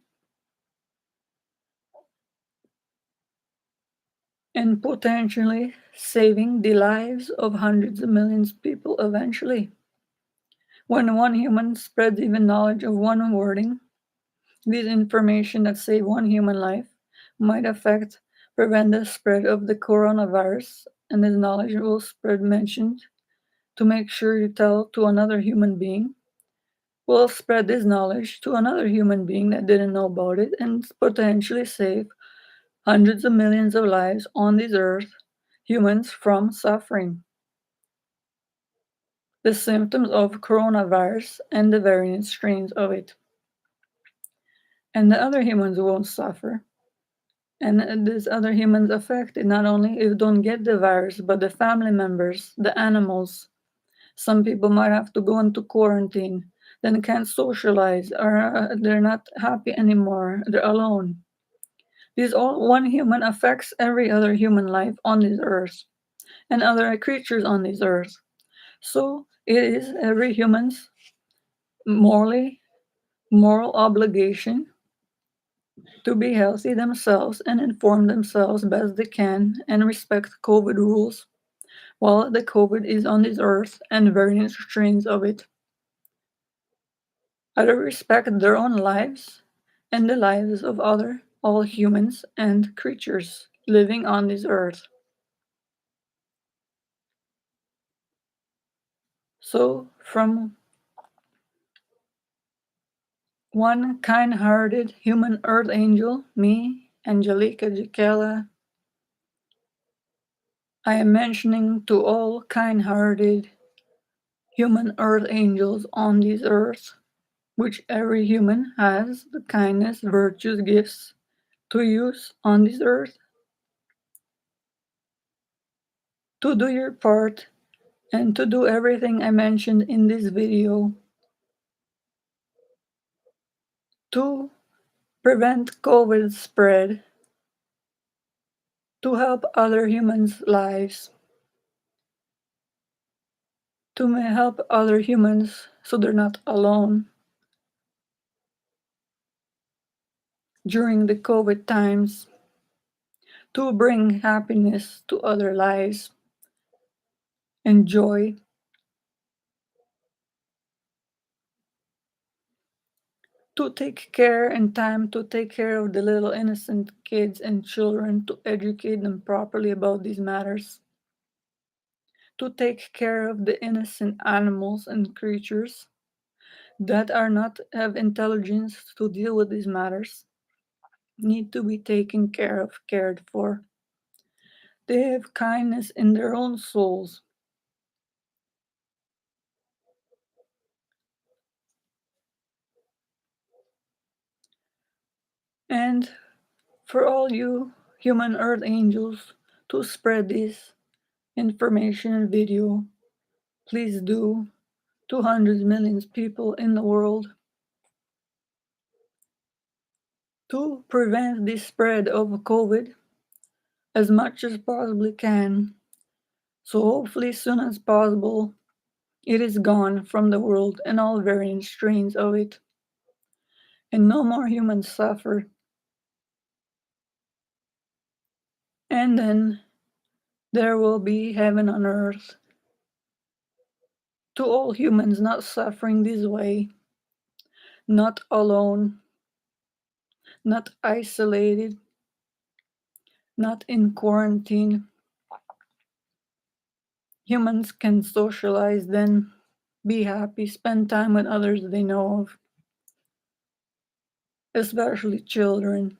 and potentially saving the lives of hundreds of millions of people eventually. When one human spreads even knowledge of one wording, this information that save one human life might prevent the spread of the coronavirus, and this knowledge will spread mentioned to make sure you tell to another human being, will spread this knowledge to another human being that didn't know about it and potentially save hundreds of millions of lives on this earth, humans from suffering. The symptoms of coronavirus and the variant strains of it. And the other humans won't suffer. And these other humans affected not only if don't get the virus, but the family members, the animals. Some people might have to go into quarantine, then can't socialize, or they're not happy anymore, they're alone. This all one human affects every other human life on this earth and other creatures on this earth. So it is every human's morally, moral obligation to be healthy themselves and inform themselves best they can and respect COVID rules while the COVID is on this earth and variant strains of it. Either respect their own lives and the lives of all humans and creatures living on this earth. So, from one kind-hearted human earth angel, me, Angelika Jakiela'S, I am mentioning to all kind-hearted human earth angels on this earth, which every human has the kindness, virtues, gifts to use on this earth, to do your part and to do everything I mentioned in this video to prevent COVID spread, to help other humans' lives, to help other humans so they're not alone during the COVID times, to bring happiness to other lives and joy, to take care and time to take care of the little innocent kids and children, to educate them properly about these matters, to take care of the innocent animals and creatures that are not have intelligence to deal with these matters, need to be taken care of, cared for. They have kindness in their own souls. And for all you human earth angels to spread this information and video, please do. 200 million people in the world to prevent the spread of COVID as much as possibly can. So hopefully as soon as possible it is gone from the world and all variant strains of it, and no more humans suffer. And then there will be heaven on earth to all humans not suffering this way, not alone, not isolated, not in quarantine. Humans can socialize then, be happy, spend time with others they know of, especially children.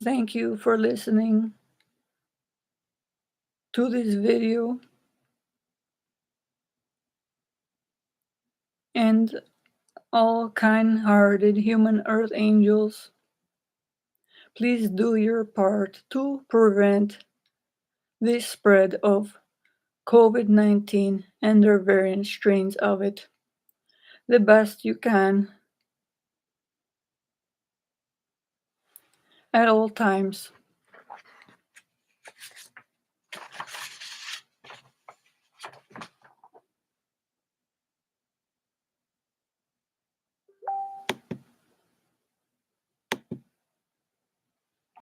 Thank you for listening to this video, and all kind-hearted human earth angels, please do your part to prevent the spread of COVID-19 and their variant strains of it the best you can at all times.